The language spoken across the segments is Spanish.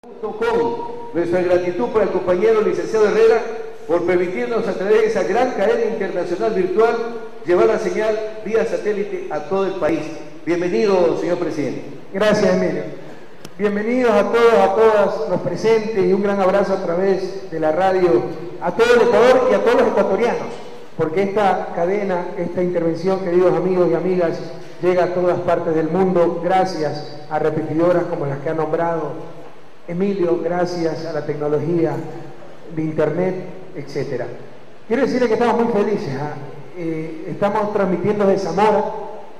Con nuestra gratitud para el compañero licenciado Herrera por permitirnos a través de esa gran cadena internacional virtual llevar la señal vía satélite a todo el país. Bienvenido, señor presidente. Gracias, Emilio. Bienvenidos a todos, a todas los presentes y un gran abrazo a través de la radio a todo el Ecuador y a todos los ecuatorianos, porque esta cadena, esta intervención, queridos amigos y amigas, llega a todas partes del mundo gracias a repetidoras como las que ha nombrado Emilio, gracias a la tecnología de internet, etc. Quiero decirles que estamos muy felices. Estamos transmitiendo de Zamora.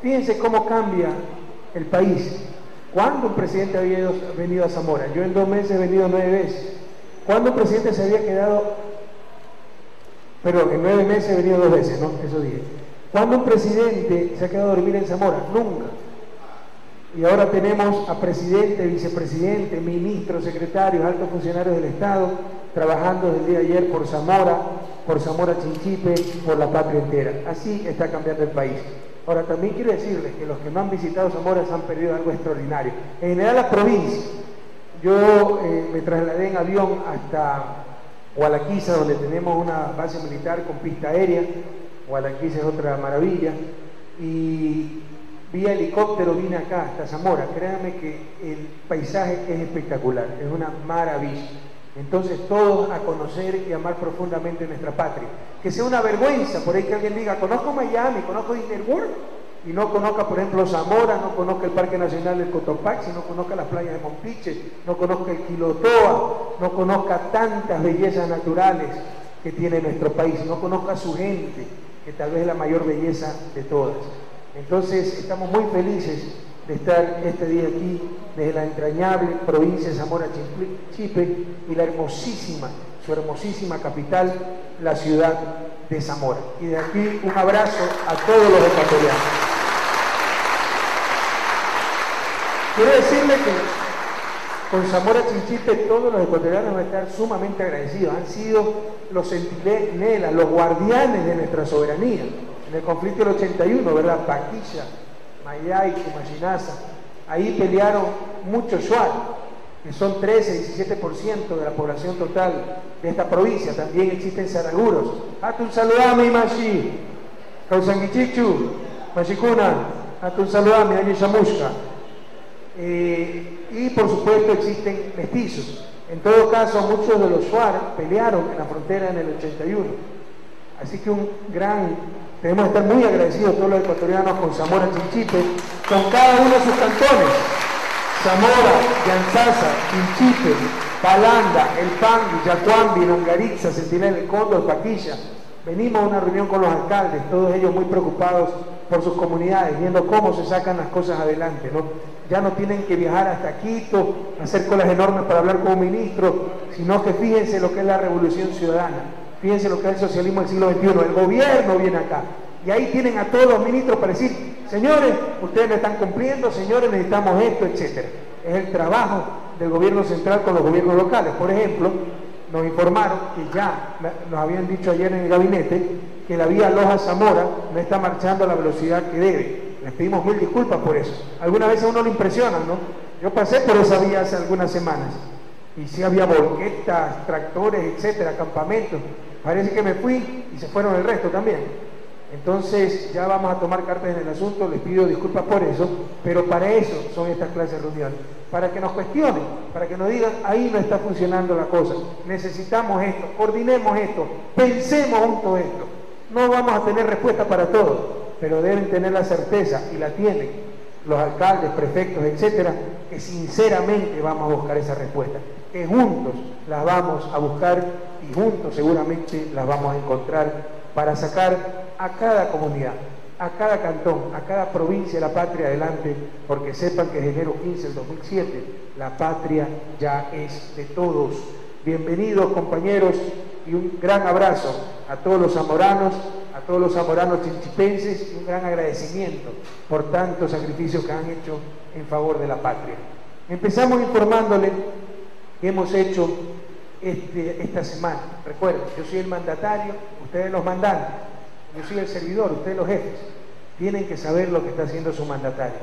Fíjense cómo cambia el país. ¿Cuándo un presidente había venido a Zamora? Yo en 2 meses he venido 9 veces. ¿Cuándo un presidente se había quedado? Perdón, en 9 meses he venido 2 veces, ¿no? Eso dije. ¿Cuándo un presidente se ha quedado a dormir en Zamora? Nunca. Y ahora tenemos a presidente, vicepresidente, ministros, secretarios, altos funcionarios del Estado trabajando desde el día de ayer por Zamora Chinchipe, por la patria entera. Así está cambiando el país. Ahora, también quiero decirles que los que no han visitado Zamora se han perdido algo extraordinario. En general, la provincia. Yo me trasladé en avión hasta Gualaquiza, donde tenemos una base militar con pista aérea. Gualaquiza es otra maravilla. Y vía helicóptero vine acá hasta Zamora. Créanme que el paisaje es espectacular, es una maravilla. Entonces todos a conocer y amar profundamente nuestra patria. Que sea una vergüenza por ahí que alguien diga, conozco Miami, conozco Disney World, y no conozca, por ejemplo, Zamora, no conozca el Parque Nacional del Cotopaxi, no conozca las playas de Mompiche, no conozca el Quilotoa, no conozca tantas bellezas naturales que tiene nuestro país, no conozca a su gente, que tal vez es la mayor belleza de todas. Entonces estamos muy felices de estar este día aquí desde la entrañable provincia de Zamora Chinchipe y su hermosísima capital, la ciudad de Zamora. Y de aquí un abrazo a todos los ecuatorianos. Quiero decirle que con Zamora Chinchipe todos los ecuatorianos van a estar sumamente agradecidos. Han sido los centinelas, los guardianes de nuestra soberanía. En el conflicto del 81, ¿verdad? Paquilla, Mayay, Kumashinaza, ahí pelearon muchos shuar, que son 13-17% de la población total de esta provincia. También existen saraguros. Atun saludame, Mashi, Kausangichichu, Mashikuna, Atun saludame, Anishamushka. Y por supuesto existen mestizos. En todo caso, muchos de los shuar pelearon en la frontera en el 81. Así que tenemos que estar muy agradecidos todos los ecuatorianos con Zamora Chinchipe, con cada uno de sus cantones. Zamora, Yanzasa, Chinchipe, Palanda, El Pangui, Yacuambi, Longaritza, Centinela del Cóndor, Paquilla. Venimos a una reunión con los alcaldes, todos ellos muy preocupados por sus comunidades, viendo cómo se sacan las cosas adelante, ¿no? Ya no tienen que viajar hasta Quito, hacer colas enormes para hablar con un ministro, sino que fíjense lo que es la revolución ciudadana. Fíjense lo que es el socialismo del siglo XXI, el gobierno viene acá y ahí tienen a todos los ministros para decir, señores, ustedes no están cumpliendo, señores, necesitamos esto, etc. Es el trabajo del gobierno central con los gobiernos locales. Por ejemplo, nos informaron que ya, nos habían dicho ayer en el gabinete, que la vía Loja-Zamora no está marchando a la velocidad que debe. Les pedimos 1000 disculpas por eso. Algunas veces a uno lo impresiona, ¿no? Yo pasé por esa vía hace algunas semanas y sí había volquetas, tractores, etcétera, campamentos. Parece que me fui y se fueron el resto también. Entonces ya vamos a tomar cartas en el asunto, les pido disculpas por eso, pero para eso son estas clases de reuniones, para que nos cuestionen, para que nos digan, ahí no está funcionando la cosa, necesitamos esto, coordinemos esto, pensemos juntos esto. No vamos a tener respuesta para todo, pero deben tener la certeza, y la tienen los alcaldes, prefectos, etcétera, que sinceramente vamos a buscar esa respuesta, que juntos las vamos a buscar y juntos seguramente las vamos a encontrar para sacar a cada comunidad, a cada cantón, a cada provincia de la patria adelante, porque sepan que desde enero 15 del 2007 la patria ya es de todos. Bienvenidos, compañeros, y un gran abrazo a todos los zamoranos chinchipenses, y un gran agradecimiento por tantos sacrificios que han hecho en favor de la patria. Empezamos informándole que hemos hecho esta semana. Recuerden, yo soy el mandatario, ustedes los mandantes, yo soy el servidor, ustedes los jefes. Tienen que saber lo que está haciendo su mandatario.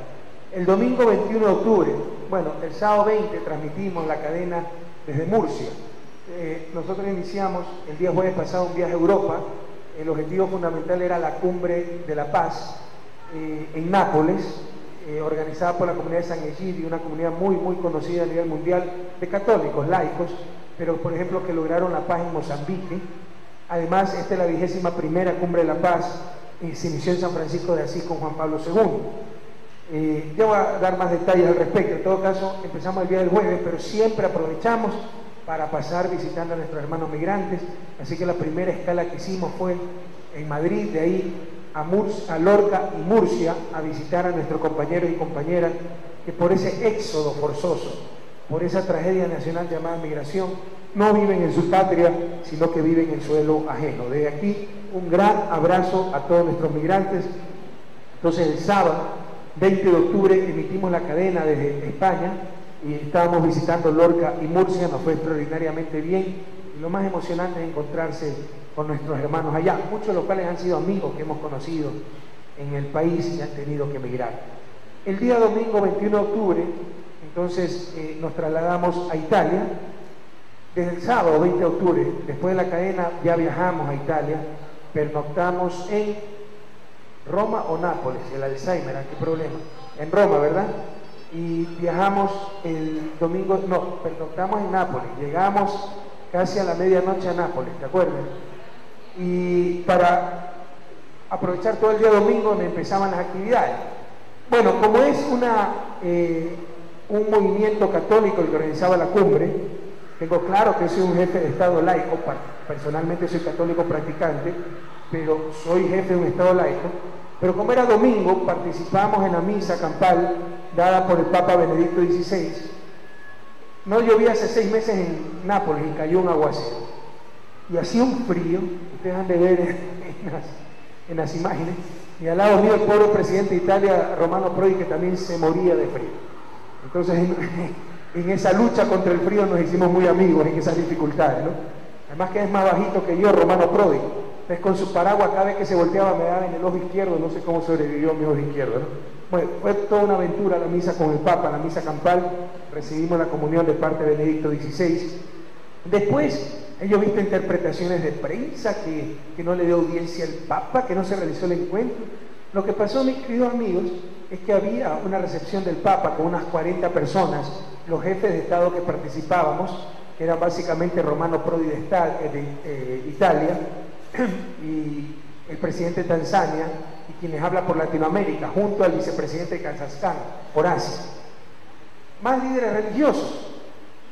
El domingo 21 de octubre, bueno, el sábado 20 transmitimos la cadena desde Murcia. Nosotros iniciamos el día jueves pasado un viaje a Europa. El objetivo fundamental era la Cumbre de la Paz en Nápoles, organizada por la comunidad de San Egidio, una comunidad muy conocida a nivel mundial de católicos, laicos, pero por ejemplo que lograron la paz en Mozambique. Además, esta es la 21ª Cumbre de la Paz, se inició en San Francisco de Asís con Juan Pablo II. Ya voy a dar más detalles al respecto. En todo caso, empezamos el día del jueves, pero siempre aprovechamos para pasar visitando a nuestros hermanos migrantes. Así que la primera escala que hicimos fue en Madrid, de ahí a Lorca y Murcia, a visitar a nuestros compañeros y compañeras que por ese éxodo forzoso, por esa tragedia nacional llamada migración, no viven en su patria, sino que viven en suelo ajeno. Desde aquí, un gran abrazo a todos nuestros migrantes. Entonces, el sábado 20 de octubre emitimos la cadena desde España y estábamos visitando Lorca y Murcia. Nos fue extraordinariamente bien y lo más emocionante es encontrarse con nuestros hermanos allá, muchos de los cuales han sido amigos que hemos conocido en el país y han tenido que emigrar. El día domingo 21 de octubre, entonces nos trasladamos a Italia. Desde el sábado 20 de octubre, después de la cadena, ya viajamos a Italia, pernoctamos en Roma o Nápoles, el Alzheimer, ¿qué problema? En Roma, ¿verdad? Y viajamos el domingo, no, pernoctamos en Nápoles, llegamos casi a la medianoche a Nápoles, ¿te acuerdas? Y para aprovechar todo el día domingo empezaban las actividades. Bueno, como es un movimiento católico el que organizaba la cumbre, tengo claro que soy un jefe de Estado laico, personalmente soy católico practicante, pero soy jefe de un Estado laico, pero como era domingo, participamos en la misa campal dada por el Papa Benedicto XVI. No llovía hace 6 meses en Nápoles y cayó un aguacero. Y hacía un frío, ustedes han de ver en las imágenes, y al lado mío el pobre presidente de Italia, Romano Prodi, que también se moría de frío. Entonces, en esa lucha contra el frío nos hicimos muy amigos en esas dificultades, ¿no? Además que es más bajito que yo, Romano Prodi. Entonces con su paraguas cada vez que se volteaba me daba en el ojo izquierdo, no sé cómo sobrevivió mi ojo izquierdo, ¿no? Bueno, fue toda una aventura la misa con el Papa, la misa campal, recibimos la comunión de parte de Benedicto XVI. Después, ellos visto interpretaciones de prensa que no le dio audiencia al Papa, que no se realizó el encuentro. Lo que pasó, mis queridos amigos, es que había una recepción del Papa con unas 40 personas, los jefes de Estado que participábamos, que eran básicamente Romano Prodi de Italia, y el presidente de Tanzania, y quienes hablan por Latinoamérica, junto al vicepresidente de Kazajstán, por Asia. Más líderes religiosos,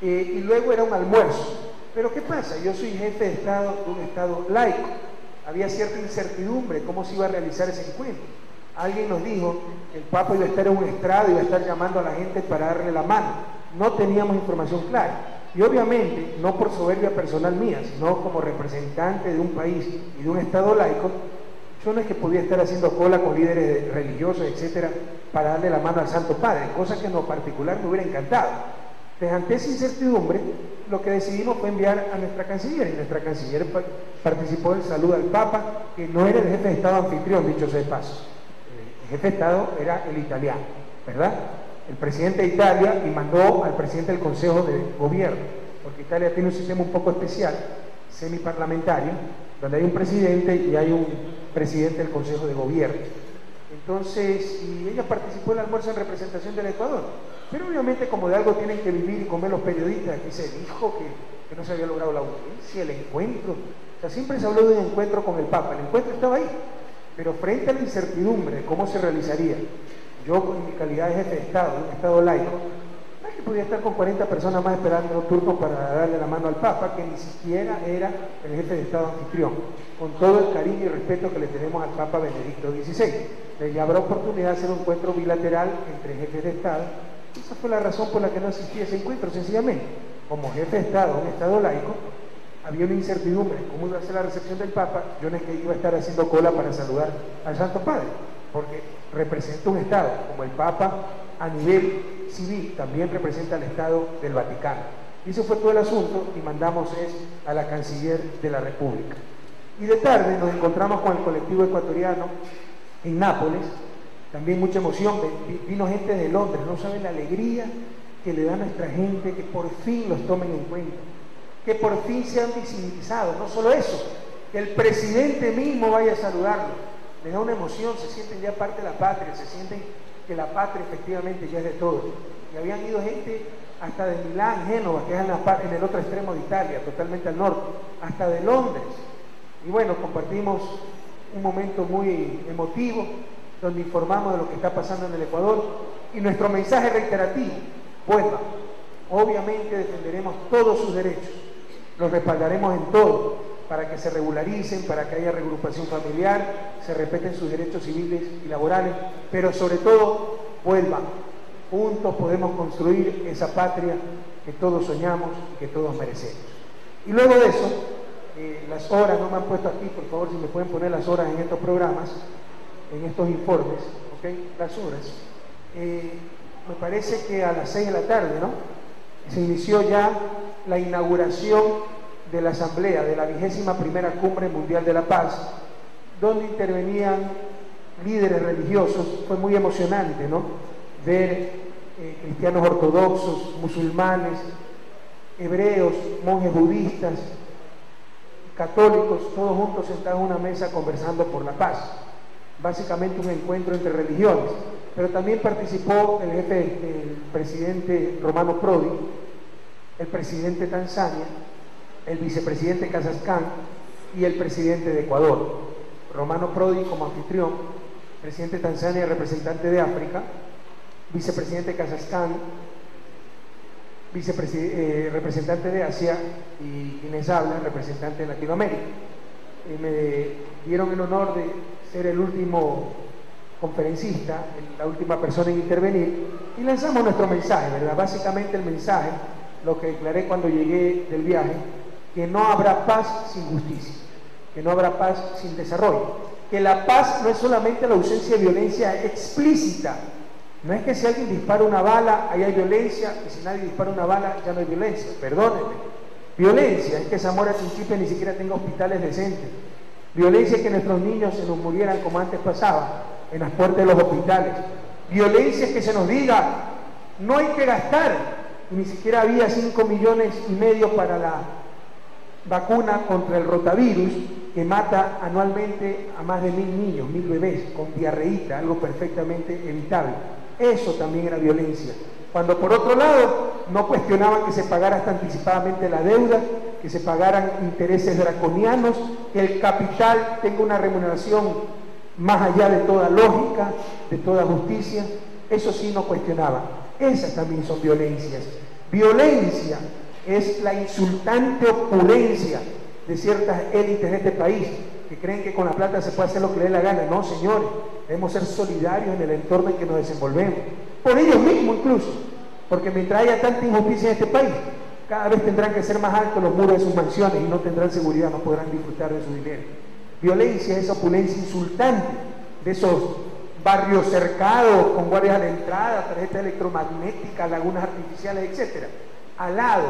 y luego era un almuerzo. Pero ¿qué pasa? Yo soy jefe de Estado de un Estado laico. Había cierta incertidumbre cómo se iba a realizar ese encuentro. Alguien nos dijo que el Papa iba a estar en un estrado, iba a estar llamando a la gente para darle la mano. No teníamos información clara. Y obviamente, no por soberbia personal mía, sino como representante de un país y de un Estado laico, yo no es que podía estar haciendo cola con líderes religiosos, etcétera, para darle la mano al Santo Padre, cosa que en lo particular me hubiera encantado. Entonces, ante esa incertidumbre, lo que decidimos fue enviar a nuestra canciller, y nuestra canciller participó del saludo al Papa, que no era el jefe de Estado anfitrión, dicho sea de paso. El jefe de Estado era el italiano, ¿verdad? El presidente de Italia, y mandó al presidente del Consejo de Gobierno, porque Italia tiene un sistema un poco especial, semiparlamentario, donde hay un presidente y hay un presidente del Consejo de Gobierno. Entonces, y ella participó en el almuerzo en representación del Ecuador. Pero obviamente, como de algo tienen que vivir y comer los periodistas, aquí se dijo que no se había logrado la audiencia, el encuentro. O sea, siempre se habló de un encuentro con el Papa, el encuentro estaba ahí. Pero frente a la incertidumbre de cómo se realizaría, yo con mi calidad de jefe de Estado, de un Estado laico, no es que podía estar con 40 personas más esperando un turno para darle la mano al Papa, que ni siquiera era el jefe de Estado anfitrión, con todo el cariño y respeto que le tenemos al Papa Benedicto XVI. Ya habrá oportunidad de hacer un encuentro bilateral entre jefes de Estado. Esa fue la razón por la que no existía ese encuentro, sencillamente. Como jefe de Estado, un Estado laico, había una incertidumbre cómo iba a ser la recepción del Papa. Yo no es que iba a estar haciendo cola para saludar al Santo Padre, porque representa un Estado, como el Papa a nivel civil también representa al Estado del Vaticano. Y eso fue todo el asunto, y mandamos a la Canciller de la República. Y de tarde nos encontramos con el colectivo ecuatoriano en Nápoles, también mucha emoción. Vino gente de Londres, no saben la alegría que le da a nuestra gente que por fin los tomen en cuenta, que por fin sean visibilizados. No solo eso, que el presidente mismo vaya a saludarlos, les da una emoción, se sienten ya parte de la patria, se sienten que la patria efectivamente ya es de todos. Y habían ido gente hasta de Milán, Génova, que es en el otro extremo de Italia, totalmente al norte, hasta de Londres. Y bueno, compartimos un momento muy emotivo, donde informamos de lo que está pasando en el Ecuador, y nuestro mensaje reiterativo: vuelvan. Obviamente defenderemos todos sus derechos, los respaldaremos en todo, para que se regularicen, para que haya reagrupación familiar, se respeten sus derechos civiles y laborales, pero sobre todo, vuelvan. Juntos podemos construir esa patria que todos soñamos y que todos merecemos. Y luego de eso, las horas, no me han puesto aquí, por favor, si me pueden poner las horas en estos programas, en estos informes, ¿ok? Las horas. Me parece que a las 6 de la tarde, ¿no? Se inició ya la inauguración de la Asamblea, de la 21ª Cumbre Mundial de la Paz, donde intervenían líderes religiosos. Fue muy emocionante, ¿no? Ver cristianos ortodoxos, musulmanes, hebreos, monjes budistas, católicos, todos juntos sentados en una mesa conversando por la paz. Básicamente un encuentro entre religiones. Pero también participó el presidente Romano Prodi, el presidente de Tanzania, el vicepresidente de Kazajstán y el presidente de Ecuador. Romano Prodi como anfitrión, presidente de Tanzania, representante de África, vicepresidente de Kazajstán, representante de Asia, y quienes hablan, representante de Latinoamérica. Me dieron el honor de ser el último conferencista, la última persona en intervenir, y lanzamos nuestro mensaje, ¿verdad? Básicamente el mensaje, lo que declaré cuando llegué del viaje: que no habrá paz sin justicia, que no habrá paz sin desarrollo, que la paz no es solamente la ausencia de violencia explícita. No es que si alguien dispara una bala, ahí hay violencia, y si nadie dispara una bala, ya no hay violencia. Perdónenme. Violencia es que Zamora Chinchipe ni siquiera tenga hospitales decentes. Violencia es que nuestros niños se nos murieran como antes pasaba, en las puertas de los hospitales. Violencia es que se nos diga: no hay que gastar. Y ni siquiera había 5,5 millones para la vacuna contra el rotavirus, que mata anualmente a más de 1.000 niños, 1.000 bebés, con diarreíta, algo perfectamente evitable. Eso también era violencia. Cuando por otro lado no cuestionaban que se pagara hasta anticipadamente la deuda, que se pagaran intereses draconianos, que el capital tenga una remuneración más allá de toda lógica, de toda justicia. Eso sí no cuestionaban. Esas también son violencias. Violencia es la insultante opulencia de ciertas élites de este país, que creen que con la plata se puede hacer lo que les dé la gana. No, señores, debemos ser solidarios en el entorno en que nos desenvolvemos, por ellos mismos incluso, porque mientras haya tanta injusticia en este país, cada vez tendrán que ser más altos los muros de sus mansiones y no tendrán seguridad, no podrán disfrutar de su dinero. Violencia es esa opulencia insultante de esos barrios cercados con guardias a la entrada, tarjetas electromagnéticas, lagunas artificiales, etc., al lado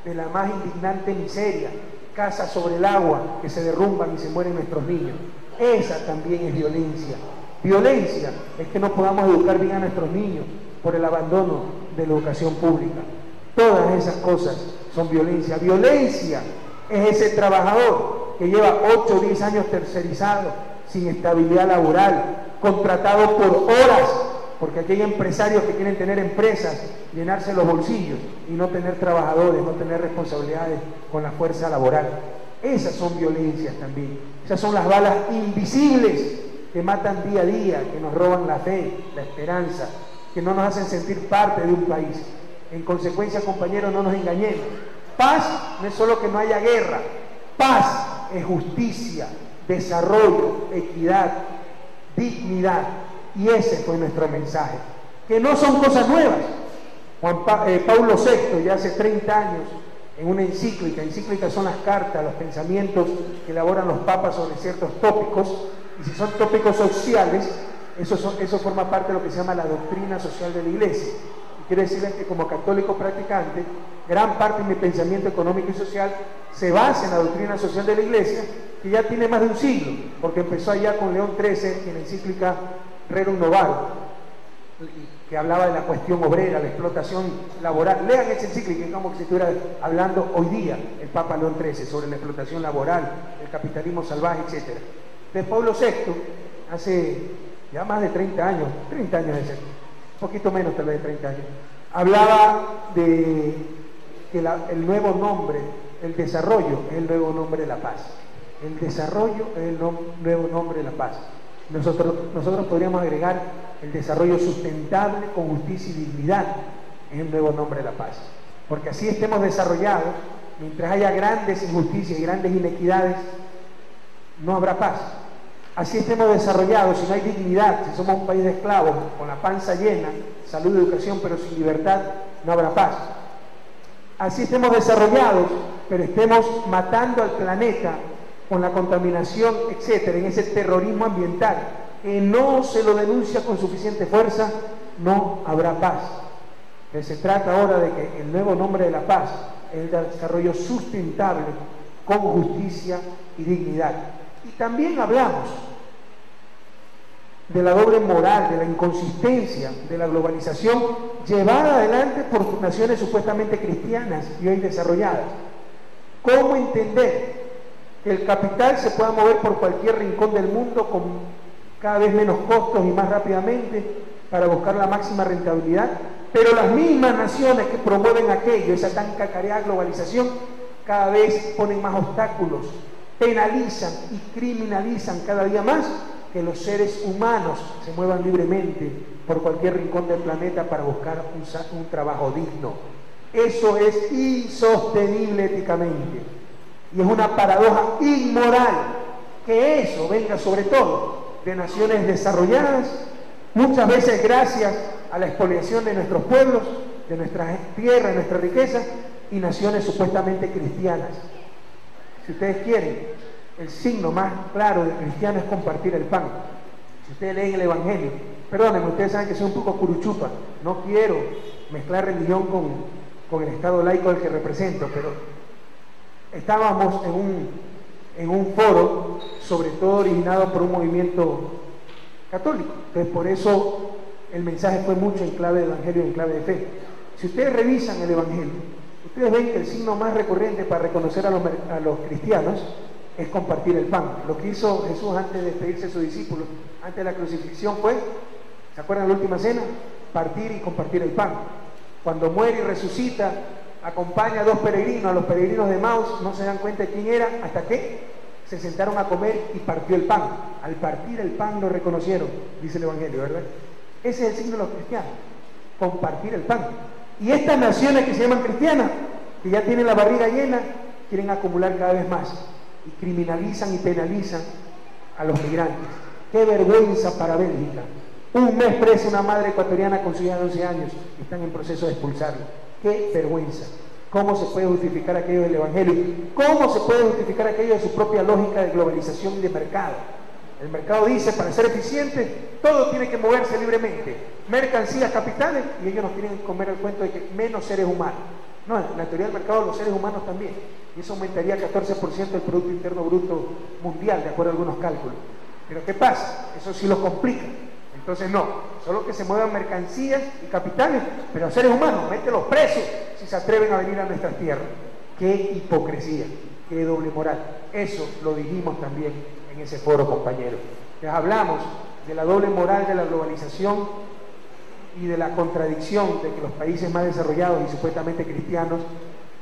de la más indignante miseria, casas sobre el agua que se derrumban y se mueren nuestros niños. Esa también es violencia. Violencia es que no podamos educar bien a nuestros niños por el abandono de la educación pública. Todas esas cosas son violencia. Violencia es ese trabajador que lleva 8 o 10 años tercerizado, sin estabilidad laboral, contratado por horas, porque aquí hay empresarios que quieren tener empresas, llenarse los bolsillos y no tener trabajadores, no tener responsabilidades con la fuerza laboral. Esas son violencias también. Esas son las balas invisibles que matan día a día, que nos roban la fe, la esperanza, que no nos hacen sentir parte de un país. En consecuencia, compañeros, no nos engañemos. Paz no es solo que no haya guerra. Paz es justicia, desarrollo, equidad, dignidad. Y ese fue nuestro mensaje, que no son cosas nuevas. Paulo VI, ya hace 30 años, en una encíclicas son las cartas, los pensamientos que elaboran los papas sobre ciertos tópicos, y si son tópicos sociales, eso forma parte de lo que se llama la doctrina social de la Iglesia. Y quiero decirles que como católico practicante, gran parte de mi pensamiento económico y social se basa en la doctrina social de la Iglesia, que ya tiene más de un siglo, porque empezó allá con León XIII, en la encíclica Rerum Novarum, que hablaba de la cuestión obrera, la explotación laboral. Lean esa encíclica como que se estuviera hablando hoy día el Papa León XIII sobre la explotación laboral, el capitalismo salvaje, etc. De Pablo VI, hace ya más de 30 años de ser, un poquito menos tal vez de 30 años, hablaba de que el nuevo nombre, el desarrollo es el nuevo nombre de la paz. El desarrollo es el nuevo nombre de la paz. Nosotros podríamos agregar el desarrollo sustentable con justicia y dignidad es el nuevo nombre de la paz. Porque así estemos desarrollados, mientras haya grandes injusticias y grandes inequidades, no habrá paz. Así estemos desarrollados, si no hay dignidad, si somos un país de esclavos, con la panza llena, salud y educación, pero sin libertad, no habrá paz. Así estemos desarrollados, pero estemos matando al planeta con la contaminación, etcétera, en ese terrorismo ambiental, que no se lo denuncia con suficiente fuerza, no habrá paz. Entonces se trata ahora de que el nuevo nombre de la paz es el desarrollo sustentable con justicia y dignidad. Y también hablamos de la doble moral, de la inconsistencia de la globalización llevada adelante por naciones supuestamente cristianas y hoy desarrolladas. ¿Cómo entender que el capital se pueda mover por cualquier rincón del mundo con cada vez menos costos y más rápidamente para buscar la máxima rentabilidad, pero las mismas naciones que promueven aquello, esa tan cacareada globalización, cada vez ponen más obstáculos, penalizan y criminalizan cada día más que los seres humanos se muevan libremente por cualquier rincón del planeta para buscar un trabajo digno? Eso es insostenible éticamente y es una paradoja inmoral que eso venga sobre todo de naciones desarrolladas, muchas veces gracias a la expoliación de nuestros pueblos, de nuestra tierra, de nuestra riqueza, y naciones supuestamente cristianas. Si ustedes quieren, el signo más claro de cristiano es compartir el pan. Si ustedes leen el Evangelio, perdónenme, ustedes saben que soy un poco curuchupa, no quiero mezclar religión con el estado laico al que represento, pero estábamos en un foro, sobre todo originado por un movimiento católico. Entonces, por eso el mensaje fue mucho en clave de evangelio y en clave de fe. Si ustedes revisan el evangelio, ustedes ven que el signo más recurrente para reconocer a los cristianos es compartir el pan. Lo que hizo Jesús antes de despedirse de sus discípulos, antes de la crucifixión, fue, ¿se acuerdan de la última cena? Partir y compartir el pan. Cuando muere y resucita, acompaña a dos peregrinos, a los peregrinos de Maús, no se dan cuenta de quién era, hasta que se sentaron a comer y partió el pan. Al partir el pan lo reconocieron, dice el Evangelio, ¿verdad? Ese es el signo de los cristianos, compartir el pan. Y estas naciones que se llaman cristianas, que ya tienen la barriga llena, quieren acumular cada vez más y criminalizan y penalizan a los migrantes. ¡Qué vergüenza para Bélgica! Un mes presa una madre ecuatoriana con su hija de 11 años y están en proceso de expulsarla. ¡Qué vergüenza! ¿Cómo se puede justificar aquello del Evangelio? ¿Cómo se puede justificar aquello de su propia lógica de globalización y de mercado? El mercado dice, para ser eficiente, todo tiene que moverse libremente. Mercancías, capitales, y ellos nos quieren comer el cuento de que menos seres humanos. No, en la teoría del mercado los seres humanos también. Y eso aumentaría 14% del Producto Interno Bruto mundial, de acuerdo a algunos cálculos. Pero ¿qué pasa? Eso sí lo complica. Entonces no, solo que se muevan mercancías y capitales, pero a seres humanos, mete los precios si se atreven a venir a nuestras tierras. ¡Qué hipocresía! ¡Qué doble moral! Eso lo dijimos también en ese foro, compañeros. Les hablamos de la doble moral de la globalización y de la contradicción de que los países más desarrollados y supuestamente cristianos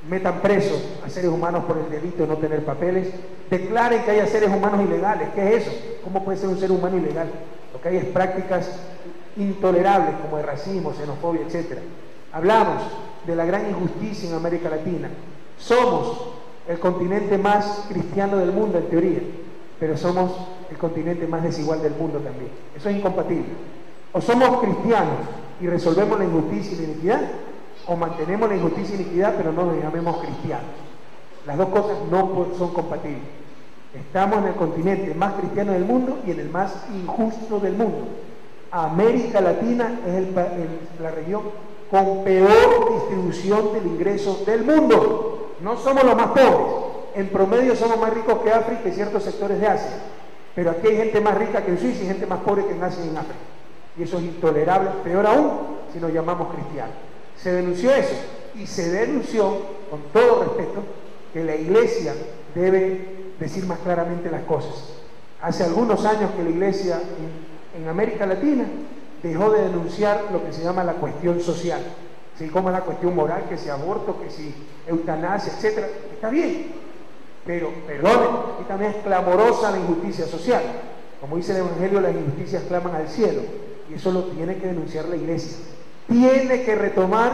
metan presos a seres humanos por el delito de no tener papeles, declaren que haya seres humanos ilegales. ¿Qué es eso? ¿Cómo puede ser un ser humano ilegal? Lo que hay es prácticas intolerables como el racismo, xenofobia, etc. Hablamos de la gran injusticia en América Latina. Somos el continente más cristiano del mundo en teoría, pero somos el continente más desigual del mundo también. Eso es incompatible. O somos cristianos y resolvemos la injusticia y la iniquidad, o mantenemos la injusticia y iniquidad pero no nos llamemos cristianos. Las dos cosas no son compatibles. Estamos en el continente más cristiano del mundo y en el más injusto del mundo. América Latina es la región con peor distribución del ingreso del mundo. No somos los más pobres. En promedio somos más ricos que África y ciertos sectores de Asia. Pero aquí hay gente más rica que en Suiza y gente más pobre que en Asia y en África. Y eso es intolerable, peor aún si nos llamamos cristianos. Se denunció eso y se denunció, con todo respeto, que la Iglesia debe decir más claramente las cosas. Hace algunos años que la Iglesia en América Latina dejó de denunciar lo que se llama la cuestión social, ¿sí? Como la cuestión moral, que si aborto, que si eutanasia, etcétera. Está bien, pero perdonen, aquí también es clamorosa la injusticia social. Como dice el Evangelio, las injusticias claman al cielo, y eso lo tiene que denunciar la Iglesia. Tiene que retomar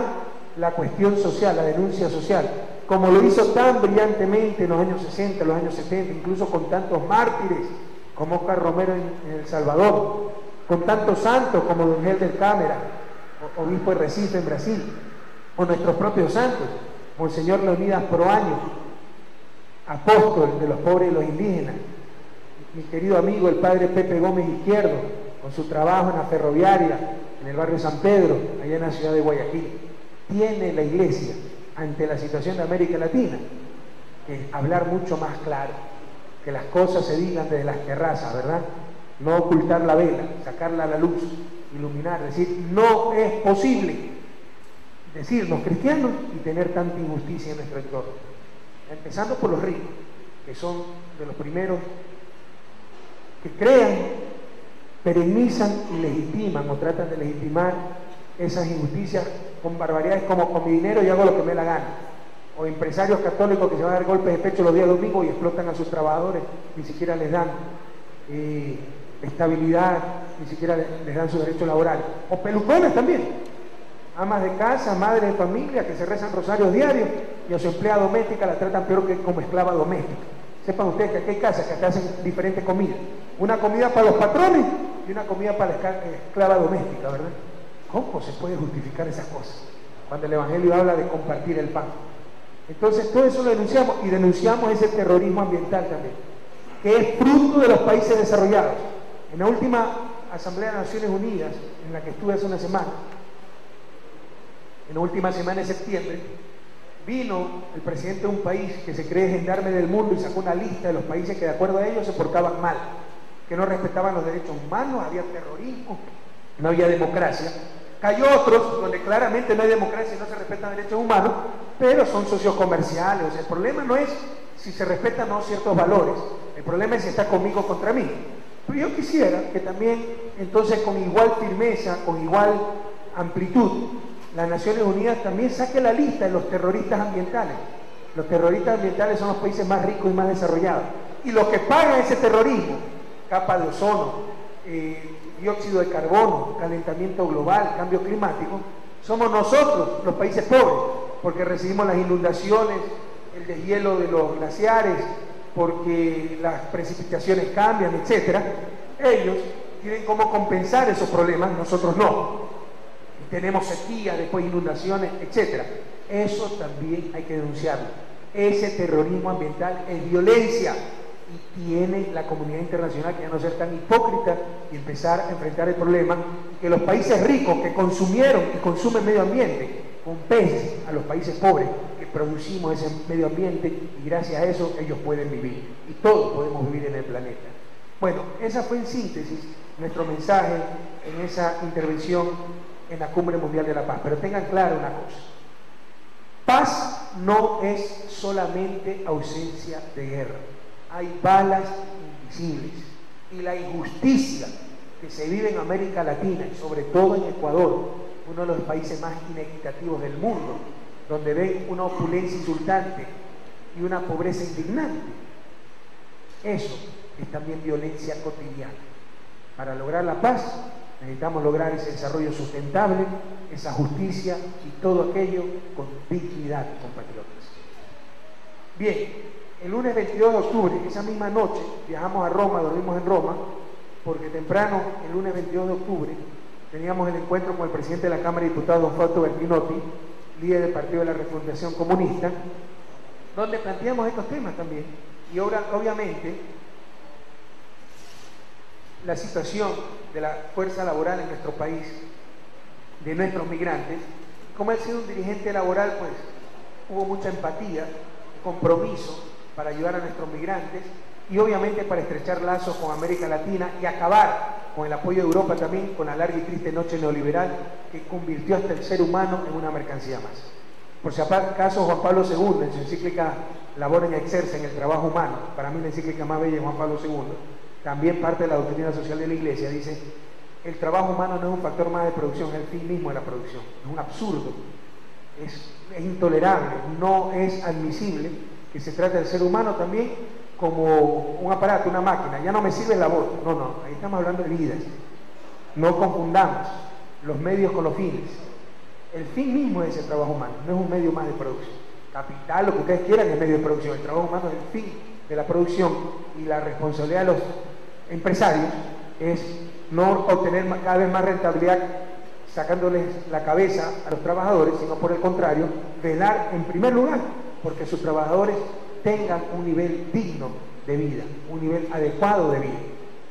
la cuestión social, la denuncia social, como lo hizo tan brillantemente en los años 60, los años 70, incluso con tantos mártires como Oscar Romero en El Salvador, con tantos santos como Don Helder Câmara, obispo de Recife en Brasil, o nuestros propios santos, Monseñor Leonidas Proaño, apóstol de los pobres y los indígenas, mi querido amigo el padre Pepe Gómez Izquierdo, con su trabajo en la ferroviaria, en el barrio San Pedro, allá en la ciudad de Guayaquil. Tiene la Iglesia, ante la situación de América Latina, que hablar mucho más claro, que las cosas se digan desde las terrazas, ¿verdad? No ocultar la vela, sacarla a la luz, iluminar, decir, no es posible decirnos cristianos y tener tanta injusticia en nuestro entorno. Empezando por los ricos, que son de los primeros que crean, perennizan y legitiman o tratan de legitimar esas injusticias con barbaridades como con mi dinero y hago lo que me dé la gana. O empresarios católicos que se van a dar golpes de pecho los días domingos y explotan a sus trabajadores, ni siquiera les dan estabilidad, ni siquiera les dan su derecho laboral. O pelucones también, amas de casa, madres de familia que se rezan rosarios diarios y a su empleada doméstica la tratan peor que como esclava doméstica. Sepan ustedes que aquí hay casas que acá hacen diferentes comidas, una comida para los patrones y una comida para la esclava doméstica, ¿verdad? ¿Cómo se puede justificar esas cosas cuando el Evangelio habla de compartir el pan? Entonces todo eso lo denunciamos, y denunciamos ese terrorismo ambiental también, que es fruto de los países desarrollados. En la última Asamblea de Naciones Unidas, en la que estuve hace una semana, en la última semana de septiembre, vino el presidente de un país que se cree gendarme del mundo y sacó una lista de los países que de acuerdo a ellos se portaban mal, que no respetaban los derechos humanos, había terrorismo, no había democracia. Cayó otros donde claramente no hay democracia y no se respetan derechos humanos, pero son socios comerciales. O sea, el problema no es si se respetan o no ciertos valores, el problema es si está conmigo o contra mí. Pero yo quisiera que también, entonces, con igual firmeza, con igual amplitud, las Naciones Unidas también saque la lista de los terroristas ambientales. Los terroristas ambientales son los países más ricos y más desarrollados. Y los que pagan ese terrorismo, capa de ozono, dióxido de carbono, calentamiento global, cambio climático, somos nosotros, los países pobres, porque recibimos las inundaciones, el deshielo de los glaciares, porque las precipitaciones cambian, etc. Ellos tienen cómo compensar esos problemas, nosotros no. Tenemos sequía, después inundaciones, etc. Eso también hay que denunciarlo. Ese terrorismo ambiental es violencia y tiene la comunidad internacional que ya no ser tan hipócrita y empezar a enfrentar el problema, y que los países ricos que consumieron y consumen medio ambiente compensen a los países pobres que producimos ese medio ambiente, y gracias a eso ellos pueden vivir y todos podemos vivir en el planeta. Bueno, esa fue en síntesis nuestro mensaje en esa intervención en la Cumbre Mundial de la Paz. Pero tengan claro una cosa: paz no es solamente ausencia de guerra. Hay balas invisibles, y la injusticia que se vive en América Latina y sobre todo en Ecuador, uno de los países más inequitativos del mundo, donde ven una opulencia insultante y una pobreza indignante, eso es también violencia cotidiana. Para lograr la paz necesitamos lograr ese desarrollo sustentable, esa justicia y todo aquello con dignidad, compatriotas. Bien, el lunes 22 de octubre, esa misma noche, viajamos a Roma, dormimos en Roma, porque temprano, el lunes 22 de octubre, teníamos el encuentro con el presidente de la Cámara de Diputados, don Fausto Bertinotti, líder del Partido de la Refundación Comunista, donde planteamos estos temas también. Y obviamente, la situación de la fuerza laboral en nuestro país, de nuestros migrantes. Como él ha sido un dirigente laboral, pues hubo mucha empatía, compromiso para ayudar a nuestros migrantes y obviamente para estrechar lazos con América Latina y acabar con el apoyo de Europa también, con la larga y triste noche neoliberal que convirtió hasta el ser humano en una mercancía más. Por si acaso, Juan Pablo II, en su encíclica Labor in Exerce, en el trabajo humano, para mí la encíclica más bella de Juan Pablo II, también parte de la doctrina social de la Iglesia, dice: el trabajo humano no es un factor más de producción, es el fin mismo de la producción. Es un absurdo, es intolerable, no es admisible que se trate del ser humano también como un aparato, una máquina. Ya no me sirve el labor, no, ahí estamos hablando de vidas. No confundamos los medios con los fines. El fin mismo es el trabajo humano, no es un medio más de producción. Capital, lo que ustedes quieran, es medio de producción. El trabajo humano es el fin de la producción, y la responsabilidad de los empresarios es no obtener cada vez más rentabilidad sacándoles la cabeza a los trabajadores, sino por el contrario, velar en primer lugar porque sus trabajadores tengan un nivel digno de vida, un nivel adecuado de vida.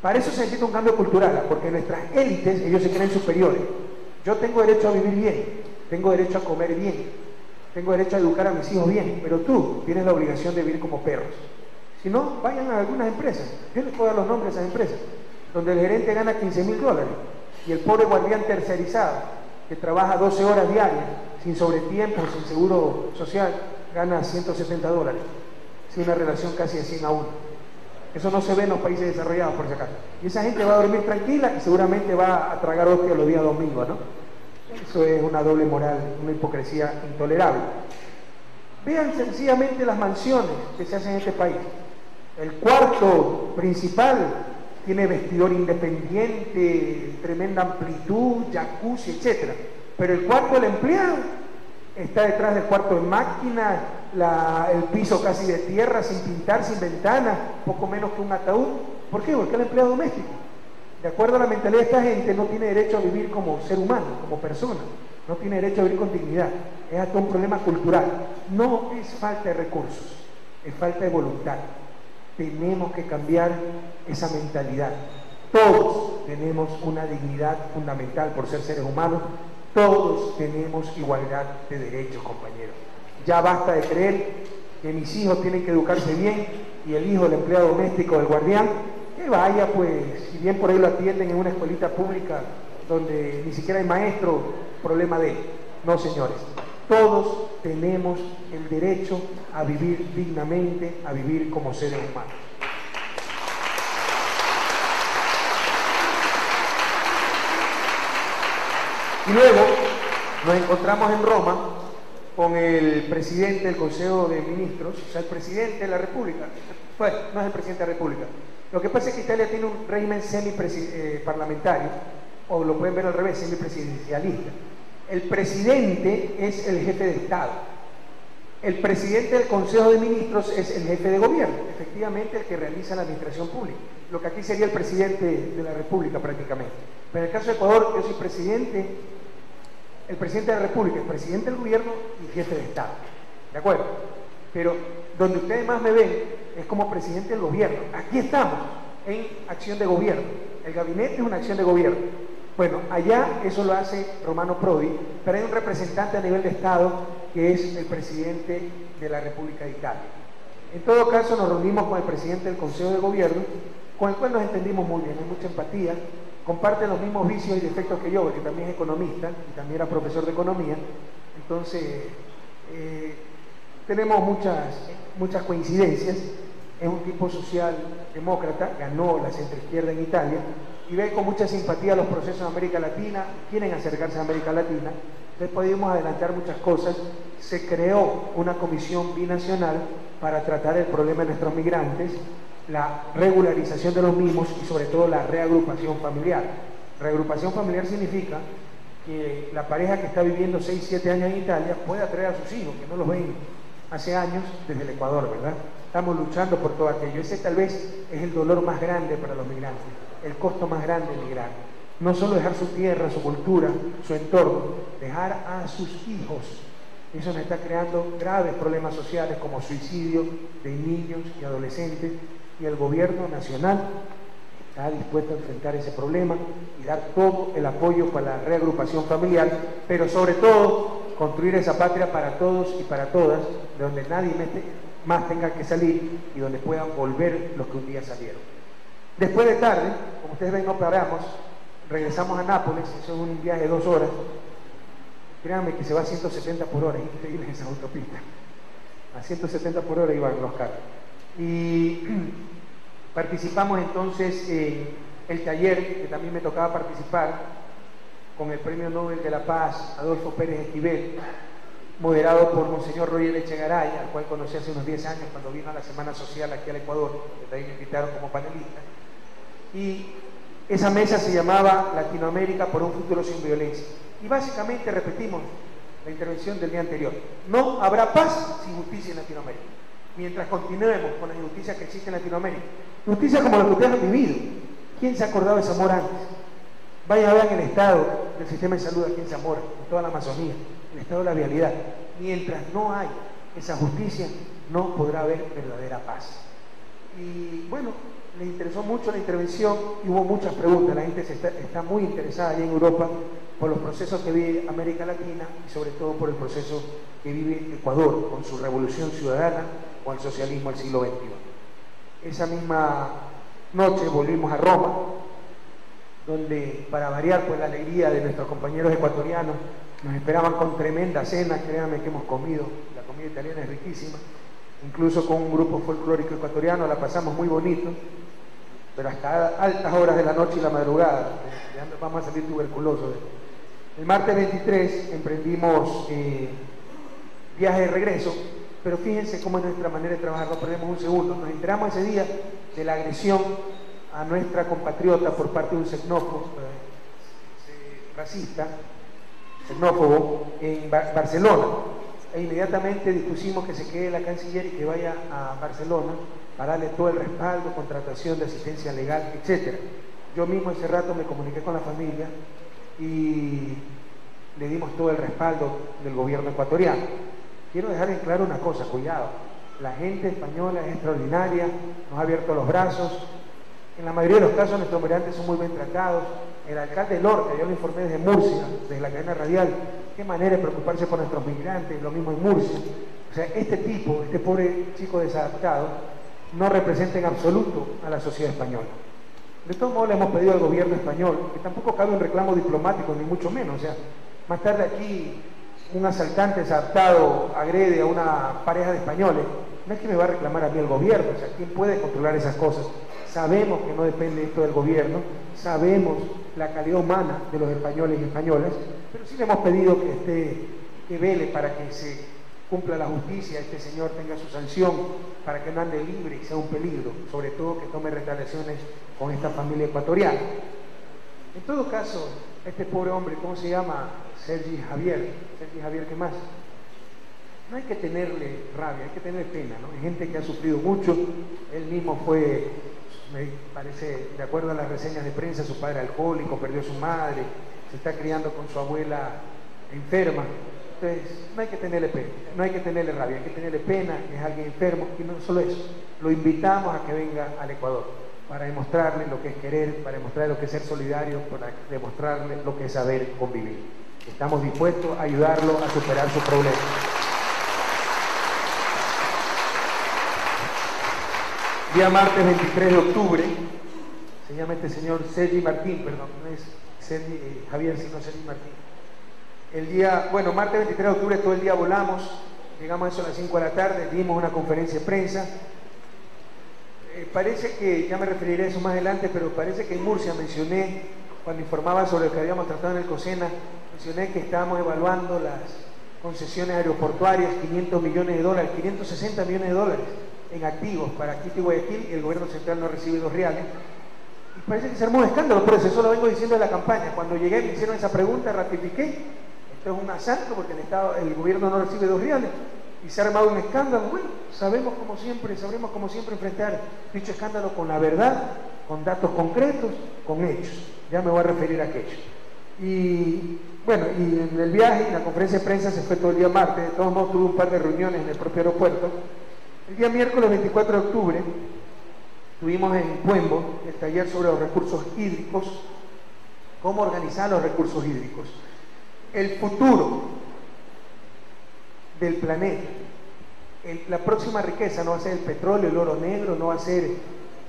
Para eso se necesita un cambio cultural, porque nuestras élites, ellos se creen superiores. Yo tengo derecho a vivir bien, tengo derecho a comer bien, tengo derecho a educar a mis hijos bien, pero tú tienes la obligación de vivir como perros. Si no, vayan a algunas empresas, yo les puedo dar los nombres de esas empresas, donde el gerente gana $15.000 y el pobre guardián tercerizado, que trabaja 12 horas diarias, sin sobretiempo, sin seguro social, gana $170. Es una relación casi de 100 a 1. Eso no se ve en los países desarrollados, por si acaso. Y esa gente va a dormir tranquila y seguramente va a tragar hostia los días domingos, ¿no? Eso es una doble moral, una hipocresía intolerable. Vean sencillamente las mansiones que se hacen en este país. El cuarto principal tiene vestidor independiente, tremenda amplitud, jacuzzi, etc. Pero el cuarto del empleado está detrás del cuarto de máquina, el piso casi de tierra, sin pintar, sin ventanas, poco menos que un ataúd. ¿Por qué? Porque el empleado doméstico, de acuerdo a la mentalidad de esta gente, no tiene derecho a vivir como ser humano, como persona, no tiene derecho a vivir con dignidad. Es hasta un problema cultural. No es falta de recursos, es falta de voluntad. Tenemos que cambiar esa mentalidad. Todos tenemos una dignidad fundamental por ser seres humanos. Todos tenemos igualdad de derechos, compañeros. Ya basta de creer que mis hijos tienen que educarse bien y el hijo del empleado doméstico, del guardián, que vaya, pues, si bien por ahí lo atienden en una escuelita pública donde ni siquiera hay maestro, problema de él. No, señores. Todos tenemos el derecho a vivir dignamente, a vivir como seres humanos. Y luego nos encontramos en Roma con el presidente del Consejo de Ministros, o sea, el presidente de la República. Bueno, no es el presidente de la República. Lo que pasa es que Italia tiene un régimen semiparlamentario, o lo pueden ver al revés, semipresidencialista. El presidente es el jefe de Estado. El presidente del Consejo de Ministros es el jefe de gobierno, efectivamente el que realiza la administración pública, lo que aquí sería el presidente de la República prácticamente. Pero en el caso de Ecuador, yo soy presidente, el presidente de la República, el presidente del gobierno y jefe de Estado. ¿De acuerdo? Pero donde ustedes más me ven es como presidente del gobierno. Aquí estamos, en acción de gobierno. El gabinete es una acción de gobierno. Bueno, allá eso lo hace Romano Prodi, pero hay un representante a nivel de Estado que es el presidente de la República de Italia. En todo caso, nos reunimos con el presidente del Consejo de Gobierno, con el cual nos entendimos muy bien, hay mucha empatía, comparte los mismos vicios y defectos que yo, porque también es economista y también era profesor de economía. Entonces, tenemos muchas coincidencias. Es un tipo socialdemócrata, ganó la centroizquierda en Italia y ve con mucha simpatía los procesos de América Latina, quieren acercarse a América Latina. Entonces pudimos adelantar muchas cosas. Se creó una comisión binacional para tratar el problema de nuestros migrantes, la regularización de los mismos y sobre todo la reagrupación familiar. Reagrupación familiar significa que la pareja que está viviendo 6, 7 años en Italia pueda traer a sus hijos, que no los ven hace años desde el Ecuador, ¿verdad? Estamos luchando por todo aquello. Ese tal vez es el dolor más grande para los migrantes, el costo más grande de migrar. No solo dejar su tierra, su cultura, su entorno, dejar a sus hijos. Eso nos está creando graves problemas sociales como suicidio de niños y adolescentes, y el gobierno nacional está dispuesto a enfrentar ese problema y dar todo el apoyo para la reagrupación familiar, pero sobre todo construir esa patria para todos y para todas, de donde nadie más tenga que salir y donde puedan volver los que un día salieron. Después de tarde, como ustedes ven, no paramos, regresamos a Nápoles, eso es un viaje de 2 horas. Créanme que se va a 170 por hora, es increíble esa autopista. A 170 por hora iban los carros. Y participamos entonces en el taller, que también me tocaba participar, con el Premio Nobel de la Paz, Adolfo Pérez Esquivel, moderado por Monseñor Roger Echegaray, al cual conocí hace unos 10 años cuando vino a la Semana Social aquí al Ecuador, que también me invitaron como panelista. Y esa mesa se llamaba Latinoamérica por un futuro sin violencia. Y básicamente repetimos la intervención del día anterior. No habrá paz sin justicia en Latinoamérica. Mientras continuemos con la injusticia que existe en Latinoamérica. Justicia como la que ustedes han vivido. ¿Quién se ha acordado de Zamora antes? Vayan a ver el estado del sistema de salud aquí en Zamora, en toda la Amazonía, el estado de la vialidad. Mientras no hay esa justicia, no podrá haber verdadera paz. Y bueno, les interesó mucho la intervención y hubo muchas preguntas. La gente está muy interesada allá en Europa por los procesos que vive América Latina y sobre todo por el proceso que vive Ecuador con su revolución ciudadana o el socialismo del siglo XXI. Esa misma noche volvimos a Roma, donde para variar pues la alegría de nuestros compañeros ecuatorianos nos esperaban con tremenda cena. Créanme que hemos comido, la comida italiana es riquísima, incluso con un grupo folclórico ecuatoriano la pasamos muy bonito, pero hasta altas horas de la noche y la madrugada, ya vamos a salir tuberculosos. El martes 23 emprendimos viaje de regreso, pero fíjense cómo es nuestra manera de trabajar, no perdemos un segundo. Nos enteramos ese día de la agresión a nuestra compatriota por parte de un xenófobo, racista, xenófobo, en Barcelona. E inmediatamente dispusimos que se quede la canciller y que vaya a Barcelona para darle todo el respaldo, contratación de asistencia legal, etc. Yo mismo ese rato me comuniqué con la familia y le dimos todo el respaldo del gobierno ecuatoriano. Quiero dejar en claro una cosa, cuidado, la gente española es extraordinaria, nos ha abierto los brazos, en la mayoría de los casos nuestros migrantes son muy bien tratados. El alcalde Lorca, yo lo informé desde Murcia, desde la cadena radial, qué manera de preocuparse por nuestros migrantes, lo mismo en Murcia. O sea, este tipo, este pobre chico desadaptado, no representa en absoluto a la sociedad española. De todos modos le hemos pedido al gobierno español, que tampoco cabe un reclamo diplomático, ni mucho menos. O sea, más tarde aquí un asaltante desadaptado agrede a una pareja de españoles, no es que me va a reclamar a mí el gobierno. O sea, ¿quién puede controlar esas cosas? Sabemos que no depende esto del gobierno, sabemos la calidad humana de los españoles y españolas, pero sí le hemos pedido que vele para que se cumpla la justicia, este señor tenga su sanción, para que no ande libre y sea un peligro, sobre todo que tome retaliaciones con esta familia ecuatoriana. En todo caso, este pobre hombre, ¿cómo se llama? Sergi Javier, ¿qué más? No hay que tenerle rabia, hay que tenerle pena, ¿no? Hay gente que ha sufrido mucho, él mismo fue, me parece, de acuerdo a las reseñas de prensa, su padre alcohólico, perdió a su madre, se está criando con su abuela enferma. Entonces, no hay que tenerle pena, no hay que tenerle rabia, hay que tenerle pena, es alguien enfermo, y no solo eso, lo invitamos a que venga al Ecuador para demostrarle lo que es querer, para demostrarle lo que es ser solidario, para demostrarle lo que es saber convivir. Estamos dispuestos a ayudarlo a superar su problema. Día martes 23 de octubre, se llama este señor Sergi Martín, perdón, no es Sergi Javier, sino Sergi Martín. El día, bueno, martes 23 de octubre todo el día volamos, llegamos a eso a las 5 de la tarde, dimos una conferencia de prensa. Parece que, ya me referiré a eso más adelante, pero parece que en Murcia mencioné, cuando informaba sobre lo que habíamos tratado en el COSENA, mencioné que estábamos evaluando las concesiones aeroportuarias, 500 millones de dólares, 560 millones de dólares en activos para Quito y Guayaquil, y el gobierno central no recibe 2 reales. Y parece que se armó un escándalo, por eso lo vengo diciendo en la campaña. Cuando llegué me hicieron esa pregunta, ratifiqué, esto es un asalto porque el gobierno no recibe 2 reales. Y se ha armado un escándalo. Bueno, sabremos como siempre enfrentar dicho escándalo con la verdad, con datos concretos, con hechos. Ya me voy a referir a aquello. Y bueno, y en el viaje, la conferencia de prensa se fue todo el día martes. De todos modos tuve un par de reuniones en el propio aeropuerto. El día miércoles 24 de octubre tuvimos en Puembo el taller sobre los recursos hídricos, cómo organizar los recursos hídricos. El futuro del planeta, la próxima riqueza no va a ser el petróleo, el oro negro, no va a ser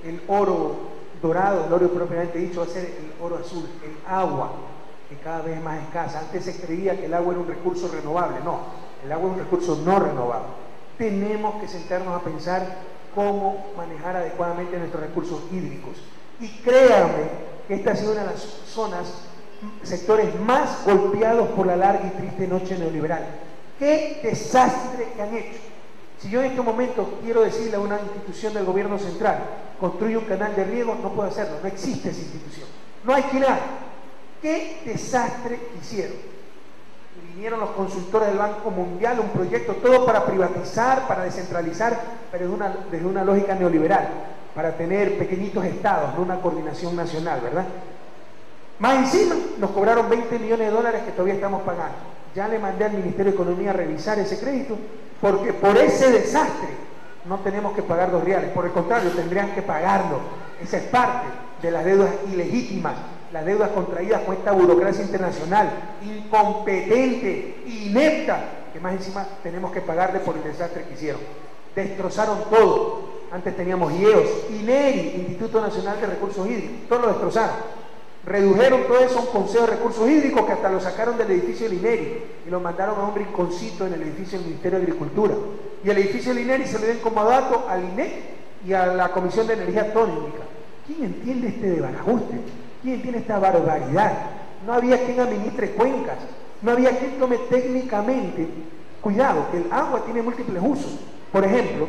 el oro dorado, el oro propiamente dicho, va a ser el oro azul, el agua, que cada vez es más escasa. Antes se creía que el agua era un recurso renovable, no, el agua es un recurso no renovable. Tenemos que sentarnos a pensar cómo manejar adecuadamente nuestros recursos hídricos. Y créanme que esta ha sido una de las zonas, sectores más golpeados por la larga y triste noche neoliberal. ¡Qué desastre que han hecho! Si yo en este momento quiero decirle a una institución del gobierno central, construye un canal de riego, no puedo hacerlo, no existe esa institución. No hay quien haga. ¡Qué desastre hicieron! Y vinieron los consultores del Banco Mundial, un proyecto todo para privatizar, para descentralizar, pero desde una lógica neoliberal, para tener pequeñitos estados, no una coordinación nacional, ¿verdad? Más encima, nos cobraron 20 millones de dólares que todavía estamos pagando. Ya le mandé al Ministerio de Economía a revisar ese crédito, porque por ese desastre no tenemos que pagar 2 reales. Por el contrario, tendrían que pagarlo. Esa es parte de las deudas ilegítimas, las deudas contraídas con esta burocracia internacional, incompetente, inepta, que más encima tenemos que pagarle por el desastre que hicieron. Destrozaron todo. Antes teníamos IEOS, INERI, Instituto Nacional de Recursos Hídricos, todo lo destrozaron. Redujeron todo eso a un Consejo de Recursos Hídricos que hasta lo sacaron del edificio del INERI y lo mandaron a un rinconcito en el edificio del Ministerio de Agricultura. Y el edificio del INERI se lo den como dato al INEC y a la Comisión de Energía Atómica. ¿Quién entiende este desbarajuste? ¿Quién entiende esta barbaridad? No había quien administre cuencas, no había quien tome técnicamente. Cuidado, que el agua tiene múltiples usos. Por ejemplo,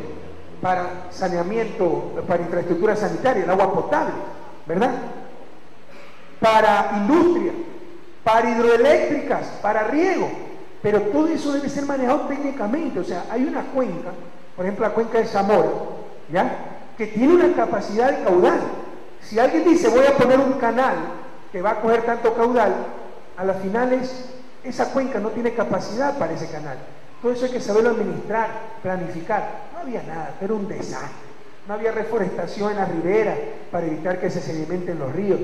para saneamiento, para infraestructura sanitaria, el agua potable, ¿verdad? Para industria, para hidroeléctricas, para riego, pero todo eso debe ser manejado técnicamente. O sea, hay una cuenca, por ejemplo la cuenca de Zamora, ¿ya?, que tiene una capacidad de caudal. Si alguien dice voy a poner un canal que va a coger tanto caudal, a las finales esa cuenca no tiene capacidad para ese canal. Todo eso hay que saberlo administrar, planificar. No había nada, era un desastre. No había reforestación en las riberas para evitar que se sedimenten los ríos.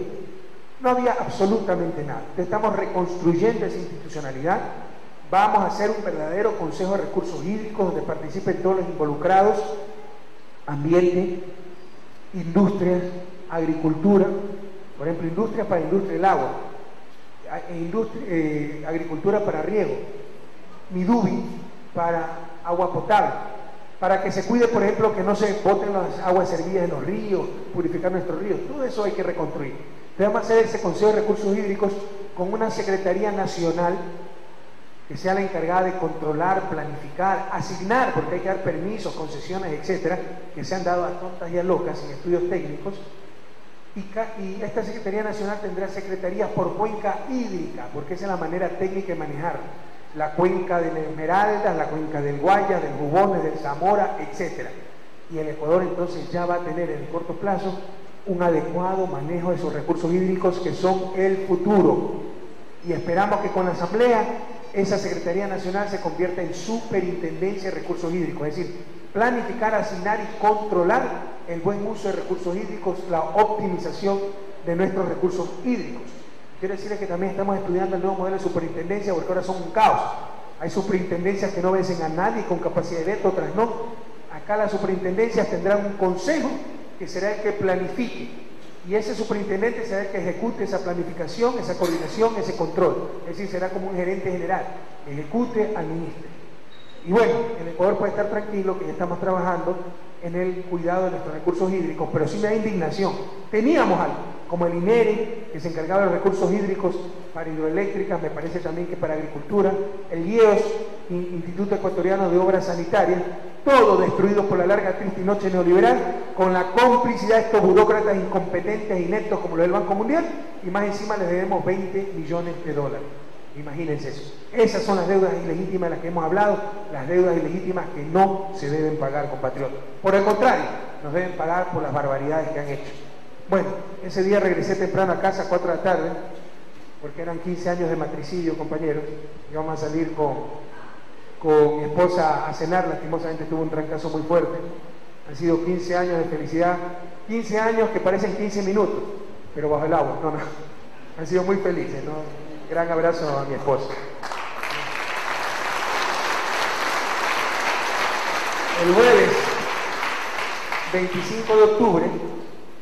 No había absolutamente nada. Estamos reconstruyendo esa institucionalidad. Vamos a hacer un verdadero Consejo de Recursos Hídricos donde participen todos los involucrados: ambiente, industrias, agricultura, por ejemplo, industria para industria del agua, agricultura para riego, Midubi para agua potable, para que se cuide, por ejemplo, que no se boten las aguas servidas en los ríos, purificar nuestros ríos. Todo eso hay que reconstruir. Vamos a hacer ese Consejo de Recursos Hídricos con una Secretaría Nacional que sea la encargada de controlar, planificar, asignar, porque hay que dar permisos, concesiones, etcétera, que se han dado a tontas y a locas sin estudios técnicos. Y esta Secretaría Nacional tendrá secretarías por cuenca hídrica, porque esa es la manera técnica de manejar la cuenca del Esmeralda, la cuenca del Guayas, del Jubones, del Zamora, etcétera. Y el Ecuador entonces ya va a tener en el corto plazo un adecuado manejo de esos recursos hídricos que son el futuro. Y esperamos que con la Asamblea esa Secretaría Nacional se convierta en Superintendencia de Recursos Hídricos, es decir, planificar, asignar y controlar el buen uso de recursos hídricos, la optimización de nuestros recursos hídricos. Quiero decirles que también estamos estudiando el nuevo modelo de superintendencia, porque ahora son un caos. Hay superintendencias que no vencen a nadie con capacidad de veto, otras no. Acá las superintendencias tendrán un consejo que será el que planifique, y ese superintendente será el que ejecute esa planificación, esa coordinación, ese control. Es decir, será como un gerente general, ejecute, administre. Y bueno, el Ecuador puede estar tranquilo que ya estamos trabajando en el cuidado de nuestros recursos hídricos, pero sí me da indignación. Teníamos algo, como el INERI, que se encargaba de los recursos hídricos para hidroeléctricas, me parece también que para agricultura, el IEOS, Instituto Ecuatoriano de Obras Sanitarias, todo destruido por la larga, triste y noche neoliberal, con la complicidad de estos burócratas incompetentes e ineptos como los del Banco Mundial, y más encima les debemos 20 millones de dólares. Imagínense eso. Esas son las deudas ilegítimas de las que hemos hablado, las deudas ilegítimas que no se deben pagar, compatriotas. Por el contrario, nos deben pagar por las barbaridades que han hecho. Bueno, ese día regresé temprano a casa a 4 de la tarde, porque eran 15 años de matricidio, compañeros. Íbamos a salir con mi esposa a cenar, lastimosamente tuvo un trancazo muy fuerte. Han sido 15 años de felicidad, 15 años que parecen 15 minutos, pero bajo el agua, no. Han sido muy felices, ¿no? Gran abrazo a mi esposa. El jueves 25 de octubre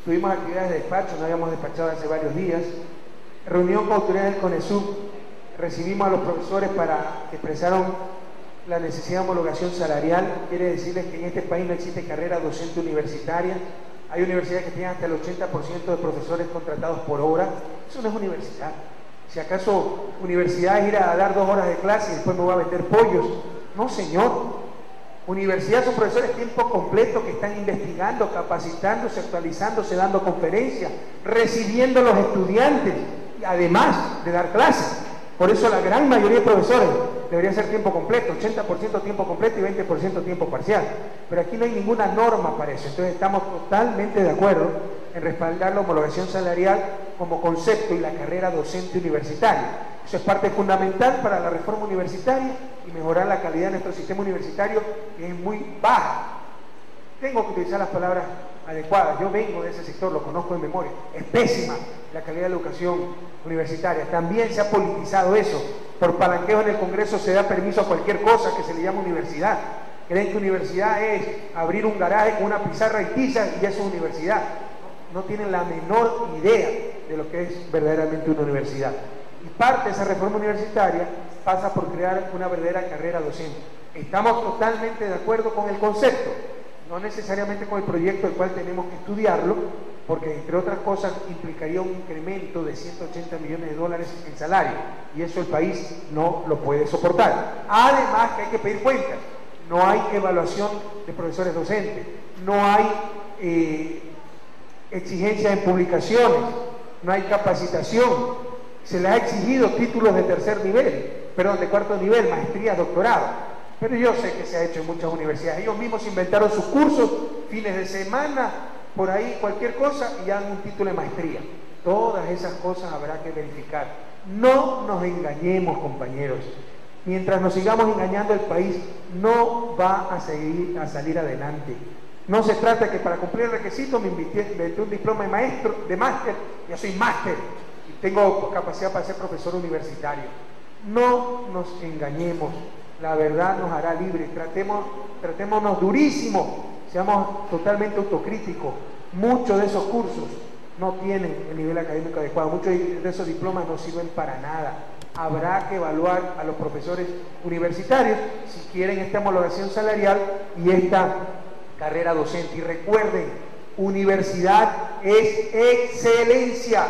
tuvimos actividades de despacho, no habíamos despachado hace varios días, reunión con autoridades del CONESUB, recibimos a los profesores para que expresaron la necesidad de homologación salarial. Quiere decirles que en este país no existe carrera docente universitaria. Hay universidades que tienen hasta el 80% de profesores contratados por hora. Eso no es universidad. Si acaso universidad es ir a dar 2 horas de clase y después me voy a vender pollos. No, señor. Universidad son profesores tiempo completo que están investigando, capacitándose, actualizándose, dando conferencias, recibiendo a los estudiantes, además de dar clases. Por eso la gran mayoría de profesores debería ser tiempo completo, 80% tiempo completo y 20% tiempo parcial. Pero aquí no hay ninguna norma para eso. Entonces estamos totalmente de acuerdo en respaldar la homologación salarial como concepto y la carrera docente universitaria. Eso es parte fundamental para la reforma universitaria y mejorar la calidad de nuestro sistema universitario, que es muy baja. Tengo que utilizar las palabras adecuadas. Yo vengo de ese sector, lo conozco de memoria. Es pésima la calidad de la educación universitaria. También se ha politizado eso. Por palanqueo en el Congreso se da permiso a cualquier cosa que se le llama universidad. Creen que universidad es abrir un garaje con una pizarra y tiza y ya es una universidad. No tienen la menor idea de lo que es verdaderamente una universidad. Y parte de esa reforma universitaria pasa por crear una verdadera carrera docente. Estamos totalmente de acuerdo con el concepto, no necesariamente con el proyecto, el cual tenemos que estudiarlo, porque entre otras cosas implicaría un incremento de 180 millones de dólares en salario, y eso el país no lo puede soportar. Además que hay que pedir cuentas, no hay evaluación de profesores docentes, no hay exigencias en publicaciones, no hay capacitación, se les ha exigido títulos de tercer nivel, perdón, de cuarto nivel, maestría, doctorado. Pero yo sé que se ha hecho en muchas universidades. Ellos mismos inventaron sus cursos, fines de semana, por ahí cualquier cosa, y ya dan un título de maestría. Todas esas cosas habrá que verificar. No nos engañemos, compañeros. Mientras nos sigamos engañando, el país no va a salir adelante. No se trata de que para cumplir el requisito me inventé un diploma de máster, ya soy máster y tengo capacidad para ser profesor universitario. No nos engañemos. La verdad nos hará libres. Tratémonos durísimo, seamos totalmente autocríticos. Muchos de esos cursos no tienen el nivel académico adecuado, muchos de esos diplomas no sirven para nada. Habrá que evaluar a los profesores universitarios si quieren esta homologación salarial y esta carrera docente. Y recuerden, universidad es excelencia.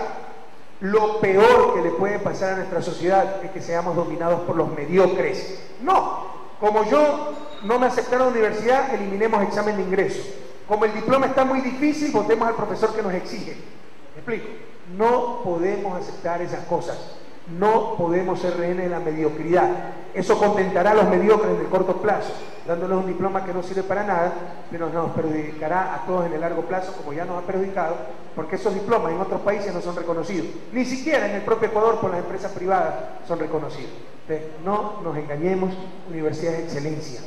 Lo peor que le puede pasar a nuestra sociedad es que seamos dominados por los mediocres. No, como yo no me aceptaron a la universidad, eliminemos examen de ingreso. Como el diploma está muy difícil, votemos al profesor que nos exige. ¿Me explico? No podemos aceptar esas cosas. No podemos ser rehenes de la mediocridad. Eso contentará a los mediocres en el corto plazo, dándoles un diploma que no sirve para nada, pero nos perjudicará a todos en el largo plazo, como ya nos ha perjudicado, porque esos diplomas en otros países no son reconocidos. Ni siquiera en el propio Ecuador por las empresas privadas son reconocidos. Entonces, no nos engañemos, universidad es excelencia.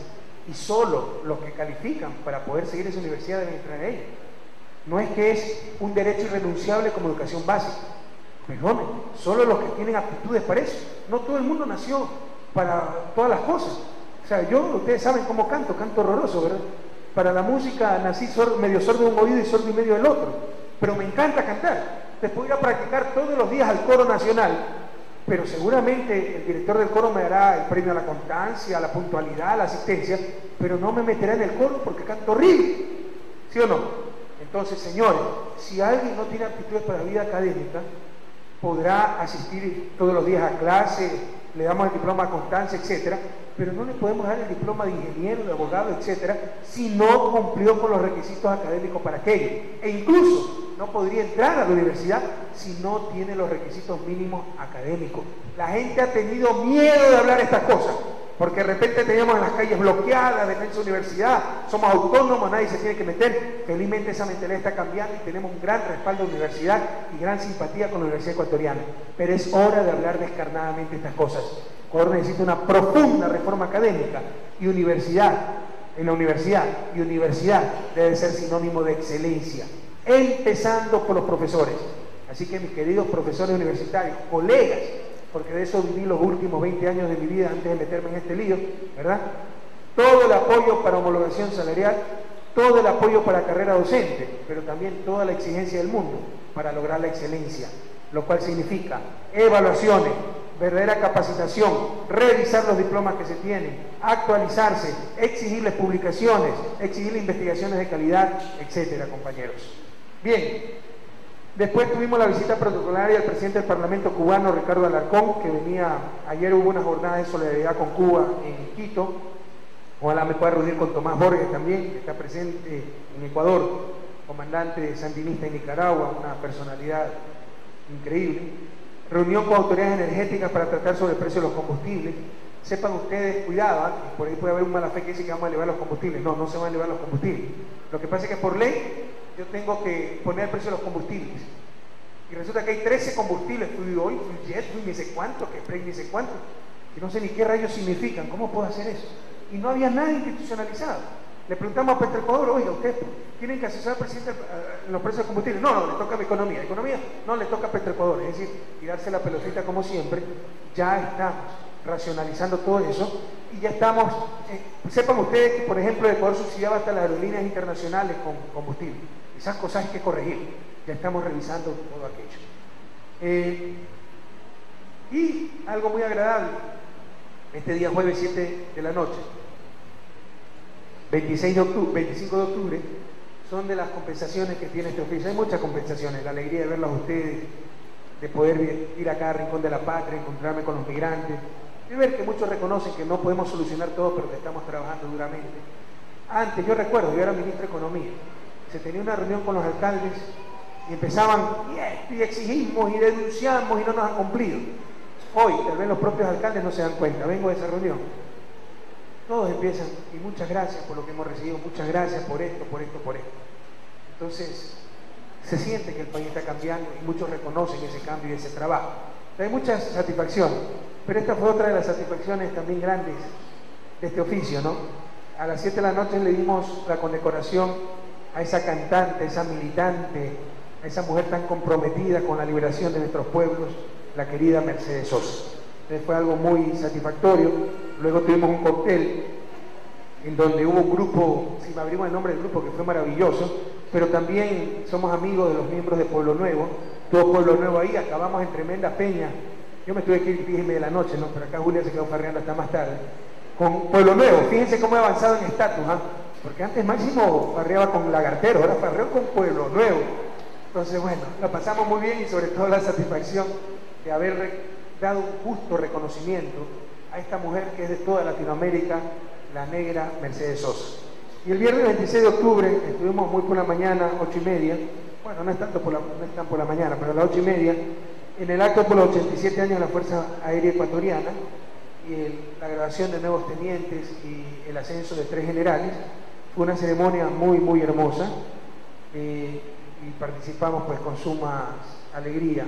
Y solo los que califican para poder seguir esa universidad deben entrar en ella. No es que es un derecho irrenunciable como educación básica. Perdón, solo los que tienen aptitudes para eso. No todo el mundo nació para todas las cosas. O sea, ustedes saben cómo canto horroroso, ¿verdad? Para la música nací medio sordo de un oído y sordo y medio del otro. Pero me encanta cantar. Después ir a practicar todos los días al coro nacional, pero seguramente el director del coro me dará el premio a la constancia, a la puntualidad, a la asistencia, pero no me meterá en el coro porque canto horrible. ¿Sí o no? Entonces, señores, si alguien no tiene aptitudes para la vida académica, podrá asistir todos los días a clase, le damos el diploma de constancia, etcétera, pero no le podemos dar el diploma de ingeniero, de abogado, etcétera, si no cumplió con los requisitos académicos para aquello. E incluso no podría entrar a la universidad si no tiene los requisitos mínimos académicos. La gente ha tenido miedo de hablar estas cosas, porque de repente teníamos en las calles bloqueadas, defensa universidad, somos autónomos, nadie se tiene que meter. Felizmente esa mentalidad está cambiando y tenemos un gran respaldo de universidad y gran simpatía con la Universidad Ecuatoriana. Pero es hora de hablar descarnadamente estas cosas. Ecuador necesita una profunda reforma académica y universidad debe ser sinónimo de excelencia, empezando por los profesores. Así que mis queridos profesores universitarios, colegas, porque de eso viví los últimos 20 años de mi vida antes de meterme en este lío, ¿verdad? Todo el apoyo para homologación salarial todo el apoyo para la carrera docente, pero también toda la exigencia del mundo para lograr la excelencia, lo cual significa evaluaciones, verdadera capacitación, revisar los diplomas que se tienen, actualizarse, exigirles publicaciones, exigirles investigaciones de calidad, etcétera, compañeros. Bien, después tuvimos la visita protocolaria del presidente del Parlamento cubano, Ricardo Alarcón, que venía, ayer hubo una jornada de solidaridad con Cuba en Quito. Ojalá me pueda reunir con Tomás Borges también, que está presente en Ecuador, comandante sandinista en Nicaragua, una personalidad increíble. Reunión con autoridades energéticas para tratar sobre el precio de los combustibles. Sepan ustedes, cuidado, por ahí puede haber un mala fe que dice que vamos a elevar los combustibles. No, no se van a elevar los combustibles. Lo que pasa es que por ley yo tengo que poner el precio de los combustibles. Y resulta que hay 13 combustibles. Fui hoy, fui jet, fui ni sé cuánto, que spray ni sé cuánto. Y no sé ni qué rayos significan. ¿Cómo puedo hacer eso? Y no había nada institucionalizado. Le preguntamos a Petroecuador, oiga, ¿ustedes tienen que asesorar al presidente en los precios de combustible? No, no, le toca a Economía. Economía no le toca a Petroecuador. Es decir, tirarse la pelotita como siempre. Ya estamos racionalizando todo eso y ya estamos, sepan ustedes que por ejemplo Ecuador subsidiaba hasta las aerolíneas internacionales con combustible. Esas cosas hay que corregir. Ya estamos revisando todo aquello. Y algo muy agradable, este día jueves 7 de la noche, 25 de octubre, son de las compensaciones que tiene este oficio. Hay muchas compensaciones, la alegría de verlas a ustedes, de poder ir a cada rincón de la patria, encontrarme con los migrantes, de ver que muchos reconocen que no podemos solucionar todo, pero que estamos trabajando duramente. Antes, yo recuerdo, yo era ministro de Economía, se tenía una reunión con los alcaldes y empezaban, y exigimos y denunciamos y no nos han cumplido. Hoy, tal vez los propios alcaldes no se dan cuenta, vengo de esa reunión. Todos empiezan, y muchas gracias por lo que hemos recibido, muchas gracias por esto, por esto, por esto. Entonces, se siente que el país está cambiando y muchos reconocen ese cambio y ese trabajo. Hay mucha satisfacción, pero esta fue otra de las satisfacciones también grandes de este oficio, ¿no? A las 7 de la noche le dimos la condecoración a esa cantante, esa militante, a esa mujer tan comprometida con la liberación de nuestros pueblos, la querida Mercedes Sosa. Entonces fue algo muy satisfactorio. Luego tuvimos un cóctel en donde hubo un grupo, si me abrimos el nombre del grupo, que fue maravilloso, pero también somos amigos de los miembros de Pueblo Nuevo, todo Pueblo Nuevo ahí, acabamos en tremenda peña. Yo me tuve que ir 10:30 de la noche, ¿no? Pero acá Julia se quedó farreando hasta más tarde. Con Pueblo Nuevo, fíjense cómo he avanzado en estatus, ¿ah? Porque antes Máximo farreaba con Lagartero, ahora farreo con Pueblo Nuevo. Entonces, bueno, la pasamos muy bien y sobre todo la satisfacción de haber dado un justo reconocimiento a esta mujer que es de toda Latinoamérica, la negra Mercedes Sosa. Y el viernes 26 de octubre estuvimos muy por la mañana, 8:30, bueno, no es tan por la mañana, pero a las 8:30, en el acto por los 87 años de la Fuerza Aérea Ecuatoriana y la graduación de nuevos tenientes y el ascenso de 3 generales. Fue una ceremonia muy, muy hermosa y participamos pues con suma alegría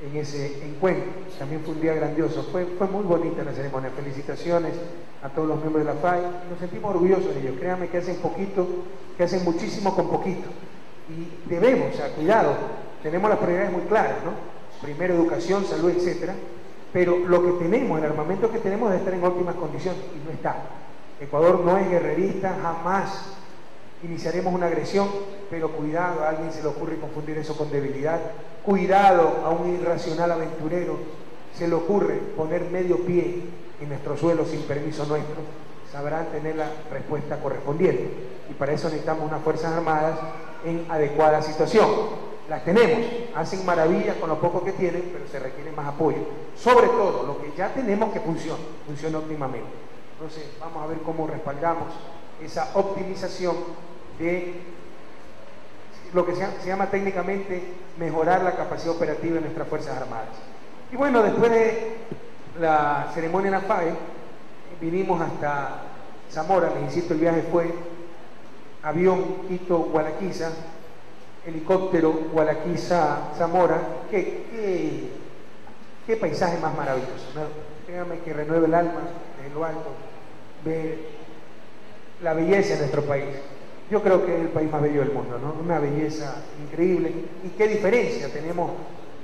en ese encuentro. También fue un día grandioso, fue muy bonita la ceremonia. Felicitaciones a todos los miembros de la FAI, nos sentimos orgullosos de ellos. Créanme que hacen poquito, que hacen muchísimo con poquito, y debemos, o sea, cuidado, tenemos las prioridades muy claras, ¿no? Primero educación, salud, etcétera, pero lo que tenemos, el armamento que tenemos debe estar en óptimas condiciones, y no está. Ecuador no es guerrerista, jamás iniciaremos una agresión, pero cuidado, a alguien se le ocurre confundir eso con debilidad. Cuidado, a un irracional aventurero se le ocurre poner medio pie en nuestro suelo sin permiso nuestro. Sabrán tener la respuesta correspondiente, y para eso necesitamos unas Fuerzas Armadas en adecuada situación. Las tenemos, hacen maravillas con lo poco que tienen, pero se requiere más apoyo. Sobre todo, lo que ya tenemos que funcione óptimamente. Entonces, vamos a ver cómo respaldamos esa optimización de lo que se llama técnicamente mejorar la capacidad operativa de nuestras Fuerzas Armadas. Y bueno, después de la ceremonia en la FAE, vinimos hasta Zamora. Les insisto, el viaje fue avión Quito-Gualaquiza, helicóptero Gualaquiza-Zamora. ¿Qué paisaje más maravilloso, ¿no? Créanme que renueva el alma desde lo alto, ver la belleza de nuestro país. Yo creo que es el país más bello del mundo, ¿no? Una belleza increíble. Y qué diferencia, tenemos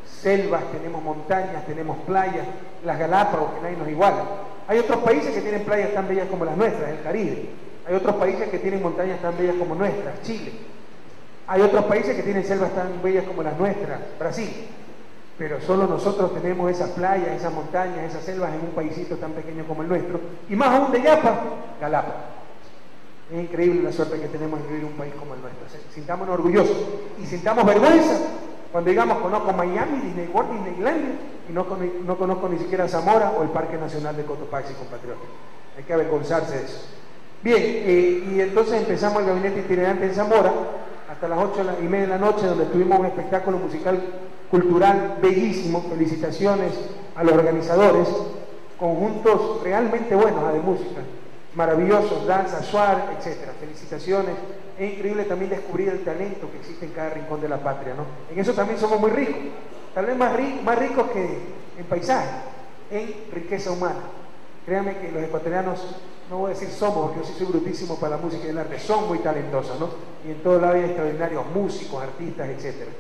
selvas, tenemos montañas, tenemos playas, las Galápagos, que nadie nos iguala. Hay otros países que tienen playas tan bellas como las nuestras, el Caribe, Hay otros países que tienen montañas tan bellas como nuestras, Chile. Hay otros países que tienen selvas tan bellas como las nuestras, Brasil. Pero solo nosotros tenemos esas playas, esas montañas, esas selvas en un paísito tan pequeño como el nuestro. Y más aún de Yapa, Galápagos. Es increíble la suerte que tenemos de vivir en un país como el nuestro. Sintámonos orgullosos y sintamos vergüenza cuando digamos conozco Miami, Disney World, Disneylandia y no conozco ni siquiera Zamora o el Parque Nacional de Cotopaxi, compatriotas. Hay que avergonzarse de eso. Bien, y entonces empezamos el gabinete itinerante en Zamora hasta las 8:30 de la noche, donde tuvimos un espectáculo musical cultural bellísimo. Felicitaciones a los organizadores, conjuntos realmente buenos de música, maravillosos, danza, swar, etcétera. Felicitaciones. Es increíble también descubrir el talento que existe en cada rincón de la patria, ¿no? En eso también somos muy ricos, tal vez más ricos que en paisaje, en riqueza humana. Créanme que los ecuatorianos, no voy a decir somos, porque yo sí soy brutísimo para la música y el arte, son muy talentosos, ¿no? Y en todo lado hay extraordinarios músicos, artistas, etcétera.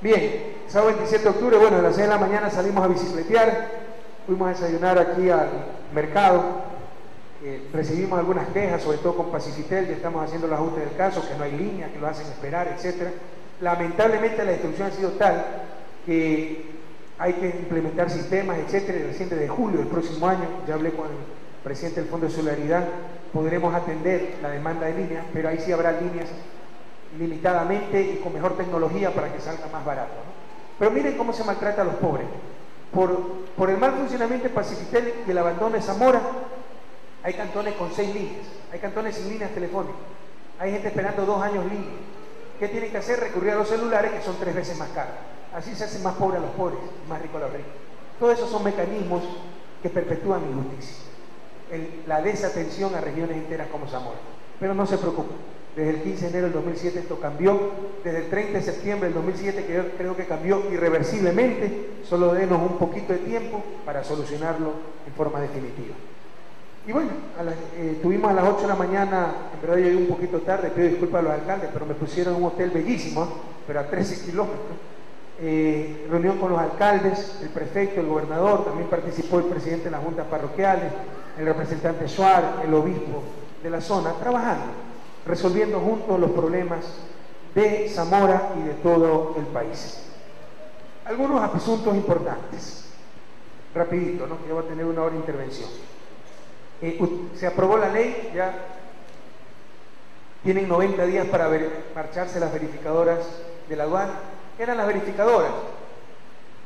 Bien, sábado 27 de octubre, bueno, a las 6 de la mañana salimos a bicicletear, fuimos a desayunar aquí al mercado. Recibimos algunas quejas, sobre todo con Pacifitel, ya estamos haciendo el ajuste del caso, que no hay línea, que lo hacen esperar, etc. Lamentablemente la destrucción ha sido tal que hay que implementar sistemas, etc. Recién desde julio del próximo año, ya hablé con el presidente del Fondo de Solidaridad, podremos atender la demanda de líneas, pero ahí sí habrá líneas limitadamente y con mejor tecnología para que salga más barato, ¿no? Pero miren cómo se maltrata a los pobres. Por el mal funcionamiento de Pacifitel y el abandono de Zamora, hay cantones con 6 líneas, hay cantones sin líneas telefónicas, hay gente esperando 2 años línea. ¿Qué tienen que hacer? Recurrir a los celulares, que son 3 veces más caros. Así se hacen más pobres a los pobres, más ricos a los ricos. Todos esos son mecanismos que perpetúan la injusticia, la desatención a regiones enteras como Zamora. Pero no se preocupen, desde el 15 de enero del 2007 esto cambió, desde el 30 de septiembre del 2007 que yo creo que cambió irreversiblemente. Solo denos un poquito de tiempo para solucionarlo en forma definitiva. Y bueno, estuvimos a las 8 de la mañana, en verdad yo llegué un poquito tarde, pido disculpas a los alcaldes, pero me pusieron en un hotel bellísimo, pero a 13 kilómetros. Reunión con los alcaldes, el prefecto, el gobernador, también participó el presidente de las juntas parroquiales, el representante Suárez, el obispo de la zona, trabajando, resolviendo juntos los problemas de Zamora y de todo el país. Algunos asuntos importantes, rapidito, ¿no? Que ya va a tener una hora de intervención. Se aprobó la ley, ya tienen 90 días para marcharse las verificadoras de la aduana. ¿Qué eran las verificadoras?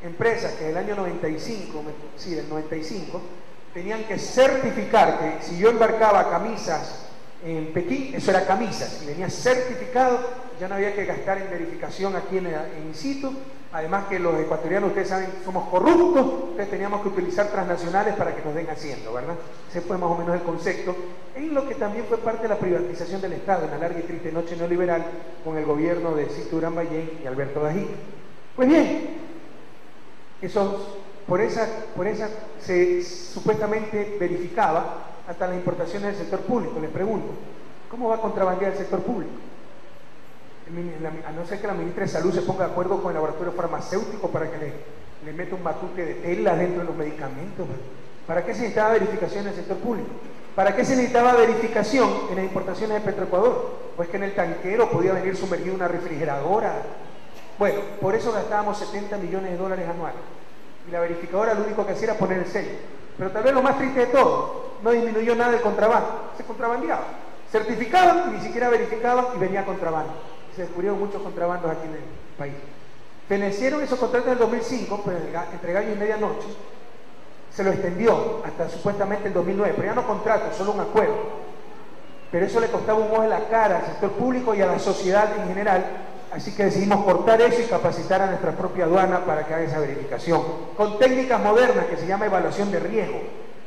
Empresas que del año 95, sí, del 95, tenían que certificar que si yo embarcaba camisas en Pekín, eso era camisas, y venía certificado, ya no había que gastar en verificación aquí en in situ. Además que los ecuatorianos, ustedes saben, somos corruptos, entonces teníamos que utilizar transnacionales para que nos den asiento, ¿verdad? Ese fue más o menos el concepto, en lo que también fue parte de la privatización del Estado, en la larga y triste noche neoliberal, con el gobierno de Sisto Uribarren y Alberto Dajica. Pues bien, por esa se supuestamente verificaba hasta las importaciones del sector público. Les pregunto, ¿cómo va a contrabandear el sector público? A no ser que la ministra de Salud se ponga de acuerdo con el laboratorio farmacéutico para que le meta un batuque de tela dentro de los medicamentos. ¿Para qué se necesitaba verificación en el sector público? ¿Para qué se necesitaba verificación en las importaciones de Petroecuador? Pues que en el tanquero podía venir sumergida una refrigeradora. Bueno, por eso gastábamos 70 millones de dólares anuales. Y la verificadora lo único que hacía era poner el sello. Pero tal vez lo más triste de todo, no disminuyó nada el contrabando. Se contrabandeaba. Certificaban y ni siquiera verificaban y venía contrabando. Se descubrieron muchos contrabandos aquí en el país. Fenecieron esos contratos en el 2005, pero entre gallo y medianoche se lo extendió hasta supuestamente el 2009, pero ya no contrato, solo un acuerdo. Pero eso le costaba un ojo en la cara al sector público y a la sociedad en general, así que decidimos cortar eso y capacitar a nuestra propia aduana para que haga esa verificación, con técnicas modernas que se llama evaluación de riesgo.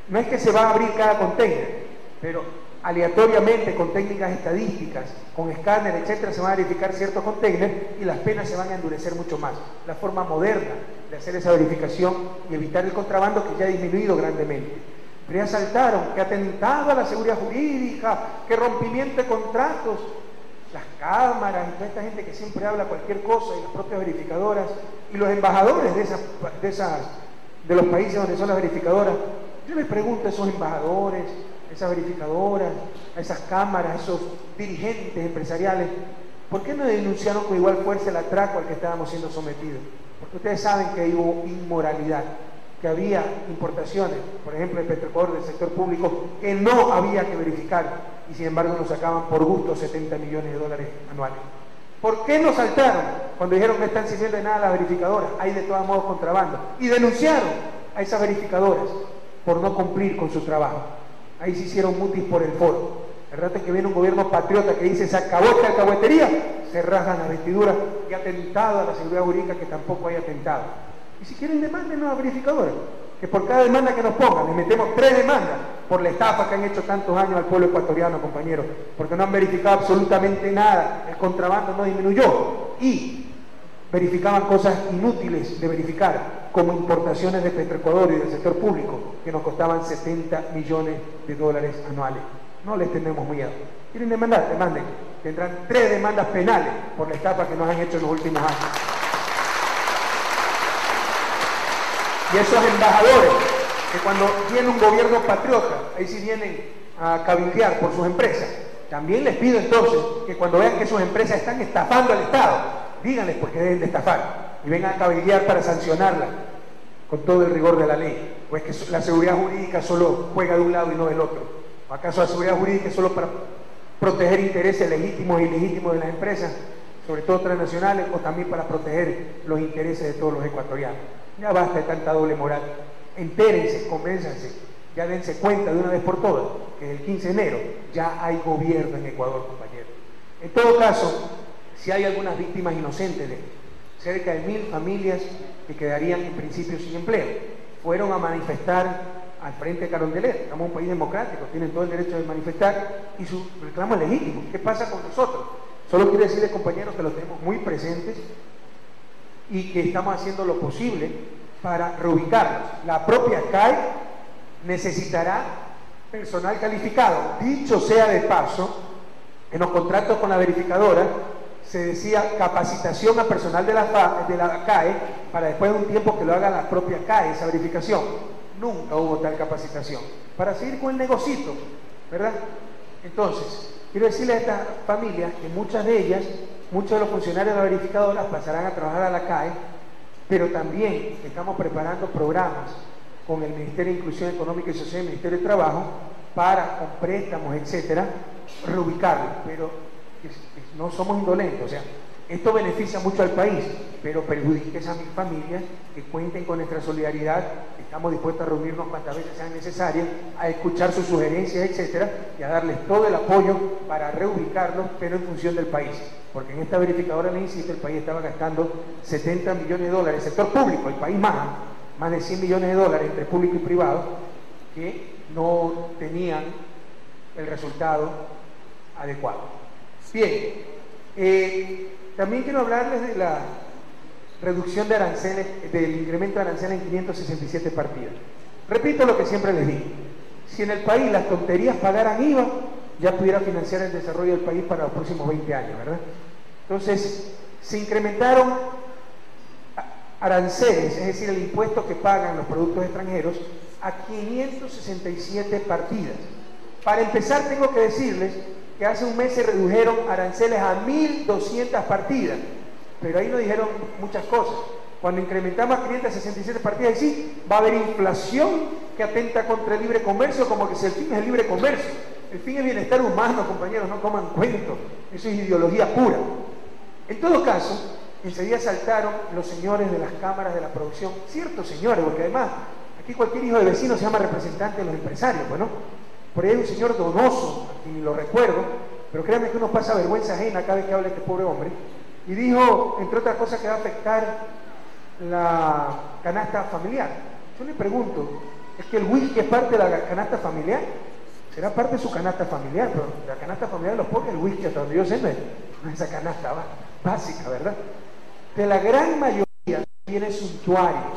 No es que se va a abrir cada container, pero aleatoriamente, con técnicas estadísticas, con escáner, etcétera, se van a verificar ciertos containers y las penas se van a endurecer mucho más. La forma moderna de hacer esa verificación y evitar el contrabando, que ya ha disminuido grandemente. Pero ya saltaron, que atentado a la seguridad jurídica, que rompimiento de contratos, las cámaras y toda esta gente que siempre habla cualquier cosa, y las propias verificadoras y los embajadores de los países donde son las verificadoras. Yo les pregunto a esos embajadores, esas verificadoras, a esas cámaras, a esos dirigentes empresariales, ¿por qué no denunciaron con igual fuerza el atraco al que estábamos siendo sometidos? Porque ustedes saben que hubo inmoralidad, que había importaciones, por ejemplo, de Petroecuador, del sector público, que no había que verificar, y sin embargo nos sacaban por gusto 70 millones de dólares anuales. ¿Por qué nos saltaron cuando dijeron que no están sirviendo de nada las verificadoras? Hay de todos modos contrabando. Y denunciaron a esas verificadoras por no cumplir con su trabajo. Ahí se hicieron mutis por el foro. El rato que viene un gobierno patriota que dice se acabó esta alcahuetería, se rasgan las vestiduras y atentado a la seguridad jurídica que tampoco hay atentado. Y si quieren demanden a verificadores, que por cada demanda que nos pongan, les metemos 3 demandas por la estafa que han hecho tantos años al pueblo ecuatoriano, compañeros, porque no han verificado absolutamente nada, el contrabando no disminuyó y verificaban cosas inútiles de verificar, como importaciones de Petroecuador y del sector público, que nos costaban 70 millones de dólares anuales. No les tenemos miedo. ¿Quieren demandar? Demanden. Tendrán 3 demandas penales por la estafa que nos han hecho en los últimos años. Y esos embajadores, que cuando viene un gobierno patriota, ahí sí vienen a cabildear por sus empresas, también les pido entonces que cuando vean que sus empresas están estafando al Estado, díganles por qué deben de estafar y vengan a cabildear para sancionarla con todo el rigor de la ley. Pues que la seguridad jurídica solo juega de un lado y no del otro. ¿O acaso la seguridad jurídica es solo para proteger intereses legítimos e ilegítimos de las empresas, sobre todo transnacionales, o también para proteger los intereses de todos los ecuatorianos? Ya basta de tanta doble moral. Entérense, convénzanse, ya dense cuenta de una vez por todas que el 15 de enero ya hay gobierno en Ecuador, compañeros. En todo caso, si hay algunas víctimas inocentes de cerca de 1000 familias que quedarían en principio sin empleo, fueron a manifestar al frente de Carondelet. Estamos en un país democrático, tienen todo el derecho de manifestar y su reclamo es legítimo. ¿Qué pasa con nosotros? Solo quiero decirles, compañeros, que lo tenemos muy presentes y que estamos haciendo lo posible para reubicarlos. La propia CAE necesitará personal calificado. Dicho sea de paso, en los contratos con la verificadora se decía capacitación a personal de la CAE para después de un tiempo que lo haga la propia CAE, esa verificación. Nunca hubo tal capacitación. Para seguir con el negocito, ¿verdad? Entonces, quiero decirle a estas familias que muchas de ellas, muchos de los funcionarios de la verificadora pasarán a trabajar a la CAE, pero también estamos preparando programas con el Ministerio de Inclusión Económica y Social y el Ministerio de Trabajo para, con préstamos, etcétera, reubicarlos. Pero no somos indolentes, o sea, esto beneficia mucho al país, pero perjudica a esas familias que cuenten con nuestra solidaridad. Estamos dispuestos a reunirnos cuantas veces sean necesarias, a escuchar sus sugerencias, etcétera, y a darles todo el apoyo para reubicarlos, pero en función del país. Porque en esta verificadora, les insisto, el país estaba gastando 70 millones de dólares, el sector público, el país más de 100 millones de dólares entre público y privado, que no tenían el resultado adecuado. Bien, también quiero hablarles de la reducción de aranceles, del incremento de aranceles en 567 partidas. Repito lo que siempre les digo: si en el país las tonterías pagaran IVA, ya pudiera financiar el desarrollo del país para los próximos 20 años, ¿verdad? Entonces, se incrementaron aranceles, es decir, el impuesto que pagan los productos extranjeros, a 567 partidas. Para empezar, tengo que decirles que hace un mes se redujeron aranceles a 1.200 partidas, pero ahí no dijeron muchas cosas. Cuando incrementamos a 567 partidas, ahí sí va a haber inflación que atenta contra el libre comercio, como que si el fin es el libre comercio. El fin es bienestar humano, compañeros, no coman cuentos. Eso es ideología pura. En todo caso, enseguida saltaron los señores de las cámaras de la producción, ciertos señores, porque además aquí cualquier hijo de vecino se llama representante de los empresarios, pues, ¿no? Por ahí hay un señor Donoso, y lo recuerdo, pero créanme que uno pasa vergüenza ajena cada vez que habla este pobre hombre, y dijo, entre otras cosas, que va a afectar la canasta familiar. Yo le pregunto, ¿es que el whisky es parte de la canasta familiar? Será parte de su canasta familiar, pero la canasta familiar de los pobres, el whisky, hasta donde yo sé, no es esa canasta básica, ¿verdad? De la gran mayoría tiene suntuarios,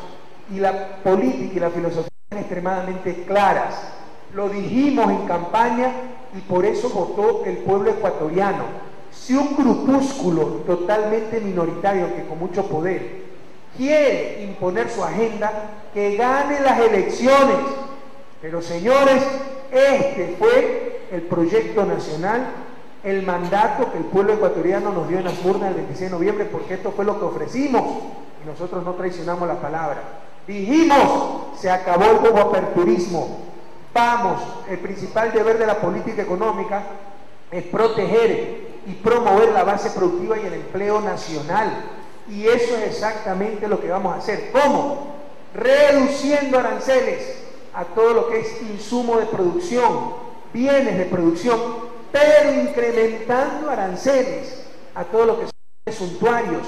y la política y la filosofía son extremadamente claras. Lo dijimos en campaña y por eso votó el pueblo ecuatoriano. Si un grupúsculo totalmente minoritario, que con mucho poder, quiere imponer su agenda, que gane las elecciones. Pero señores, Este fue el proyecto nacional, el mandato que el pueblo ecuatoriano nos dio en las urnas el 26 de noviembre, porque esto fue lo que ofrecimos y nosotros no traicionamos la palabra. Dijimos, se acabó el boboaperturismo. Vamos, el principal deber de la política económica es proteger y promover la base productiva y el empleo nacional. Y eso es exactamente lo que vamos a hacer. ¿Cómo? Reduciendo aranceles a todo lo que es insumo de producción, bienes de producción, pero incrementando aranceles a todo lo que son suntuarios,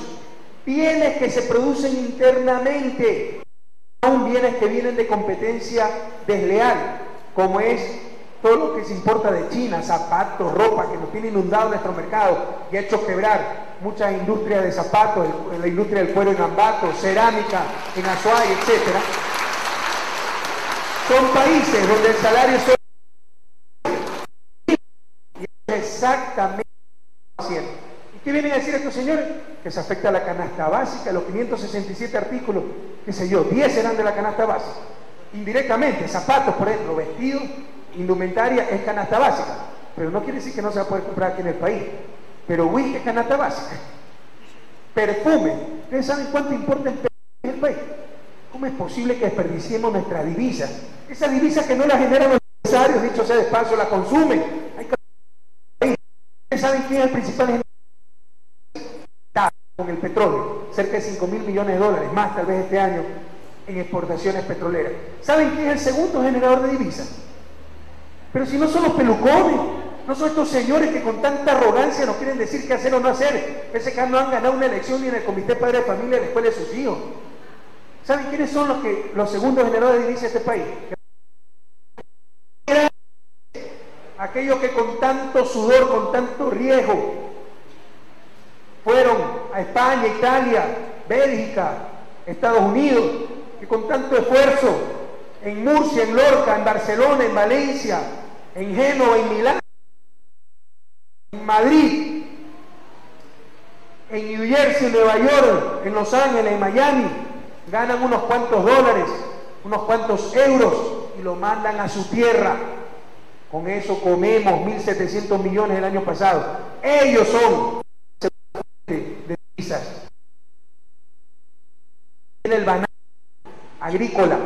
bienes que se producen internamente, aún bienes que vienen de competencia desleal, como es todo lo que se importa de China, zapatos, ropa, que nos tiene inundado nuestro mercado y ha hecho quebrar muchas industrias de zapatos, la industria del cuero en Ambato, cerámica en Azuay, etc. Son países donde el salario es exactamente lo que haciendo. ¿Y qué vienen a decir estos señores? Que se afecta a la canasta básica, los 567 artículos, qué sé yo, 10 serán de la canasta básica. Indirectamente, zapatos, por ejemplo, vestidos, indumentaria es canasta básica, pero no quiere decir que no se va a poder comprar aquí en el país. Pero whisky es canasta básica. Perfume, ¿ustedes saben cuánto importa en el país? ¿Cómo es posible que desperdiciemos nuestra divisa? Esa divisa que no la generan los empresarios, dicho sea de paso, la consumen. ¿Ustedes saben quién es el principal generador? Con el petróleo, cerca de 5.000 millones de dólares, más tal vez este año, en exportaciones petroleras. ¿Saben quién es el segundo generador de divisas? Pero si no son los pelucones, no son estos señores que con tanta arrogancia nos quieren decir qué hacer o no hacer. Ese que no han ganado una elección ni en el Comité Padre de Familia de la escuela de sus hijos. ¿Saben quiénes son los segundos generadores de divisas de este país? Aquellos que con tanto sudor, con tanto riesgo, fueron a España, Italia, Bélgica, Estados Unidos, que con tanto esfuerzo en Murcia, en Lorca, en Barcelona, en Valencia, en Génova, en Milán, en Madrid, en New Jersey, en Nueva York, en Los Ángeles, en Miami, ganan unos cuantos dólares, unos cuantos euros y lo mandan a su tierra. Con eso comemos 1.700 millones el año pasado. Ellos son de divisas. En el banano agrícola,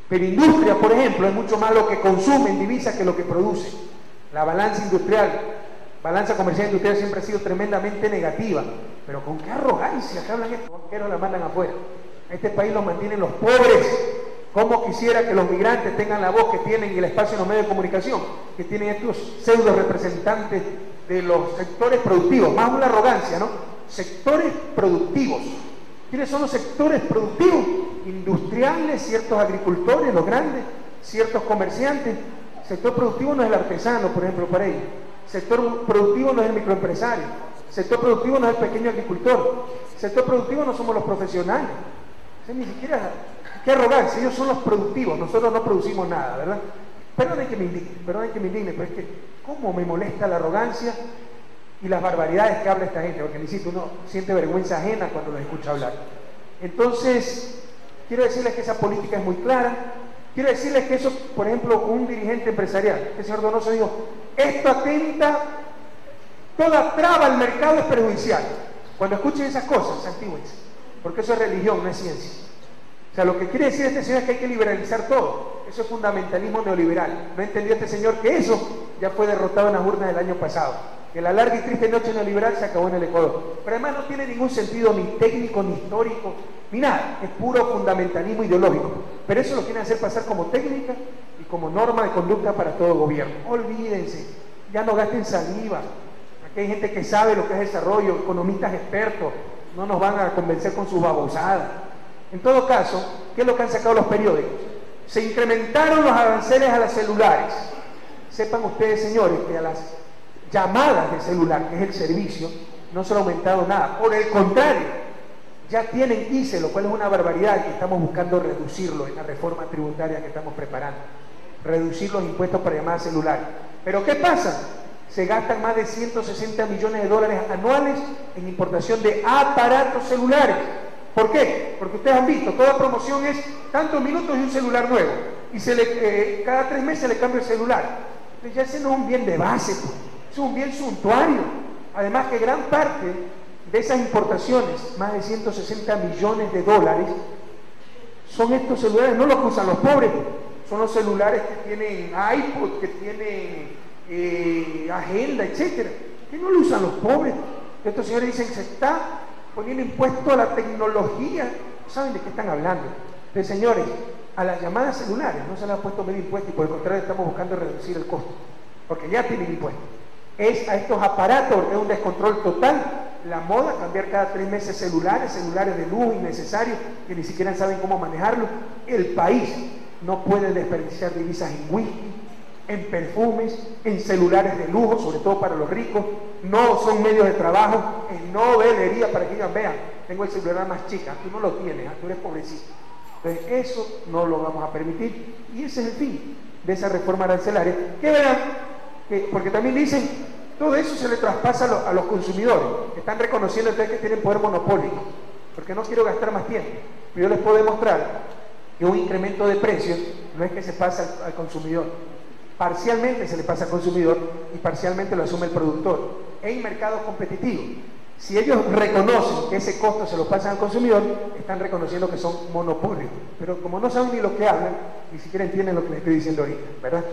pero industria, por ejemplo, es mucho más lo que consume en divisas que lo que produce. La balanza industrial, balanza comercial industrial siempre ha sido tremendamente negativa, pero con qué arrogancia que hablan estos banqueros, la mandan afuera. Este país los mantienen los pobres. ¿Cómo quisiera que los migrantes tengan la voz que tienen y el espacio en los medios de comunicación que tienen estos pseudo representantes de los sectores productivos? Más una arrogancia, ¿no? Sectores productivos. ¿Quiénes son los sectores productivos? Industriales, ciertos agricultores, los grandes, ciertos comerciantes. Sector productivo no es el artesano, por ejemplo, para ellos. Sector productivo no es el microempresario. Sector productivo no es el pequeño agricultor. Sector productivo no somos los profesionales. O sea, ni siquiera, qué arrogancia, ellos son los productivos, nosotros no producimos nada, ¿verdad? Perdonen que me indigne, pero es que cómo me molesta la arrogancia y las barbaridades que habla esta gente, porque insisto, uno siente vergüenza ajena cuando los escucha hablar. Entonces, quiero decirles que esa política es muy clara. Quiero decirles que eso, por ejemplo, un dirigente empresarial, el señor Donoso dijo, esto atenta, toda traba al mercado es perjudicial. Cuando escuchen esas cosas, santígüense, porque eso es religión, no es ciencia. O sea, lo que quiere decir este señor es que hay que liberalizar todo. Eso es fundamentalismo neoliberal. No entendió este señor que eso ya fue derrotado en las urnas del año pasado. Que la larga y triste noche neoliberal se acabó en el Ecuador. Pero además no tiene ningún sentido ni técnico, ni histórico, ni nada. Es puro fundamentalismo ideológico. Pero eso lo quieren hacer pasar como técnica y como norma de conducta para todo gobierno. Olvídense, ya no gasten saliva. Aquí hay gente que sabe lo que es desarrollo, economistas expertos. No nos van a convencer con sus babosadas. En todo caso, ¿qué es lo que han sacado los periódicos? Se incrementaron los aranceles a los celulares. Sepan ustedes, señores, que a las llamadas de celular, que es el servicio, no se ha aumentado nada. Por el contrario, ya tienen ICE, lo cual es una barbaridad, y estamos buscando reducirlo en la reforma tributaria que estamos preparando. Reducir los impuestos para llamadas celulares. Pero ¿qué pasa? Se gastan más de 160 millones de dólares anuales en importación de aparatos celulares. ¿Por qué? Porque ustedes han visto, toda promoción es tantos minutos y un celular nuevo. Y cada 3 meses le cambia el celular. Entonces ya ese no es un bien de base, pues. Es un bien suntuario. Además que gran parte de esas importaciones, más de 160 millones de dólares, son estos celulares, no los que usan los pobres, son los celulares que tienen iPod, que tienen agenda, etcétera, que no lo usan los pobres. Estos señores dicen que se está poniendo impuesto a la tecnología. No saben de qué están hablando. Entonces, señores, a las llamadas celulares no se les ha puesto medio impuesto y por el contrario estamos buscando reducir el costo, porque ya tienen impuesto. Es a estos aparatos, porque es un descontrol total. La moda, cambiar cada 3 meses celulares de lujo innecesarios que ni siquiera saben cómo manejarlo. El país no puede desperdiciar divisas en whisky, en perfumes, en celulares de lujo, sobre todo para los ricos. No son medios de trabajo, en novelería para que digan, vean, tengo el celular más chica, tú no lo tienes, tú eres pobrecito. Entonces eso no lo vamos a permitir y ese es el fin de esa reforma arancelaria, que verán, porque también dicen, todo eso se le traspasa a los consumidores, están reconociendo entonces que tienen poder monopólico, porque no quiero gastar más tiempo, pero yo les puedo demostrar que un incremento de precios no es que se pasa al consumidor, parcialmente se le pasa al consumidor y parcialmente lo asume el productor. En mercados competitivos, si ellos reconocen que ese costo se lo pasan al consumidor, están reconociendo que son monopolios, pero como no saben ni lo que hablan, ni siquiera entienden lo que les estoy diciendo ahorita, ¿verdad?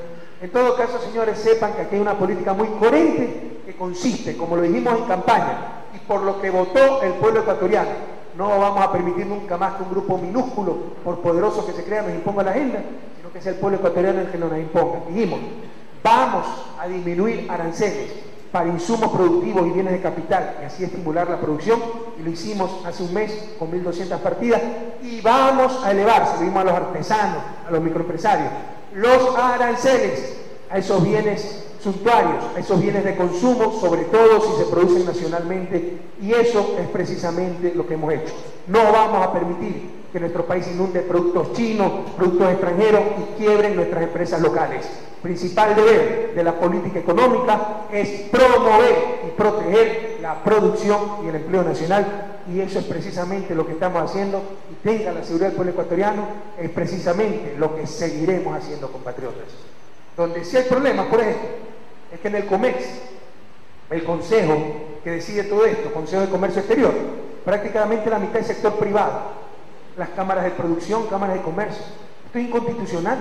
En todo caso, señores, sepan que aquí hay una política muy coherente que consiste, como lo dijimos en campaña, y por lo que votó el pueblo ecuatoriano. No vamos a permitir nunca más que un grupo minúsculo, por poderoso que se crea, nos imponga la agenda, sino que sea el pueblo ecuatoriano el que nos la imponga. Dijimos, vamos a disminuir aranceles para insumos productivos y bienes de capital y así estimular la producción, y lo hicimos hace un mes con 1.200 partidas, y vamos a elevar, se lo dimos a los artesanos, a los microempresarios, los aranceles a esos bienes suntuarios, a esos bienes de consumo, sobre todo si se producen nacionalmente, y eso es precisamente lo que hemos hecho. No vamos a permitir que nuestro país inunde productos chinos, productos extranjeros y quiebren nuestras empresas locales. Principal deber de la política económica es promover y proteger la producción y el empleo nacional, y eso es precisamente lo que estamos haciendo, y tenga la seguridad del pueblo ecuatoriano, es precisamente lo que seguiremos haciendo, compatriotas. Donde sí hay problemas, por ejemplo, es que en el COMEX, el consejo que decide todo esto, Consejo de Comercio Exterior, prácticamente la mitad es sector privado, las cámaras de producción, cámaras de comercio. Esto es inconstitucional.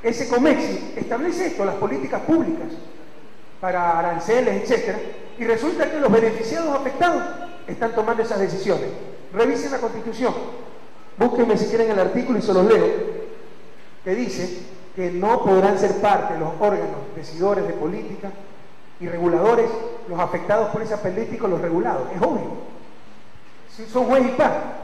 Ese COMEX establece esto, las políticas públicas para aranceles, etcétera, y resulta que los beneficiados afectados están tomando esas decisiones. Revisen la Constitución, búsquenme si quieren el artículo y se los leo, que dice que no podrán ser parte de los órganos decidores de política y reguladores los afectados por esa política o los regulados. Es obvio, si son juez y par.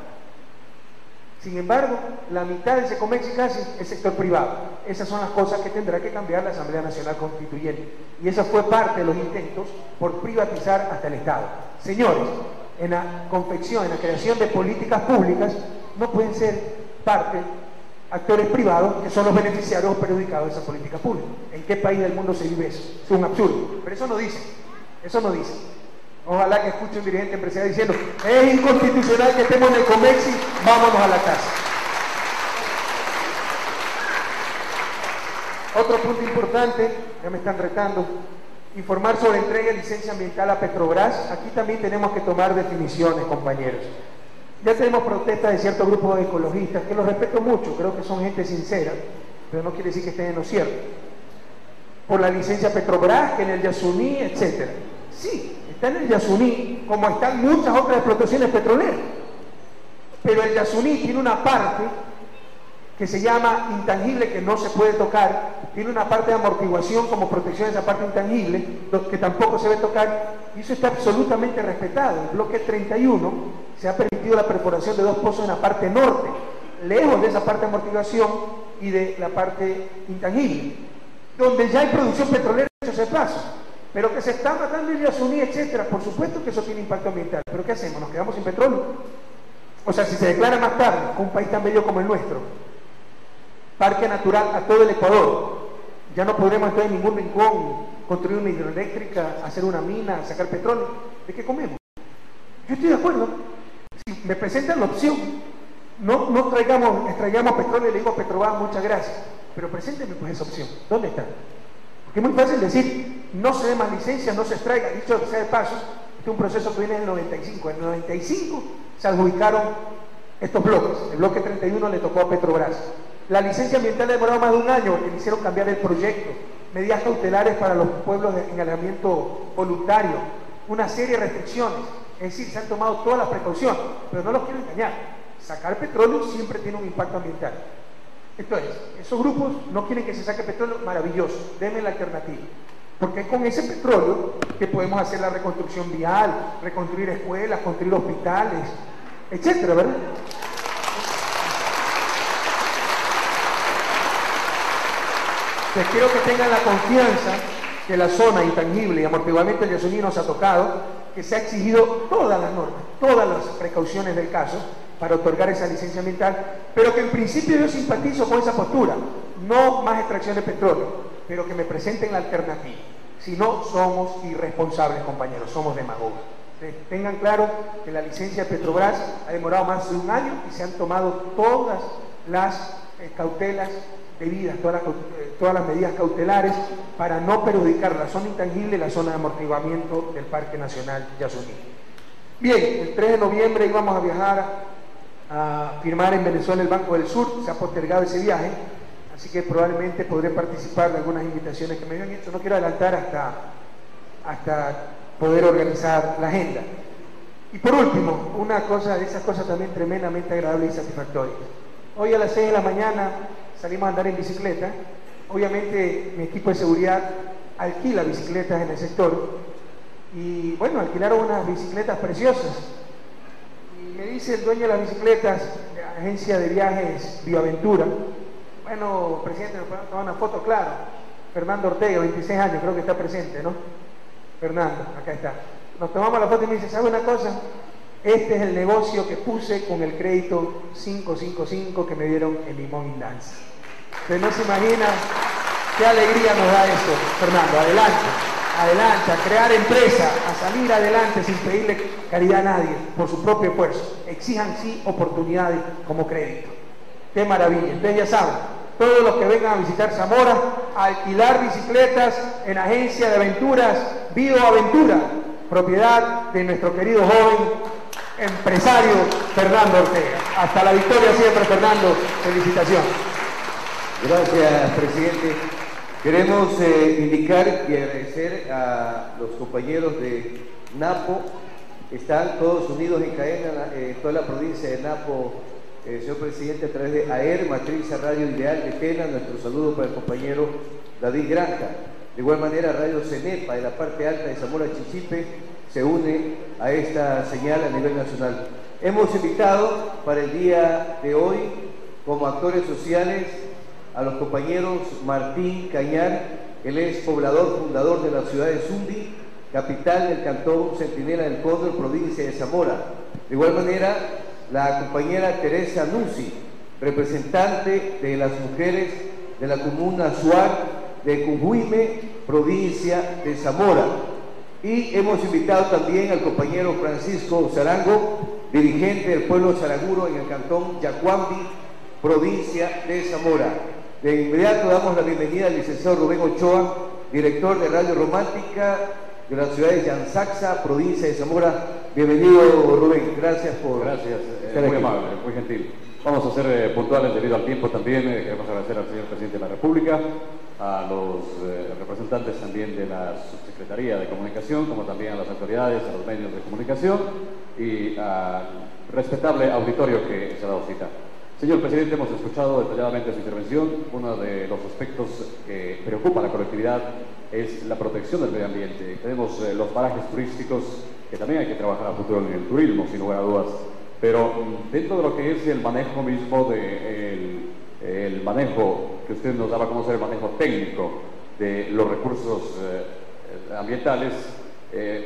Sin embargo, la mitad de ese COMEX casi es sector privado. Esas son las cosas que tendrá que cambiar la Asamblea Nacional Constituyente. Y esa fue parte de los intentos por privatizar hasta el Estado. Señores, en la confección, en la creación de políticas públicas, no pueden ser parte actores privados que son los beneficiarios o perjudicados de esa política pública. ¿En qué país del mundo se vive eso? Es un absurdo. Pero eso no dice. Eso no dice. Ojalá que escuche un dirigente empresarial diciendo, es inconstitucional que estemos en el COMEX y vámonos a la casa. Otro punto importante, ya me están retando, informar sobre entrega de licencia ambiental a Petrobras. Aquí también tenemos que tomar definiciones, compañeros. Ya tenemos protestas de ciertos grupos de ecologistas, que los respeto mucho, creo que son gente sincera, pero no quiere decir que estén en lo cierto. Por la licencia Petrobras, que en el Yasuní, etcétera. Sí, está en el Yasuní, como están muchas otras explotaciones petroleras. Pero el Yasuní tiene una parte que se llama intangible, que no se puede tocar, tiene una parte de amortiguación como protección de esa parte intangible, que tampoco se debe tocar, y eso está absolutamente respetado. En el bloque 31 se ha permitido la perforación de 2 pozos en la parte norte, lejos de esa parte de amortiguación y de la parte intangible, donde ya hay producción petrolera hecho ese paso. Pero que se está matando el Yasuní, etcétera. Por supuesto que eso tiene impacto ambiental. ¿Pero qué hacemos? ¿Nos quedamos sin petróleo? O sea, si se declara más tarde, con un país tan bello como el nuestro, parque natural a todo el Ecuador, ya no podremos entonces en ningún rincón construir una hidroeléctrica, hacer una mina, sacar petróleo. ¿De qué comemos? Yo estoy de acuerdo. Si me presentan la opción, no extraigamos petróleo y le digo a Petrobras muchas gracias, pero preséntenme pues esa opción. ¿Dónde está? Porque es muy fácil decir, no se dé más licencia, no se extraiga. Dicho sea de paso, este es un proceso que viene en el 95. En el 95 se adjudicaron estos bloques. El bloque 31 le tocó a Petrobras. La licencia ambiental ha demorado más de un año porque le hicieron cambiar el proyecto, medidas cautelares para los pueblos en alojamiento voluntario, una serie de restricciones. Es decir, se han tomado todas las precauciones, pero no los quiero engañar. Sacar petróleo siempre tiene un impacto ambiental. Entonces, esos grupos no quieren que se saque petróleo, maravilloso, denme la alternativa. Porque es con ese petróleo que podemos hacer la reconstrucción vial, reconstruir escuelas, construir hospitales, etcétera, ¿verdad? Pues quiero que tengan la confianza que la zona intangible y amortiguamiento del Yasuní nos ha tocado, que se ha exigido todas las normas, todas las precauciones del caso para otorgar esa licencia ambiental, pero que en principio yo simpatizo con esa postura, no más extracción de petróleo, pero que me presenten la alternativa. Si no, somos irresponsables, compañeros, somos demagogos. Tengan claro que la licencia de Petrobras ha demorado más de un año y se han tomado todas las cautelas debidas, todas las medidas cautelares para no perjudicar la zona intangible y la zona de amortiguamiento del Parque Nacional Yasuní. Bien, el 3 de noviembre íbamos a viajar a firmar en Venezuela el Banco del Sur, se ha postergado ese viaje, así que probablemente podré participar de algunas invitaciones que me habían hecho. No quiero adelantar hasta poder organizar la agenda. Y por último, una cosa de esas cosas también tremendamente agradable y satisfactoria. Hoy a las 6 de la mañana salimos a andar en bicicleta. Obviamente mi equipo de seguridad alquila bicicletas en el sector y bueno, alquilaron unas bicicletas preciosas. Y me dice el dueño de las bicicletas, de la agencia de viajes Bioaventura: bueno, presidente, nos podemos tomar una foto. Claro, Fernando Ortega, 26 años, creo que está presente, ¿no? Fernando, acá está. Nos tomamos la foto y me dice: ¿sabe una cosa? Este es el negocio que puse con el crédito 555 que me dieron en Limón y Danza. Usted no se imagina qué alegría nos da eso, Fernando. Adelante, adelante, a crear empresa, a salir adelante sin pedirle caridad a nadie, por su propio esfuerzo. Exijan sí oportunidades como crédito. Qué maravilla. Ustedes ya saben, todos los que vengan a visitar Zamora, a alquilar bicicletas en agencia de aventuras, Bioaventura, propiedad de nuestro querido joven empresario Fernando Ortega. Hasta la victoria siempre, Fernando. Felicitaciones. Gracias, presidente. Queremos indicar y agradecer a los compañeros de Napo. Están todos unidos en cadena, toda la provincia de Napo, señor presidente, a través de AER, Matriz Radio Ideal de Tena. Nuestro saludo para el compañero David Granja. De igual manera, Radio Cenepa de la parte alta de Zamora Chichipe se une a esta señal a nivel nacional. Hemos invitado para el día de hoy como actores sociales a los compañeros Martín Cañar. Él es poblador, fundador de la ciudad de Zundi, capital del cantón Centinela del Cóndor, provincia de Zamora. De igual manera, la compañera Teresa Nuzzi, representante de las mujeres de la comuna Suar de Cujuime, provincia de Zamora. Y hemos invitado también al compañero Francisco Zarango, dirigente del pueblo zaraguro en el cantón Yacuambi, provincia de Zamora. De inmediato damos la bienvenida al licenciado Rubén Ochoa, director de Radio Romántica de la ciudad de Yansaxa, provincia de Zamora. Bienvenido, Rubén. Gracias por... Gracias, muy amable, muy gentil. Vamos a ser puntuales debido al tiempo también. Queremos agradecer al señor presidente de la República, a los representantes también de la Subsecretaría de Comunicación, como también a las autoridades, a los medios de comunicación y al respetable auditorio que se ha dado cita. Señor presidente, hemos escuchado detalladamente su intervención. Uno de los aspectos que preocupa a la colectividad es la protección del medio ambiente. Tenemos los parajes turísticos que también hay que trabajar a futuro en el turismo, sin lugar a dudas. Pero dentro de lo que es el manejo mismo, el manejo que usted nos daba a conocer, el manejo técnico de los recursos ambientales,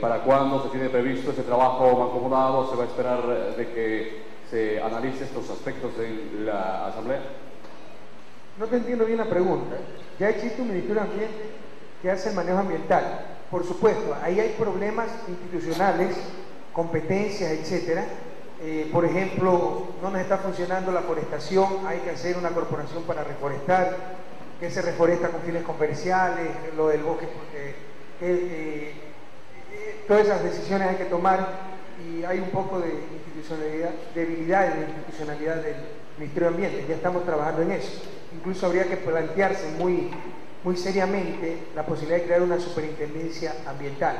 ¿para cuándo se tiene previsto ese trabajo mancomunado? ¿Se va a esperar de que se analice estos aspectos en la Asamblea? No te entiendo bien la pregunta. Ya existe un Ministerio de Ambiente que hace el manejo ambiental. Por supuesto, ahí hay problemas institucionales, competencias, etcétera, Por ejemplo, no nos está funcionando la forestación, hay que hacer una corporación para reforestar, que se reforesta con fines comerciales, lo del bosque, todas esas decisiones hay que tomar, y hay un poco de institucionalidad, debilidad en la institucionalidad del Ministerio de Ambiente. Ya estamos trabajando en eso. Incluso habría que plantearse muy seriamente la posibilidad de crear una superintendencia ambiental,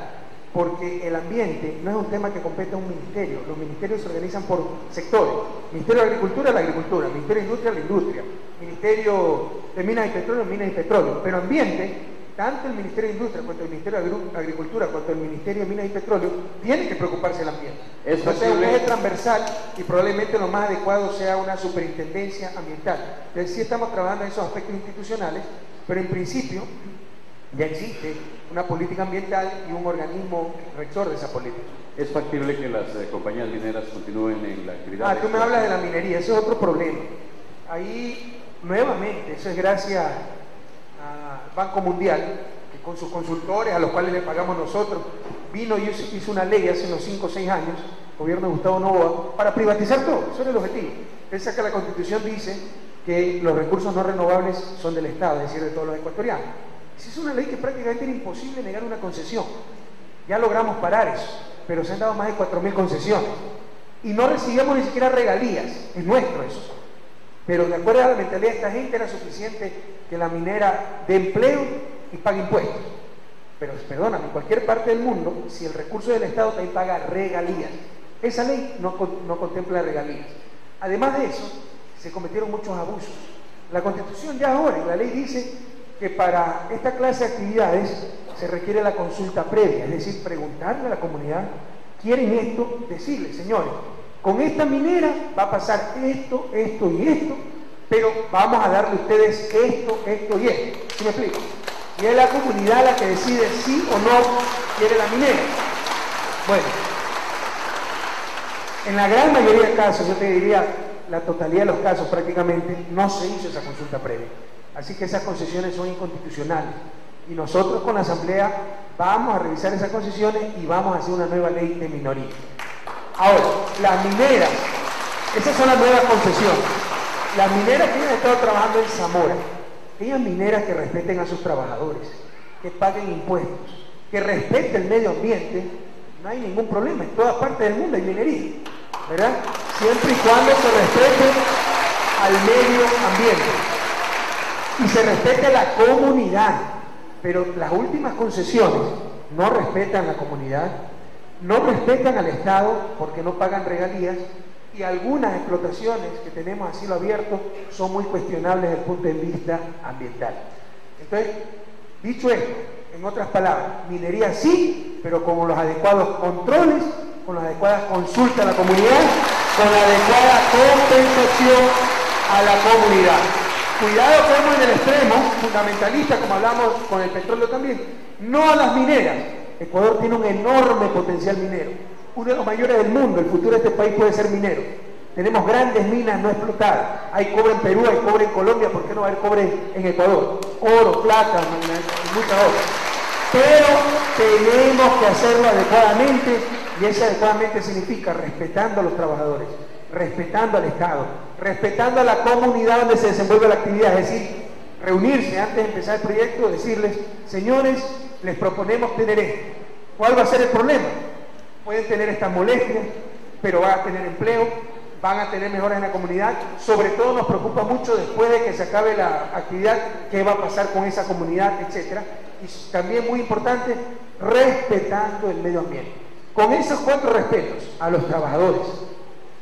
porque el ambiente no es un tema que compete a un ministerio. Los ministerios se organizan por sectores: Ministerio de Agricultura, la agricultura; Ministerio de Industria, la industria; Ministerio de Minas y Petróleo, minas y petróleo. Pero ambiente, tanto el Ministerio de Industria, cuanto el Ministerio de Agricultura, cuanto el Ministerio de Minas y Petróleo, tiene que preocuparse del ambiente. Entonces es un eje transversal, y probablemente lo más adecuado sea una superintendencia ambiental. Entonces sí estamos trabajando en esos aspectos institucionales, pero en principio ya existe una política ambiental y un organismo rector de esa política. ¿Es factible que las compañías mineras continúen en la actividad? Tú me hablas de la minería, ese es otro problema. Ahí, nuevamente, eso es gracias al Banco Mundial, que con sus consultores, a los cuales le pagamos nosotros, vino y hizo una ley hace unos 5 o 6 años, el gobierno de Gustavo Noboa, para privatizar todo. Eso era el objetivo. Pese a que la Constitución dice que los recursos no renovables son del Estado, es decir, de todos los ecuatorianos. Esa es una ley que prácticamente era imposible negar una concesión. Ya logramos parar eso, pero se han dado más de 4.000 concesiones y no recibíamos ni siquiera regalías. Es nuestro eso. Pero de acuerdo a la mentalidad de esta gente, era suficiente que la minera dé empleo y pague impuestos. Pero perdóname, en cualquier parte del mundo, si el recurso del Estado también paga regalías, esa ley no contempla regalías. Además de eso, se cometieron muchos abusos. La Constitución ya ahora, en la ley dice que para esta clase de actividades se requiere la consulta previa, es decir, preguntarle a la comunidad: ¿quieren esto? Decirle: señores, con esta minera va a pasar esto, esto y esto, pero vamos a darle a ustedes esto, esto y esto. ¿Sí me explico? Y es la comunidad la que decide sí o no quiere la minera. Bueno, en la gran mayoría de casos, yo te diría la totalidad de los casos prácticamente, no se hizo esa consulta previa. Así que esas concesiones son inconstitucionales. Y nosotros con la Asamblea vamos a revisar esas concesiones y vamos a hacer una nueva ley de minoría. Ahora, las mineras, esas son las nuevas concesiones. Las mineras que han estado trabajando en Zamora, aquellas mineras que respeten a sus trabajadores, que paguen impuestos, que respeten el medio ambiente, no hay ningún problema. En todas partes del mundo hay minería, ¿verdad? Siempre y cuando se respete al medio ambiente y se respete la comunidad. Pero las últimas concesiones no respetan la comunidad, no respetan al Estado porque no pagan regalías, y algunas explotaciones que tenemos a cielo abierto son muy cuestionables desde el punto de vista ambiental. Entonces, dicho esto, en otras palabras, minería sí, pero con los adecuados controles, con las adecuadas consultas a la comunidad, con la adecuada compensación a la comunidad. Cuidado que vamos en el extremo fundamentalista, como hablamos con el petróleo también, no a las mineras. Ecuador tiene un enorme potencial minero, uno de los mayores del mundo. El futuro de este país puede ser minero. Tenemos grandes minas no explotadas. Hay cobre en Perú, hay cobre en Colombia, ¿por qué no va a haber cobre en Ecuador? Oro, plata y muchas otras. Pero tenemos que hacerlo adecuadamente, y ese adecuadamente significa respetando a los trabajadores, respetando al Estado, respetando a la comunidad donde se desenvuelve la actividad. Es decir, reunirse antes de empezar el proyecto, decirles: señores, les proponemos tener esto. ¿Cuál va a ser el problema? Pueden tener estas molestias, pero van a tener empleo, van a tener mejoras en la comunidad. Sobre todo nos preocupa mucho después de que se acabe la actividad, qué va a pasar con esa comunidad, etcétera. Y también muy importante, respetando el medio ambiente. Con esos 4 respetos a los trabajadores,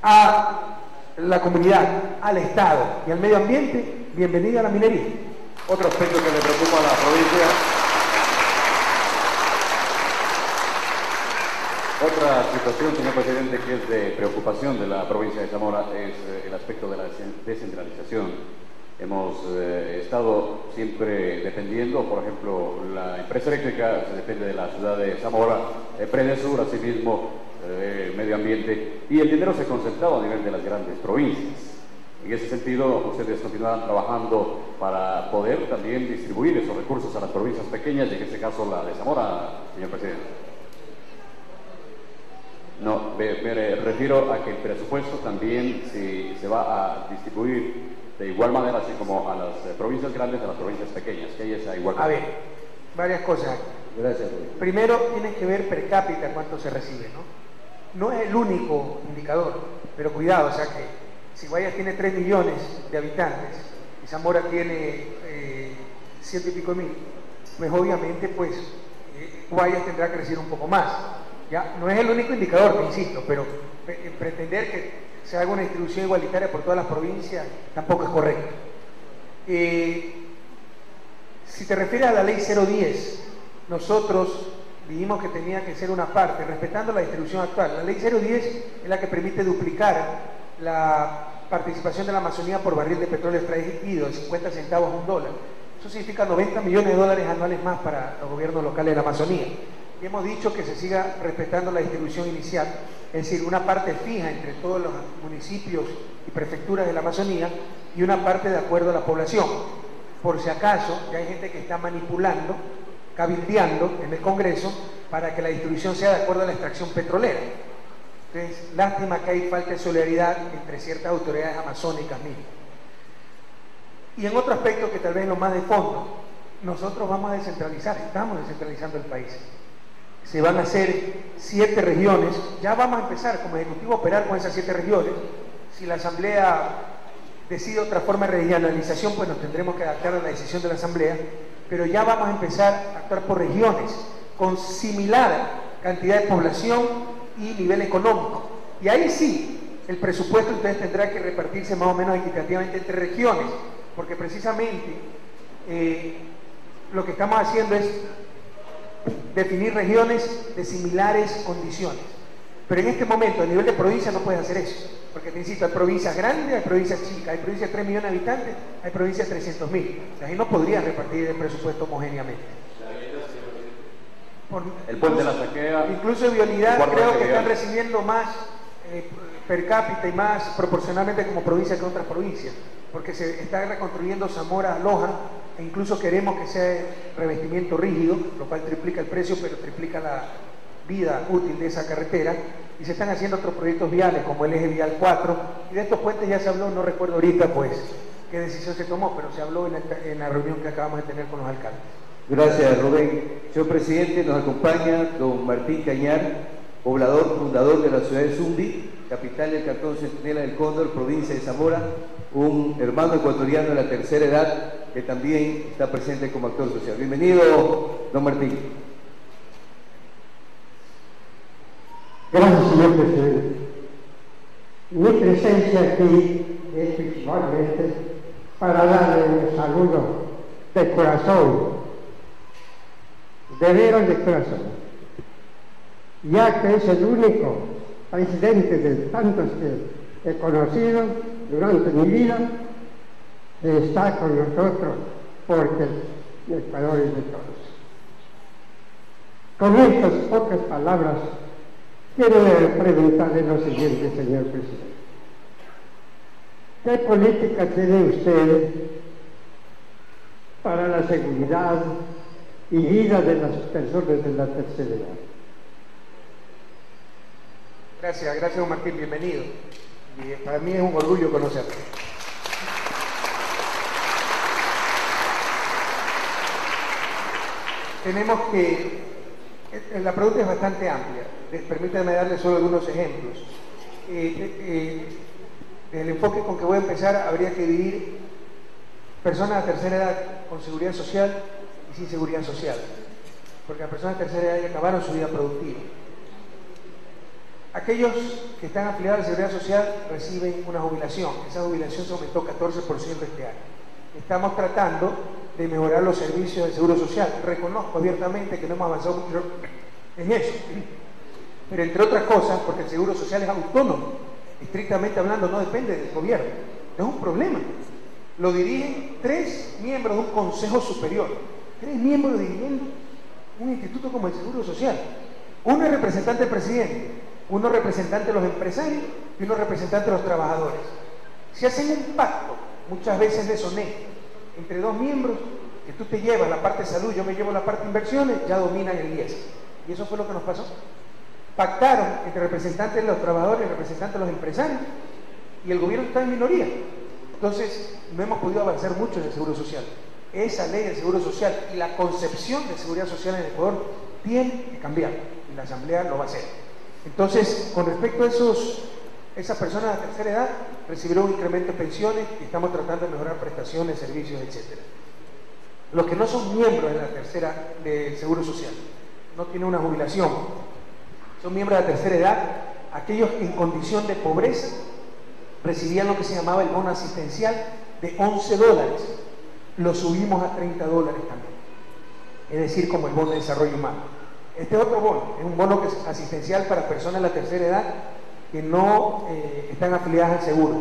a la comunidad, al Estado y al medio ambiente, bienvenida a la minería. Otro aspecto que le preocupa a la provincia, otra situación, señor presidente, que es de preocupación de la provincia de Zamora, es el aspecto de la descentralización. Hemos estado siempre dependiendo, por ejemplo, la empresa eléctrica depende de la ciudad de Zamora, Predesur, asimismo, medio ambiente, y el dinero se ha concentrado a nivel de las grandes provincias. En ese sentido, ustedes continuarán trabajando para poder también distribuir esos recursos a las provincias pequeñas, y en este caso la de Zamora, señor presidente. No, me refiero a que el presupuesto también se va a distribuir de igual manera, así como a las provincias grandes, a las provincias pequeñas, que hay esa igualdad. A ver, varias cosas. Gracias, Rubén. Primero, tienes que ver per cápita cuánto se recibe, ¿no? No es el único indicador, pero cuidado, o sea que si Guayas tiene 3 millones de habitantes y Zamora tiene 7 y pico mil, pues obviamente pues Guayas tendrá que recibir un poco más. ¿Ya? No es el único indicador, insisto, pero pretender que se haga una distribución igualitaria por todas las provincias tampoco es correcto. Si te refieres a la ley 010, nosotros dijimos que tenía que ser una parte, respetando la distribución actual. La ley 010 es la que permite duplicar la participación de la Amazonía por barril de petróleo extraído de 50 centavos a $1. Eso significa 90 millones de dólares anuales más para los gobiernos locales de la Amazonía. Y hemos dicho que se siga respetando la distribución inicial, es decir, una parte fija entre todos los municipios y prefecturas de la Amazonía y una parte de acuerdo a la población. Por si acaso, ya hay gente que está manipulando, cabildeando en el Congreso para que la distribución sea de acuerdo a la extracción petrolera. Entonces, lástima que hay falta de solidaridad entre ciertas autoridades amazónicas mismas. Y en otro aspecto que tal vez es lo más de fondo, nosotros vamos a descentralizar, estamos descentralizando el país. Se van a hacer 7 regiones, ya vamos a empezar como Ejecutivo a operar con esas 7 regiones. Si la Asamblea decide otra forma de regionalización, pues nos tendremos que adaptar a la decisión de la Asamblea, pero ya vamos a empezar a actuar por regiones, con similar cantidad de población y nivel económico. Y ahí sí, el presupuesto entonces tendrá que repartirse más o menos equitativamente entre regiones, porque precisamente lo que estamos haciendo es definir regiones de similares condiciones. Pero en este momento, a nivel de provincia, no puedes hacer eso, porque te insisto, hay provincias grandes, hay provincias chicas, hay provincias de 3 millones de habitantes, hay provincias de 300.000. O sea, ahí no podrías repartir el presupuesto homogéneamente. El puente de la Saquea. Incluso Vialidad creo que están recibiendo más per cápita y más proporcionalmente como provincia que otras provincias, porque se está reconstruyendo Zamora a Loja, e incluso queremos que sea revestimiento rígido, lo cual triplica el precio, pero triplica la vida útil de esa carretera, y se están haciendo otros proyectos viales como el eje vial 4, y de estos puentes ya se habló, no recuerdo ahorita pues qué decisión se tomó, pero se habló en la reunión que acabamos de tener con los alcaldes. Gracias, Rubén. Señor presidente, nos acompaña don Martín Cañar, poblador fundador de la ciudad de Zumbi, capital del cantón Centinela del Cóndor, provincia de Zamora, un hermano ecuatoriano de la tercera edad que también está presente como actor social. Bienvenido, don Martín. Gracias, señor presidente. Mi presencia aquí es principalmente para darle un saludo de corazón, de veras de corazón, ya que es el único presidente de tantos que he conocido durante mi vida que está con nosotros, porque el Ecuador es de todos. Con estas pocas palabras quiero preguntarle lo siguiente, señor presidente. ¿Qué política tiene usted para la seguridad y vida de las personas de la tercera edad? Gracias, don Martín, bienvenido. Y para mí es un orgullo conocerlo. Tenemos que... La pregunta es bastante amplia. Permítanme darle solo algunos ejemplos. El enfoque con que voy a empezar habría que dividir personas de tercera edad con seguridad social y sin seguridad social, porque las personas de tercera edad ya acabaron su vida productiva. Aquellos que están afiliados a la seguridad social reciben una jubilación. Esa jubilación se aumentó 14% este año. Estamos tratando de mejorar los servicios de seguro social. Reconozco abiertamente que no hemos avanzado mucho en eso, pero entre otras cosas, porque el seguro social es autónomo, estrictamente hablando, no depende del gobierno. Es un problema. Lo dirigen 3 miembros de un consejo superior, 3 miembros dirigiendo un instituto como el Seguro Social. Uno es representante del presidente, uno representante de los empresarios y uno representante de los trabajadores. Si hacen un pacto, muchas veces deshonesto, entre 2 miembros, que tú te llevas la parte de salud, yo me llevo la parte de inversiones, ya dominan el 10. Y eso fue lo que nos pasó. pactaron entre representantes de los trabajadores y representantes de los empresarios, y el gobierno está en minoría. Entonces, no hemos podido avanzar mucho en el Seguro Social. Esa ley del Seguro Social y la concepción de seguridad social en Ecuador tiene que cambiar, y la Asamblea lo va a hacer. Entonces, con respecto a esas personas de tercera edad, recibieron un incremento de pensiones y estamos tratando de mejorar prestaciones, servicios, etc. Los que no son miembros de la tercera del Seguro Social, no tienen una jubilación, son miembros de la tercera edad, aquellos en condición de pobreza recibían lo que se llamaba el bono asistencial de $11, lo subimos a $30 también, es decir, como el bono de desarrollo humano. Este otro bono es un bono que es asistencial para personas de la tercera edad que no están afiliadas al seguro.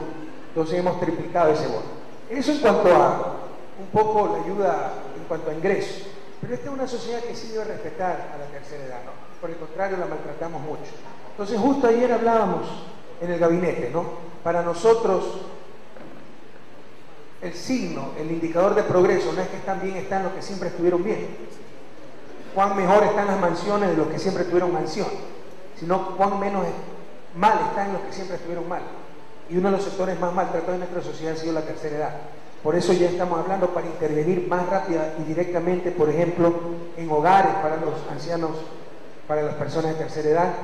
Entonces hemos triplicado ese bono. Eso en cuanto a un poco la ayuda en cuanto a ingresos. Pero esta es una sociedad que sí debe respetar a la tercera edad, ¿no? Por el contrario, la maltratamos mucho. Entonces justo ayer hablábamos en el gabinete, ¿no? Para nosotros el signo, el indicador de progreso no es que están bien, están los que siempre estuvieron bien. Cuán mejor están las mansiones de los que siempre tuvieron mansión, sino cuán menos mal están los que siempre estuvieron mal. Y uno de los sectores más maltratados de nuestra sociedad ha sido la tercera edad. Por eso ya estamos hablando para intervenir más rápida y directamente, por ejemplo, en hogares para los ancianos, para las personas de tercera edad,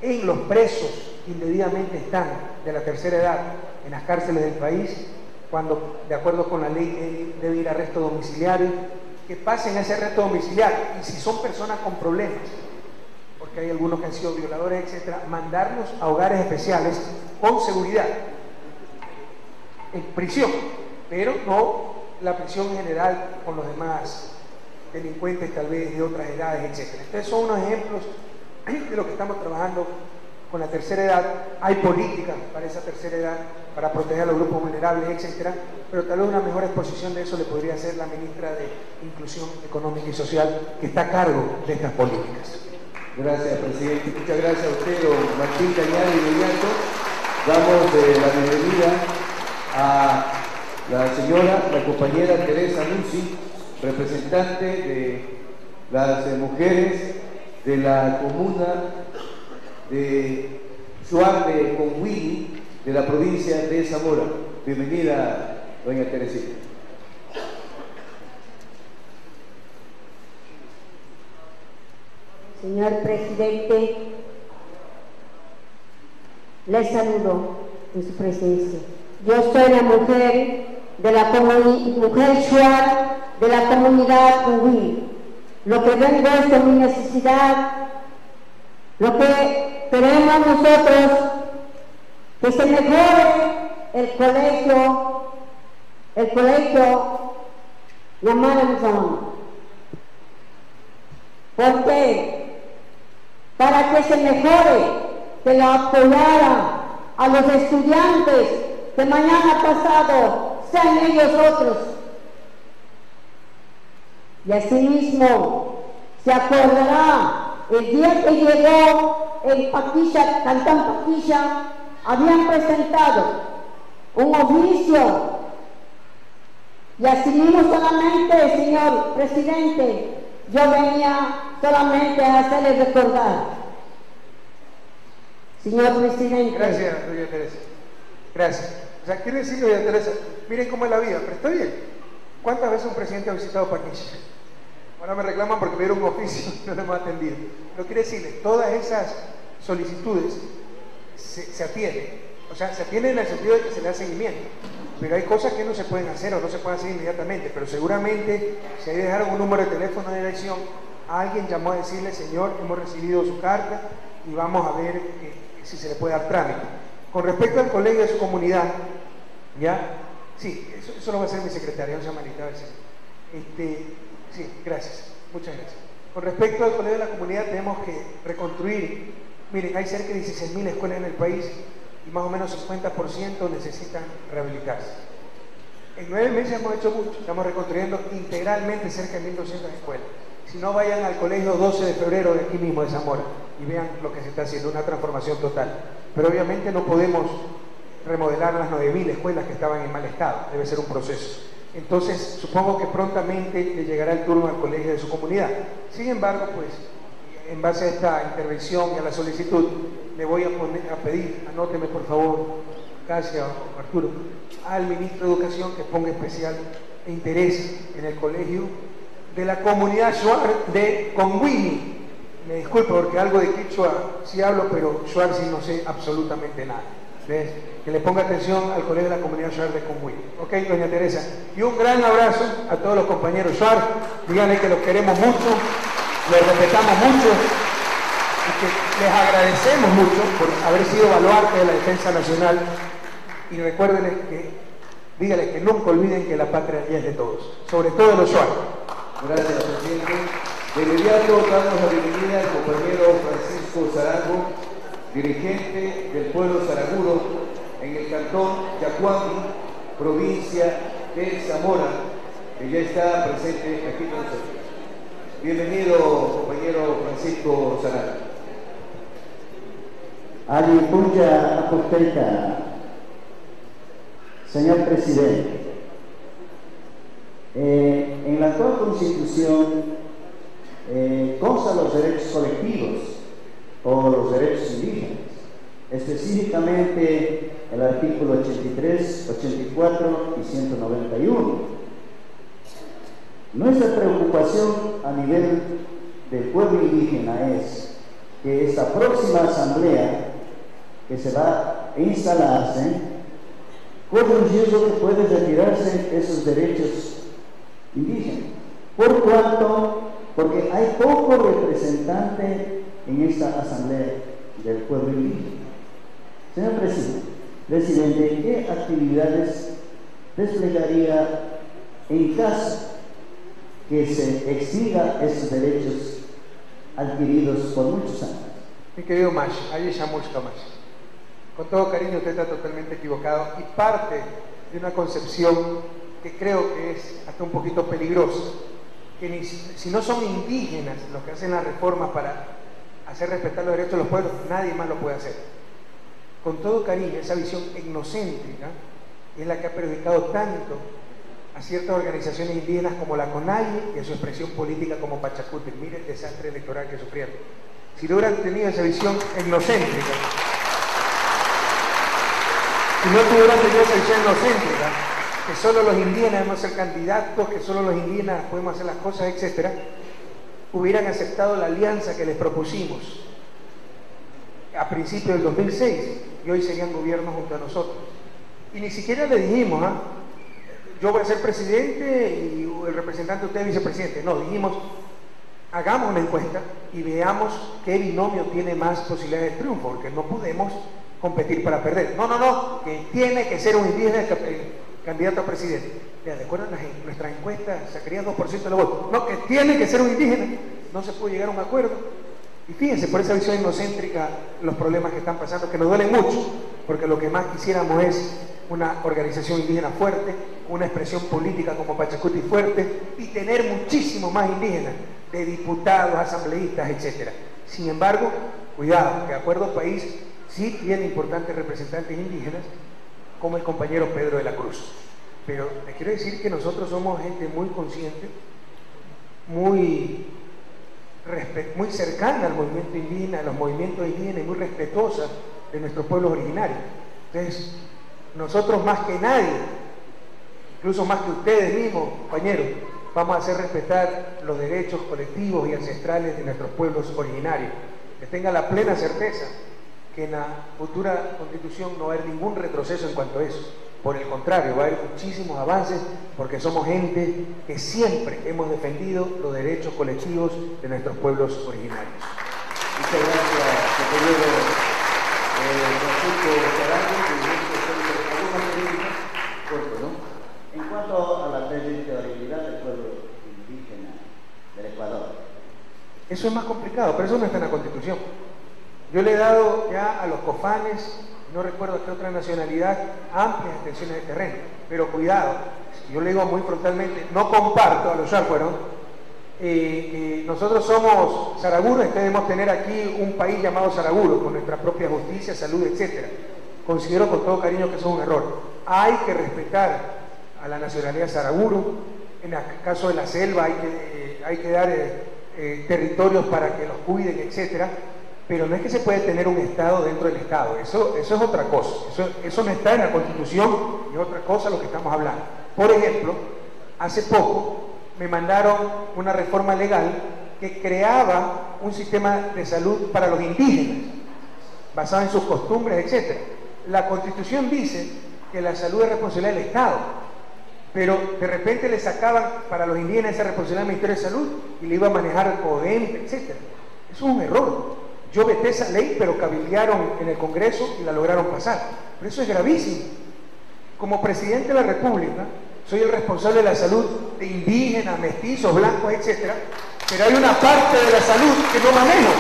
en los presos que indebidamente están de la tercera edad en las cárceles del país, cuando de acuerdo con la ley debe ir a arresto domiciliario, que pasen ese arresto domiciliario, y si son personas con problemas, porque hay algunos que han sido violadores, etcétera, mandarlos a hogares especiales con seguridad, en prisión, pero no la prisión general con los demás delincuentes tal vez de otras edades, etcétera. Entonces son unos ejemplos de lo que estamos trabajando con la tercera edad. Hay políticas para esa tercera edad, para proteger a los grupos vulnerables, etcétera, pero tal vez una mejor exposición de eso le podría hacer la ministra de Inclusión Económica y Social, que está a cargo de estas políticas. Gracias, presidente. Muchas gracias a usted, don Martín Cañada. Inmediato damos la bienvenida a la señora, la compañera Teresa Nuzzi, representante de las mujeres de la comuna de Suarbe con Willy, de la provincia de Zamora. Bienvenida, doña Teresita. Señor presidente, les saludo en su presencia. Yo soy la mujer de la mujer Shuar de la comunidad Cuhuí. Lo que vengo es de mi necesidad, lo que queremos nosotros, que se mejore el colegio llamado Musamón. ¿Por qué? Para que se mejore, que lo apoyara a los estudiantes que mañana pasado sean ellos otros. Y asimismo se acordará el día que llegó en Paquilla, Cantán Paquilla, habían presentado un oficio, y asimismo solamente, señor presidente, yo venía solamente a hacerle recordar. Señor presidente. Gracias, doña Teresa. Gracias. O sea, quiero decirle, doña Teresa, miren cómo es la vida, pero está bien. ¿Cuántas veces un presidente ha visitado Paquilla? Ahora me reclaman porque me dieron un oficio y no lo hemos atendido. Pero quiero decirle, todas esas solicitudes se atienden. O sea, se atienden en el sentido de que se le da seguimiento. Pero hay cosas que no se pueden hacer o no se pueden hacer inmediatamente. Pero seguramente, si ahí dejaron un número de teléfono de elección, alguien llamó a decirle, señor, hemos recibido su carta y vamos a ver si se le puede dar trámite. Con respecto al colegio de su comunidad, ¿ya? Sí, eso lo va a hacer mi secretaria, no se llama Marita. Sí, gracias, muchas gracias. Con respecto al colegio de la comunidad, tenemos que reconstruir. Miren, hay cerca de 16.000 escuelas en el país y más o menos 50% necesitan rehabilitarse. En 9 meses hemos hecho mucho, estamos reconstruyendo integralmente cerca de 1.200 escuelas. Si no, vayan al colegio 12 de febrero de aquí mismo de Zamora y vean lo que se está haciendo, una transformación total. Pero obviamente no podemos remodelar las 9.000 escuelas que estaban en mal estado, debe ser un proceso. Entonces, supongo que prontamente le llegará el turno al colegio de su comunidad. Sin embargo, pues, en base a esta intervención y a la solicitud, le voy a pedir, anóteme por favor, Casia o Arturo, al ministro de Educación que ponga especial interés en el colegio de la comunidad Shuar de Conguini. Me disculpo porque algo de quichua sí hablo, pero Shuar sí no sé absolutamente nada. ¿Ves? Que le ponga atención al colegio de la comunidad Shuar de Conguini. Ok, doña Teresa. Y un gran abrazo a todos los compañeros Shuar. Díganle que los queremos mucho, los respetamos mucho y que les agradecemos mucho por haber sido baluarte de la defensa nacional. Y recuérdenles que, díganles que nunca olviden que la patria ya es de todos, sobre todo de los Shuar. Gracias, presidente. De inmediato damos la bienvenida al compañero Francisco Zarango, dirigente del pueblo zaraguro en el cantón Yacuami, provincia de Zamora, que ya está presente aquí con nosotros. Bienvenido, compañero Francisco Zarango. Ali Punja Apoteca, señor presidente, en la actual Constitución constan los derechos colectivos o los derechos indígenas, específicamente el artículo 83, 84 y 191. Nuestra preocupación a nivel del pueblo indígena es que esta próxima asamblea que se va a instalarse corre un riesgo que puede retirarse esos derechos indígenas. ¿Por cuánto? Porque hay poco representante en esta asamblea del pueblo indígena. Señor presidente, ¿qué actividades desplegaría en caso que se extienda esos derechos adquiridos por muchos años? Mi querido Mash, ahí Shamushka Mash. Con todo cariño, usted está totalmente equivocado y parte de una concepción que creo que es hasta un poquito peligrosa. Que si no son indígenas los que hacen las reformas para hacer respetar los derechos de los pueblos, nadie más lo puede hacer. Con todo cariño, esa visión etnocéntrica es la que ha perjudicado tanto a ciertas organizaciones indígenas como la CONAIE y a su expresión política como Pachacuti. Mire el desastre electoral que sufrieron. Si no hubieran tenido esa visión etnocéntrica, si no tuvieran tenido esa visión etnocéntrica, que solo los indígenas debemos ser candidatos, que solo los indígenas podemos hacer las cosas, etc., hubieran aceptado la alianza que les propusimos a principios del 2006 y hoy serían gobierno junto a nosotros. Y ni siquiera le dijimos, yo voy a ser presidente y el representante de usted es vicepresidente. No, dijimos, hagamos una encuesta y veamos qué binomio tiene más posibilidades de triunfo, porque no podemos competir para perder. No, que tiene que ser un indígena candidato a presidente. ¿Recuerdan nuestra encuesta? Sacaría 2% de los votos. No, que tiene que ser un indígena. No se puede llegar a un acuerdo. Y fíjense, por esa visión etnocéntrica, los problemas que están pasando, que nos duelen mucho, porque lo que más quisiéramos es una organización indígena fuerte, una expresión política como Pachacuti fuerte, y tener muchísimo más indígenas, de diputados, asambleístas, etc. Sin embargo, cuidado, que Acuerdo País sí tiene importantes representantes indígenas, como el compañero Pedro de la Cruz. Pero les quiero decir que nosotros somos gente muy consciente, muy cercana al movimiento indígena, a los movimientos indígenas, y muy respetuosa de nuestros pueblos originarios. Entonces, nosotros más que nadie, incluso más que ustedes mismos, compañeros, vamos a hacer respetar los derechos colectivos y ancestrales de nuestros pueblos originarios. Que tengan la plena certeza que en la futura Constitución no va a haber ningún retroceso en cuanto a eso. Por el contrario, va a haber muchísimos avances, porque somos gente que siempre hemos defendido los derechos colectivos de nuestros pueblos originarios. Muchas gracias, compañero Francisco Zarango. En cuanto a la territorialidad del pueblo indígena del Ecuador. Eso es más complicado, pero eso no está en la Constitución. Yo le he dado ya a los cofanes, no recuerdo qué otra nacionalidad, amplias extensiones de terreno, pero cuidado, yo le digo muy frontalmente, no comparto a los Sharfueron, nosotros somos Saraguro, debemos tener aquí un país llamado Saraguro, con nuestra propia justicia, salud, etc. Considero con todo cariño que eso es un error. Hay que respetar a la nacionalidad Saraguro, en el caso de la selva hay que dar territorios para que los cuiden, etcétera, pero no es que se puede tener un Estado dentro del Estado, eso es otra cosa, eso no está en la Constitución, y es otra cosa lo que estamos hablando. Por ejemplo, hace poco me mandaron una reforma legal que creaba un sistema de salud para los indígenas, basado en sus costumbres, etcétera. La Constitución dice que la salud es responsabilidad del Estado, pero de repente le sacaban para los indígenas esa responsabilidad del Ministerio de Salud y le iba a manejar el CODEMPE, etcétera. Eso es un error. Yo veté esa ley, pero cabildearon en el Congreso y la lograron pasar. Pero eso es gravísimo. Como presidente de la República, soy el responsable de la salud de indígenas, mestizos, blancos, etcétera, pero hay una parte de la salud que no manejo.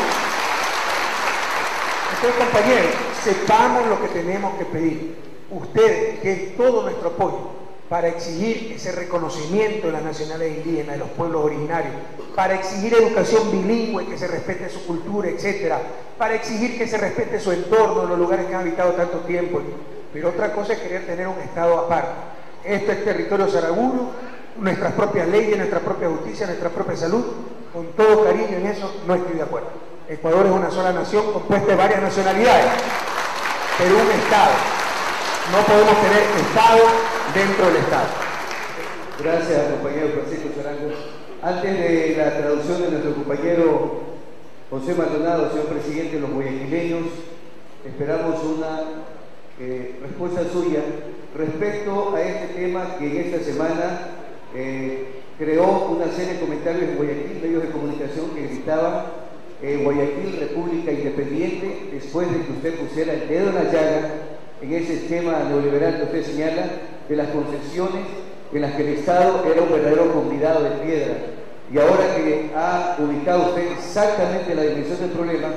Entonces, compañeros, sepamos lo que tenemos que pedir. Ustedes, que es todo nuestro apoyo, para exigir ese reconocimiento de las nacionalidades indígenas, de los pueblos originarios, para exigir educación bilingüe, que se respete su cultura, etcétera, para exigir que se respete su entorno, los lugares que han habitado tanto tiempo. Pero otra cosa es querer tener un Estado aparte. Esto es territorio saraguro, nuestras propias leyes, nuestra propia justicia, nuestra propia salud. Con todo cariño en eso no estoy de acuerdo. Ecuador es una sola nación compuesta de varias nacionalidades, pero un Estado. No podemos tener Estado dentro del Estado. Gracias, compañero Francisco Sarango. Antes de la traducción de nuestro compañero José Maldonado, señor presidente de los guayaquileños, esperamos una respuesta suya respecto a este tema que en esta semana creó una serie de comentarios en Guayaquil, medios de comunicación que gritaban Guayaquil, República Independiente, después de que usted pusiera el dedo en la llaga en ese esquema neoliberal que usted señala, de las concesiones en las que el Estado era un verdadero convidado de piedra. Y ahora que ha ubicado usted exactamente la dimensión del problema,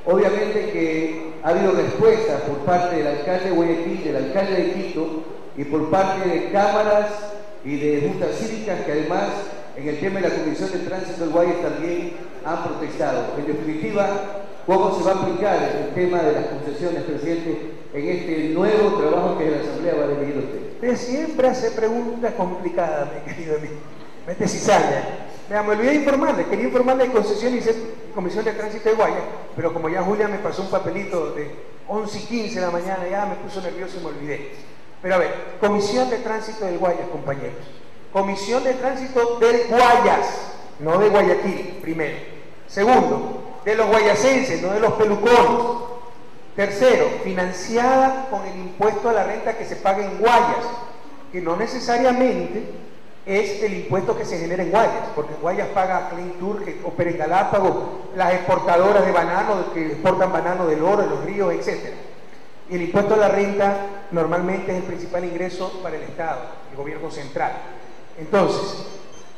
obviamente que ha habido respuesta por parte del alcalde de Guayaquil, del alcalde de Quito y por parte de cámaras y de juntas cívicas que además en el tema de la Comisión de Tránsito del Guayas también han protestado. En definitiva, ¿cómo se va a aplicar el tema de las concesiones, presidente, en este nuevo trabajo que de la Asamblea va a dirigir usted? Usted siempre hace preguntas complicadas, mi querido amigo. Mete cizaña. Me olvidé de informarle, quería informarle de concesión y Comisión de Tránsito de Guayas, pero como ya Julia me pasó un papelito de 11:15 de la mañana, ya me puso nervioso y me olvidé. Pero a ver, Comisión de Tránsito del Guayas, compañeros. Comisión de Tránsito del Guayas, no de Guayaquil, primero. Segundo, de los guayasenses, no de los pelucones. Tercero, financiada con el impuesto a la renta que se paga en Guayas, que no necesariamente es el impuesto que se genera en Guayas, porque en Guayas paga Clean Tour, que opera en Galápagos, las exportadoras de banano, que exportan banano del oro, de los ríos, etc. Y el impuesto a la renta normalmente es el principal ingreso para el Estado, el gobierno central. Entonces,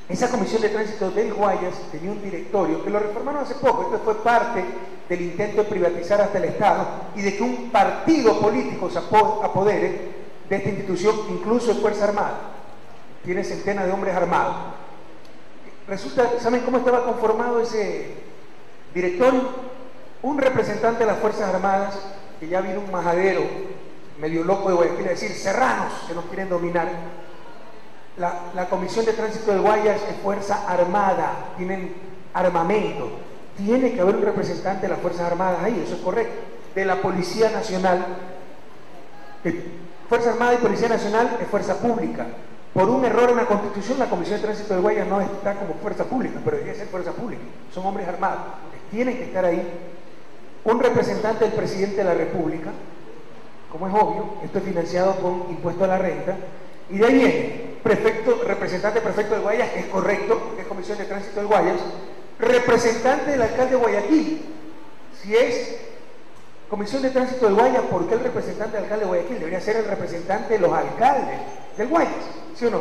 esa Comisión de Tránsito del Guayas tenía un directorio que lo reformaron hace poco. Esto fue parte del intento de privatizar hasta el Estado y de que un partido político se apodere de esta institución, incluso de Fuerza Armada. Tiene centenas de hombres armados. Resulta, ¿saben cómo estaba conformado ese directorio? Un representante de las Fuerzas Armadas, que ya vino un majadero medio loco de Guayaquil a decir serranos que nos quieren dominar. La Comisión de Tránsito de Guayas es Fuerza Armada, tienen armamento. Tiene que haber un representante de las Fuerzas Armadas ahí, eso es correcto. De la Policía Nacional. Fuerza Armada y Policía Nacional es fuerza pública. Por un error en la Constitución, la Comisión de Tránsito de Guayas no está como fuerza pública, pero debería ser fuerza pública. Son hombres armados. Tienen que estar ahí. Un representante del presidente de la República, como es obvio, esto es financiado con impuesto a la renta, y de ahí viene representante prefecto de Guayas, que es correcto, que es Comisión de Tránsito de Guayas, representante del alcalde de Guayaquil. Si es Comisión de Tránsito de Guayas, ¿por qué el representante del alcalde de Guayaquil? Debería ser el representante de los alcaldes del Guayas, ¿sí o no?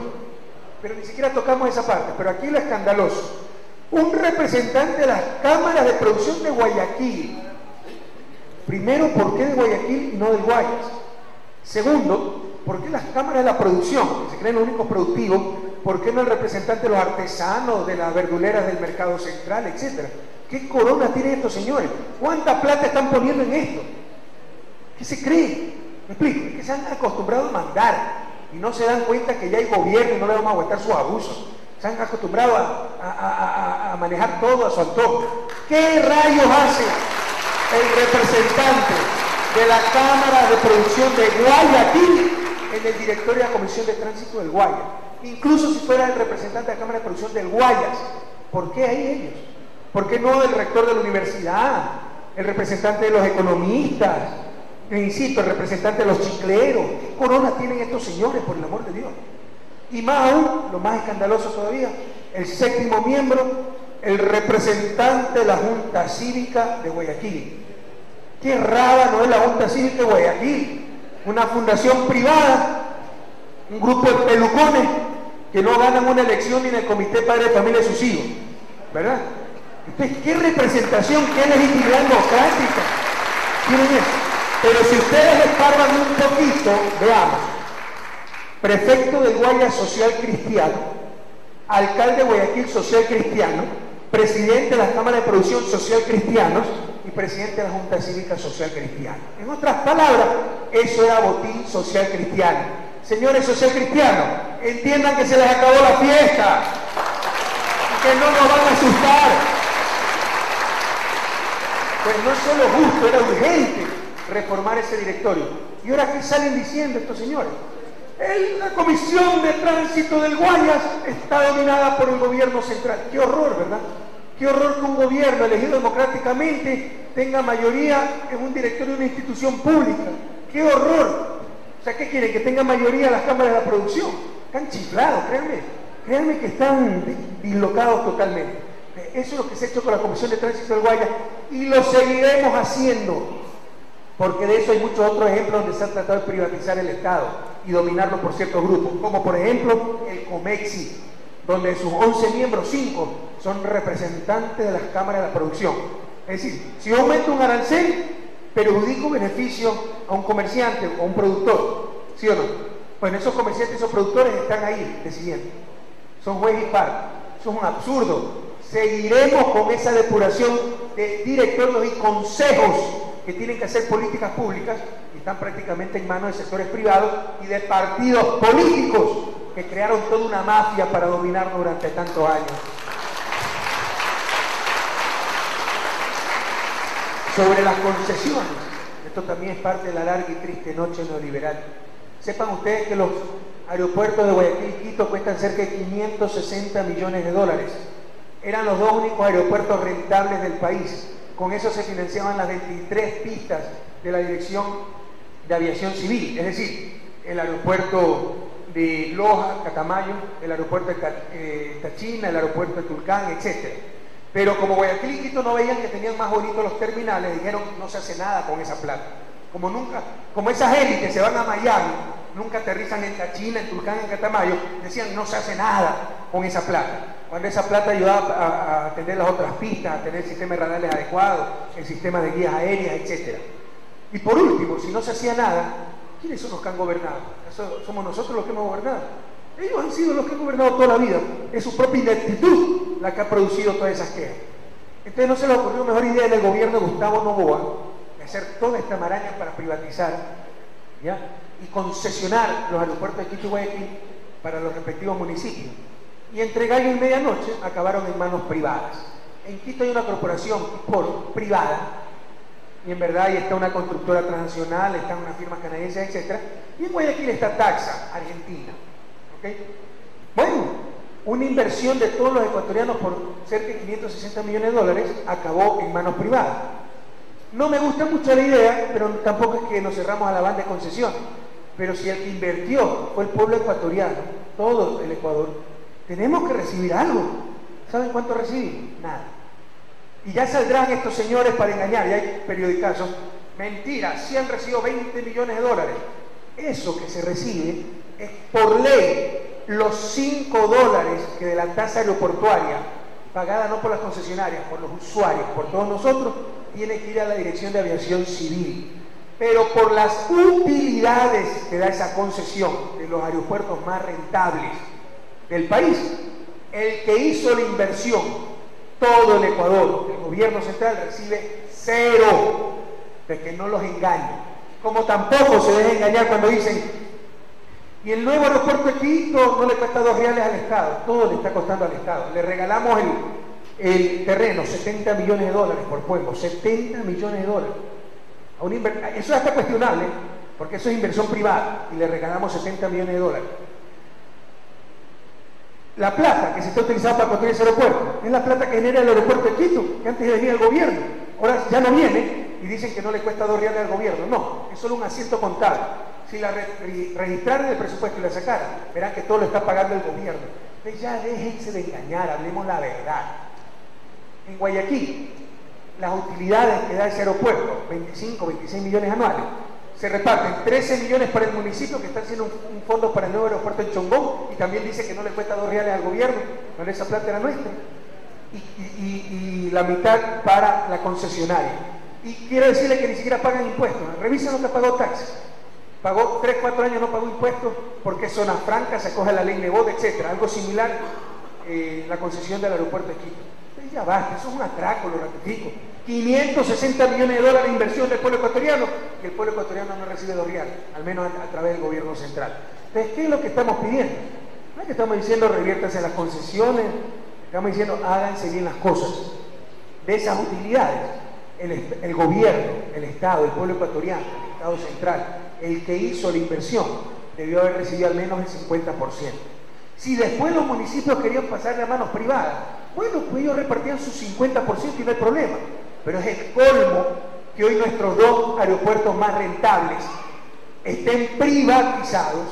Pero ni siquiera tocamos esa parte. Pero aquí lo escandaloso: un representante de las cámaras de producción de Guayaquil. Primero, ¿por qué de Guayaquil y no del Guayas? Segundo, ¿por qué las cámaras de la producción, que se creen los únicos productivos? ¿Por qué no el representante de los artesanos, de las verduleras del mercado central, etcétera? ¿Qué corona tienen estos señores? ¿Cuánta plata están poniendo en esto? ¿Qué se cree? Me explico, es que se han acostumbrado a mandar y no se dan cuenta que ya hay gobierno y no le vamos a aguantar sus abusos. Se han acostumbrado a manejar todo a su antojo. ¿Qué rayos hace el representante de la Cámara de Producción de Guayaquil en el directorio de la Comisión de Tránsito del Guayas? Incluso si fuera el representante de la Cámara de Producción del Guayas, ¿por qué ahí ellos? ¿Por qué no el rector de la universidad, el representante de los economistas, insisto, el representante de los chicleros? ¿Qué corona tienen estos señores, por el amor de Dios? Y más aún, lo más escandaloso todavía, el séptimo miembro, el representante de la Junta Cívica de Guayaquil. ¿Qué rábano es la Junta Cívica de Guayaquil? Una fundación privada, un grupo de pelucones que no ganan una elección ni en el Comité Padre de Familia de sus hijos, ¿verdad? Entonces, ¿qué representación, qué legitimidad democrática tienen eso? Pero si ustedes escarban un poquito, veamos: prefecto del Guayas Social Cristiano, alcalde de Guayaquil Social Cristiano, presidente de la Cámara de Producción Social Cristianos y presidente de la Junta Cívica Social Cristiana. En otras palabras, eso era botín social cristiano. Señores social cristianos, entiendan que se les acabó la fiesta y que no nos van a asustar. Pues no es solo justo, era urgente reformar ese directorio. ¿Y ahora qué salen diciendo estos señores? La Comisión de Tránsito del Guayas está dominada por el gobierno central. ¡Qué horror!, ¿verdad? ¡Qué horror que un gobierno elegido democráticamente tenga mayoría en un directorio de una institución pública! ¡Qué horror! O sea, ¿qué quieren? ¿Que tenga mayoría en las cámaras de la producción? Están chiflados, créanme que están dislocados totalmente. Eso es lo que se ha hecho con la Comisión de Tránsito del Guayas y lo seguiremos haciendo, porque de eso hay muchos otros ejemplos donde se ha tratado de privatizar el Estado y dominarlo por ciertos grupos, como por ejemplo el Comexi, donde de sus 11 miembros, 5 son representantes de las cámaras de la producción. Es decir, si yo aumento un arancel, perjudico beneficio a un comerciante o a un productor, ¿sí o no? Bueno, esos comerciantes y esos productores están ahí decidiendo. Son juez y parte. Eso es un absurdo. Seguiremos con esa depuración de directorios y consejos que tienen que hacer políticas públicas y están prácticamente en manos de sectores privados y de partidos políticos que crearon toda una mafia para dominarnos durante tantos años. Sobre las concesiones, esto también es parte de la larga y triste noche neoliberal. Sepan ustedes que los aeropuertos de Guayaquil y Quito cuestan cerca de 560 millones de dólares. Eran los dos únicos aeropuertos rentables del país. Con eso se financiaban las 23 pistas de la Dirección de Aviación Civil, es decir, el aeropuerto de Loja, Catamayo, el aeropuerto de Tachina, el aeropuerto de Tulcán, etc. Pero como Guayaquil y Quito no veían que tenían más bonitos los terminales, dijeron no se hace nada con esa plata. Como esas élites se van a Miami, nunca aterrizan en Tachina, en Tulcán, en Catamayo, decían no se hace nada con esa plata. Cuando esa plata ayudaba a tener las otras pistas, a tener el sistema de radares adecuados, el sistema de guías aéreas, etc. Y por último, si no se hacía nada, ¿quiénes son los que han gobernado? ¿Somos nosotros los que hemos gobernado? Ellos han sido los que han gobernado toda la vida. Es su propia ineptitud la que ha producido todas esas quejas. Entonces no se les ocurrió mejor idea en el gobierno de Gustavo Noboa de hacer toda esta maraña para privatizar, ¿ya?, y concesionar los aeropuertos de Quito y Guayaquil para los respectivos municipios. Y entre gallo y medianoche acabaron en manos privadas. En Quito hay una corporación privada, y en verdad ahí está una constructora transnacional, están unas firmas canadienses, etc. Y en Guayaquil está Taxa, Argentina. ¿Okay? Bueno, una inversión de todos los ecuatorianos por cerca de 560 millones de dólares acabó en manos privadas. No me gusta mucho la idea, pero tampoco es que nos cerramos a la banda de concesiones. Pero si el que invirtió fue el pueblo ecuatoriano, todo el Ecuador, tenemos que recibir algo. ¿Saben cuánto recibimos? Nada. Y ya saldrán estos señores para engañar, y hay periodicazos. Mentira, sí han recibido 20 millones de dólares. Eso que se recibe es por ley los 5 dólares que de la tasa aeroportuaria, pagada no por las concesionarias, por los usuarios, por todos nosotros, tiene que ir a la Dirección de Aviación Civil. Pero por las utilidades que da esa concesión de los aeropuertos más rentables del país, el que hizo la inversión, todo el Ecuador, el gobierno central, recibe 0, de que no los engañen. Como tampoco se deja engañar cuando dicen Y el nuevo aeropuerto de Quito no le cuesta 2 reales al Estado, todo le está costando al Estado. Le regalamos el terreno, 70 millones de dólares por pueblo, 70 millones de dólares. Eso ya está cuestionable, porque eso es inversión privada, y le regalamos 70 millones de dólares. La plata que se está utilizando para construir ese aeropuerto es la plata que genera el aeropuerto de Quito, que antes venía el gobierno. Ahora ya no viene y dicen que no le cuesta 2 reales al gobierno. No, es solo un asiento contable. Si la registraran el presupuesto y la sacaran, verán que todo lo está pagando el gobierno. Entonces ya déjense de engañar, hablemos la verdad. En Guayaquil, las utilidades que da ese aeropuerto, 25, 26 millones anuales, se reparten 13 millones para el municipio, que está haciendo un fondo para el nuevo aeropuerto en Chongón, y también dice que no le cuesta 2 reales al gobierno, pero esa plata era nuestra. Y la mitad para la concesionaria. Y quiero decirle que ni siquiera pagan impuestos. Revisen lo que pagó taxis. Pagó 3, 4 años, no pagó impuestos porque es zona franca, se acoge a la ley Nebot, etc. Algo similar la concesión del aeropuerto de Quito. Entonces ya basta, eso es un atraco, lo ratifico. 560 millones de dólares de inversión del pueblo ecuatoriano, y el pueblo ecuatoriano no recibe 2 reales, al menos a través del gobierno central. Entonces, ¿qué es lo que estamos pidiendo? No es que estamos diciendo reviértanse las concesiones, estamos diciendo háganse bien las cosas. De esas utilidades, el gobierno, el Estado, el pueblo ecuatoriano, el Estado central, el que hizo la inversión, debió haber recibido al menos el 50%. Si después los municipios querían pasarle a manos privadas, bueno, pues ellos repartían su 50% y no hay problema. Pero es el colmo que hoy nuestros 2 aeropuertos más rentables estén privatizados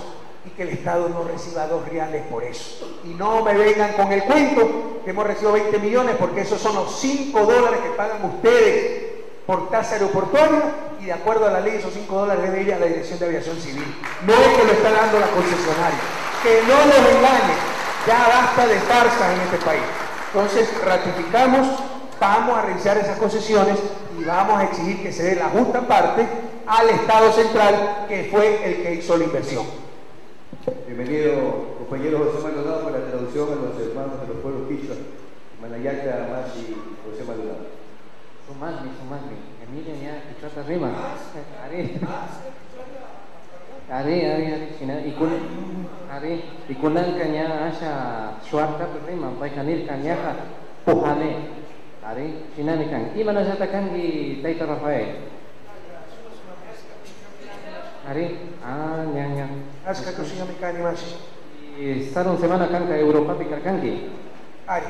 y que el Estado no reciba 2 reales por eso. Y no me vengan con el cuento que hemos recibido 20 millones, porque esos son los 5 dólares que pagan ustedes por tasa aeroportuaria, y de acuerdo a la ley esos 5 dólares deben ir a la Dirección de Aviación Civil. No es que lo está dando la concesionaria. Que no los engañen. Ya basta de farsas en este país. Entonces ratificamos, vamos a revisar esas concesiones y vamos a exigir que se dé la justa parte al Estado central, que fue el que hizo la inversión. Bienvenido, compañero José Maldonado, para la traducción a los hermanos de los pueblos quichua, Manayaca, Más y José Maldonado. Sumagni, Emilio ya quichua rima. Ari, ikunan kanya asa suarta rima, baikanir kanya puhane. Ari, sinani kan. Imana sata kan di Taita Rafael. Ari, nyanya. Aska kusina mikani masih. Sarung semana kan ka Europa pikar kanki. Ari.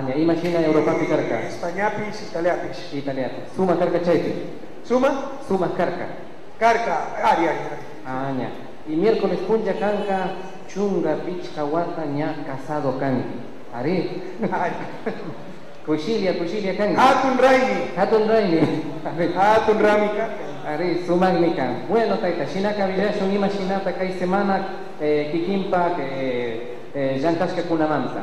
Nya imagina Europa pikar ka. Españapis, Italiapis. Italiapis. Suma karka chaiti. Suma karka. Ari. Nya. Y miércoles punja kanka chunga pichka wata nya casado kanki. Ari. Kushilia kanki. Hatun Raimi. Hatun Ramika. Ari, sumagnika. Bueno, taita, shinaka villashun ima shinata kai semana kikimpa llankashka kunamanta.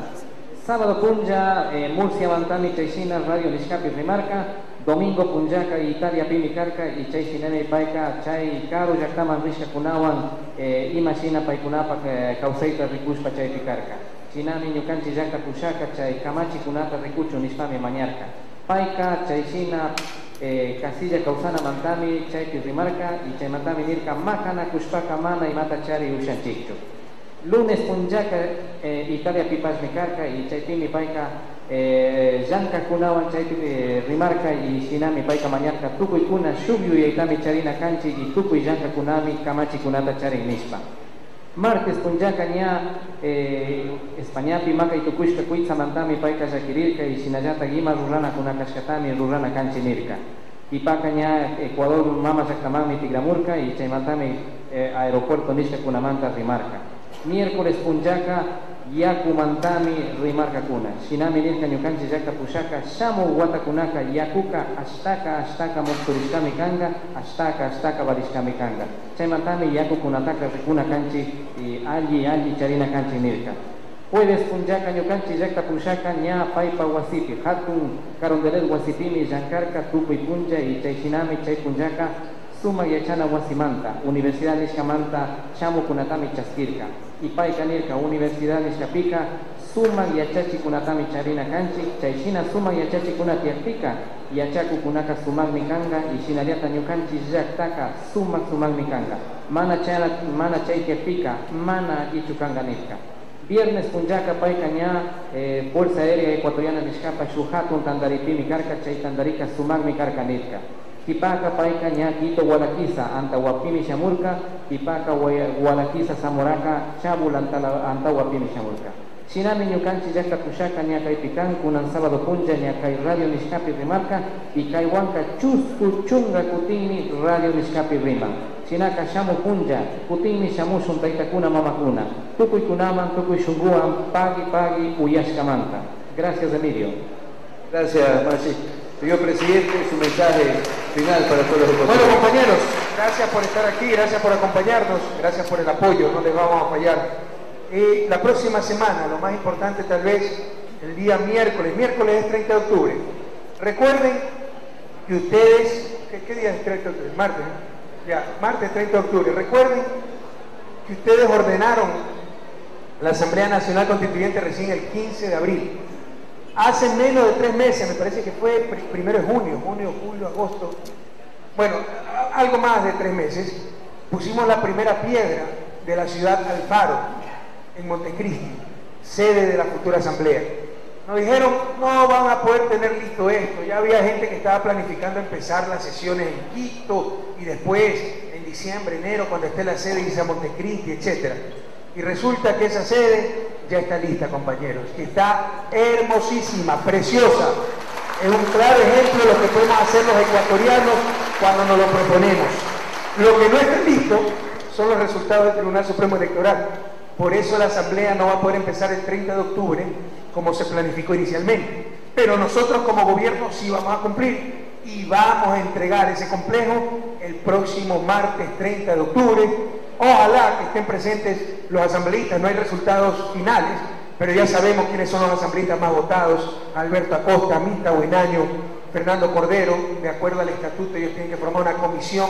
Sábado punja Murcia Mantami Chaysina Radio Nishkapi Rimarca. Domingo punjaka Italia Pimicarca y Chayshinene Paika Chay Caro Yaktaman Rishka Kunawan ima shina paikunapa causeita rikushpa Chay Picarca. Chinami ñukanchi llakta pushaka Chay Kamachi Kunata rikuchu Nishpami Mañarca. Paika Chayshina Casilla Causana Mantami Chaypi Rimarca y Chay Mantami Nirka Makana Kushpaka Mana y Mata Chari Ushanchicho. Lunes punjaka Italia Pipas Micarca y Chaypimi Paika Yanka Kunawan Chaypi Rimarca y Shinami Paika Mañarca Tukuy Kuna Shubyu y Itami Charina Kanchi y Tukuy Yanka Kunami Kamachi Kunata Chari Nishpa. Martes punjaka nya Españapi Maka y Tukushka Kuitza Mantami Paika Yakirirka y Shinayata Gima Rurana Kunakashkatami Rurana Kanchi Nirka. Y Paka nya Ecuador Mama Yaktamami Tigramurka y Chaymantami Aeropuerto Nishka Kunamanta Rimarca. Miércoles punjaka Yaku Mantami Rimarca Kuna. Shinami Nirka Nyukanchi Yakta Pushaka Shamu Watakunaka Yakuka Ashtaka Mosturishkami Kanga Ashtaka Barishkami Kanga. Chaymantami Yaku Kunataka Rikuna Kanchi y Alli Charina Kanchi Nirka. Jueves punjaka Nyukanchi Yakta Pushaka Nya Paipa Wasipi Hatun Karondelet Wasipimi Yankarka Tupi Punja y Chayshinami Chay punjaka Suma Yachana Wasimanta Universidad Nishkamanta Shamu Kunatami Chaskirka. Y Paika Nirka Universidad Nishkapika sumak yachachikunatami charina kanchik, chayshina sumak yachachikunata yachpika, yachakukunaka sumakmi kanga, y shinallata ñukanchik llaktaka sumakmi kanga. Mana chayka yachpika, mana allichu kanga nirka. Viernes punllaka payka ña Bolsa Aérea Ecuatoriana nishkapa shuk hatun tandaripimi karka, chay tandarika sumakmi karka nirka. Kipaka payka ña Quito Gualaquiza antawapimi shamurka, kipaka Gualaquiza Zamoraka Chabul antawapimi shamurka. Shinami ñukanchik llakta kushaka ña kaypi kan kunan sábado punlla ña kay radio nishkapi rimarka y kaywanka chusku chunga kutinmi radio nishkapi riman. Shinaka shamu punlla kutinmi shamushun taytakuna mamakuna tukuykunaman tukuy shunguwan pagi uyashkamanta. Gracias, Emilio. Gracias, Maxi. Señor presidente, su mensaje final para todos los ecuatorianos. Bueno, compañeros, gracias por estar aquí, gracias por acompañarnos, gracias por el apoyo, no les vamos a fallar. La próxima semana, lo más importante tal vez, el día miércoles es 30 de octubre. Recuerden que ustedes, ¿qué día es 30 de octubre? Martes, ¿eh? Ya, martes 30 de octubre. Recuerden que ustedes ordenaron la Asamblea Nacional Constituyente recién el 15 de abril. Hace menos de 3 meses, me parece que fue 1 de junio, julio, agosto, bueno, algo más de 3 meses, pusimos la primera piedra de la ciudad Alfaro, en Montecristi, sede de la futura asamblea. Nos dijeron, no van a poder tener listo esto, ya había gente que estaba planificando empezar las sesiones en Quito, y después, en diciembre, enero, cuando esté la sede, irse a Montecristi, etc. Y resulta que esa sede ya está lista, compañeros, que está hermosísima, preciosa. Es un claro ejemplo de lo que podemos hacer los ecuatorianos cuando nos lo proponemos. Lo que no está listo son los resultados del Tribunal Supremo Electoral. Por eso la Asamblea no va a poder empezar el 30 de octubre como se planificó inicialmente. Pero nosotros como gobierno sí vamos a cumplir y vamos a entregar ese complejo el próximo martes 30 de octubre. Ojalá que estén presentes los asambleístas. No hay resultados finales, pero ya sabemos quiénes son los asambleístas más votados: Alberto Acosta, Mita Buenaño, Fernando Cordero. De acuerdo al estatuto, ellos tienen que formar una comisión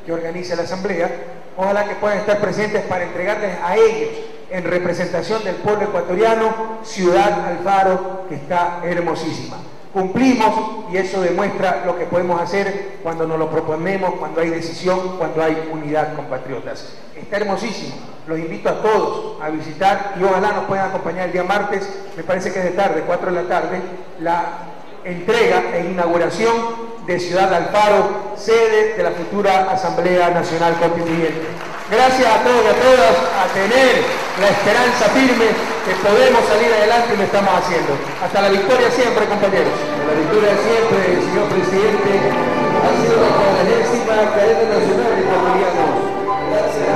que organice la asamblea. Ojalá que puedan estar presentes para entregarles a ellos, en representación del pueblo ecuatoriano, Ciudad Alfaro, que está hermosísima. Cumplimos, y eso demuestra lo que podemos hacer cuando nos lo proponemos, cuando hay decisión, cuando hay unidad, compatriotas. Está hermosísimo. Los invito a todos a visitar y ojalá nos puedan acompañar el día martes, me parece que es de tarde, 4 de la tarde, la entrega e inauguración de Ciudad Alfaro, sede de la futura Asamblea Nacional Constituyente. Gracias a todos y a todas, a tener la esperanza firme que podemos salir adelante y lo estamos haciendo. Hasta la victoria siempre, compañeros. La victoria siempre, señor presidente, ha sido la 40ª cadena nacional de ecuatorianos. Gracias.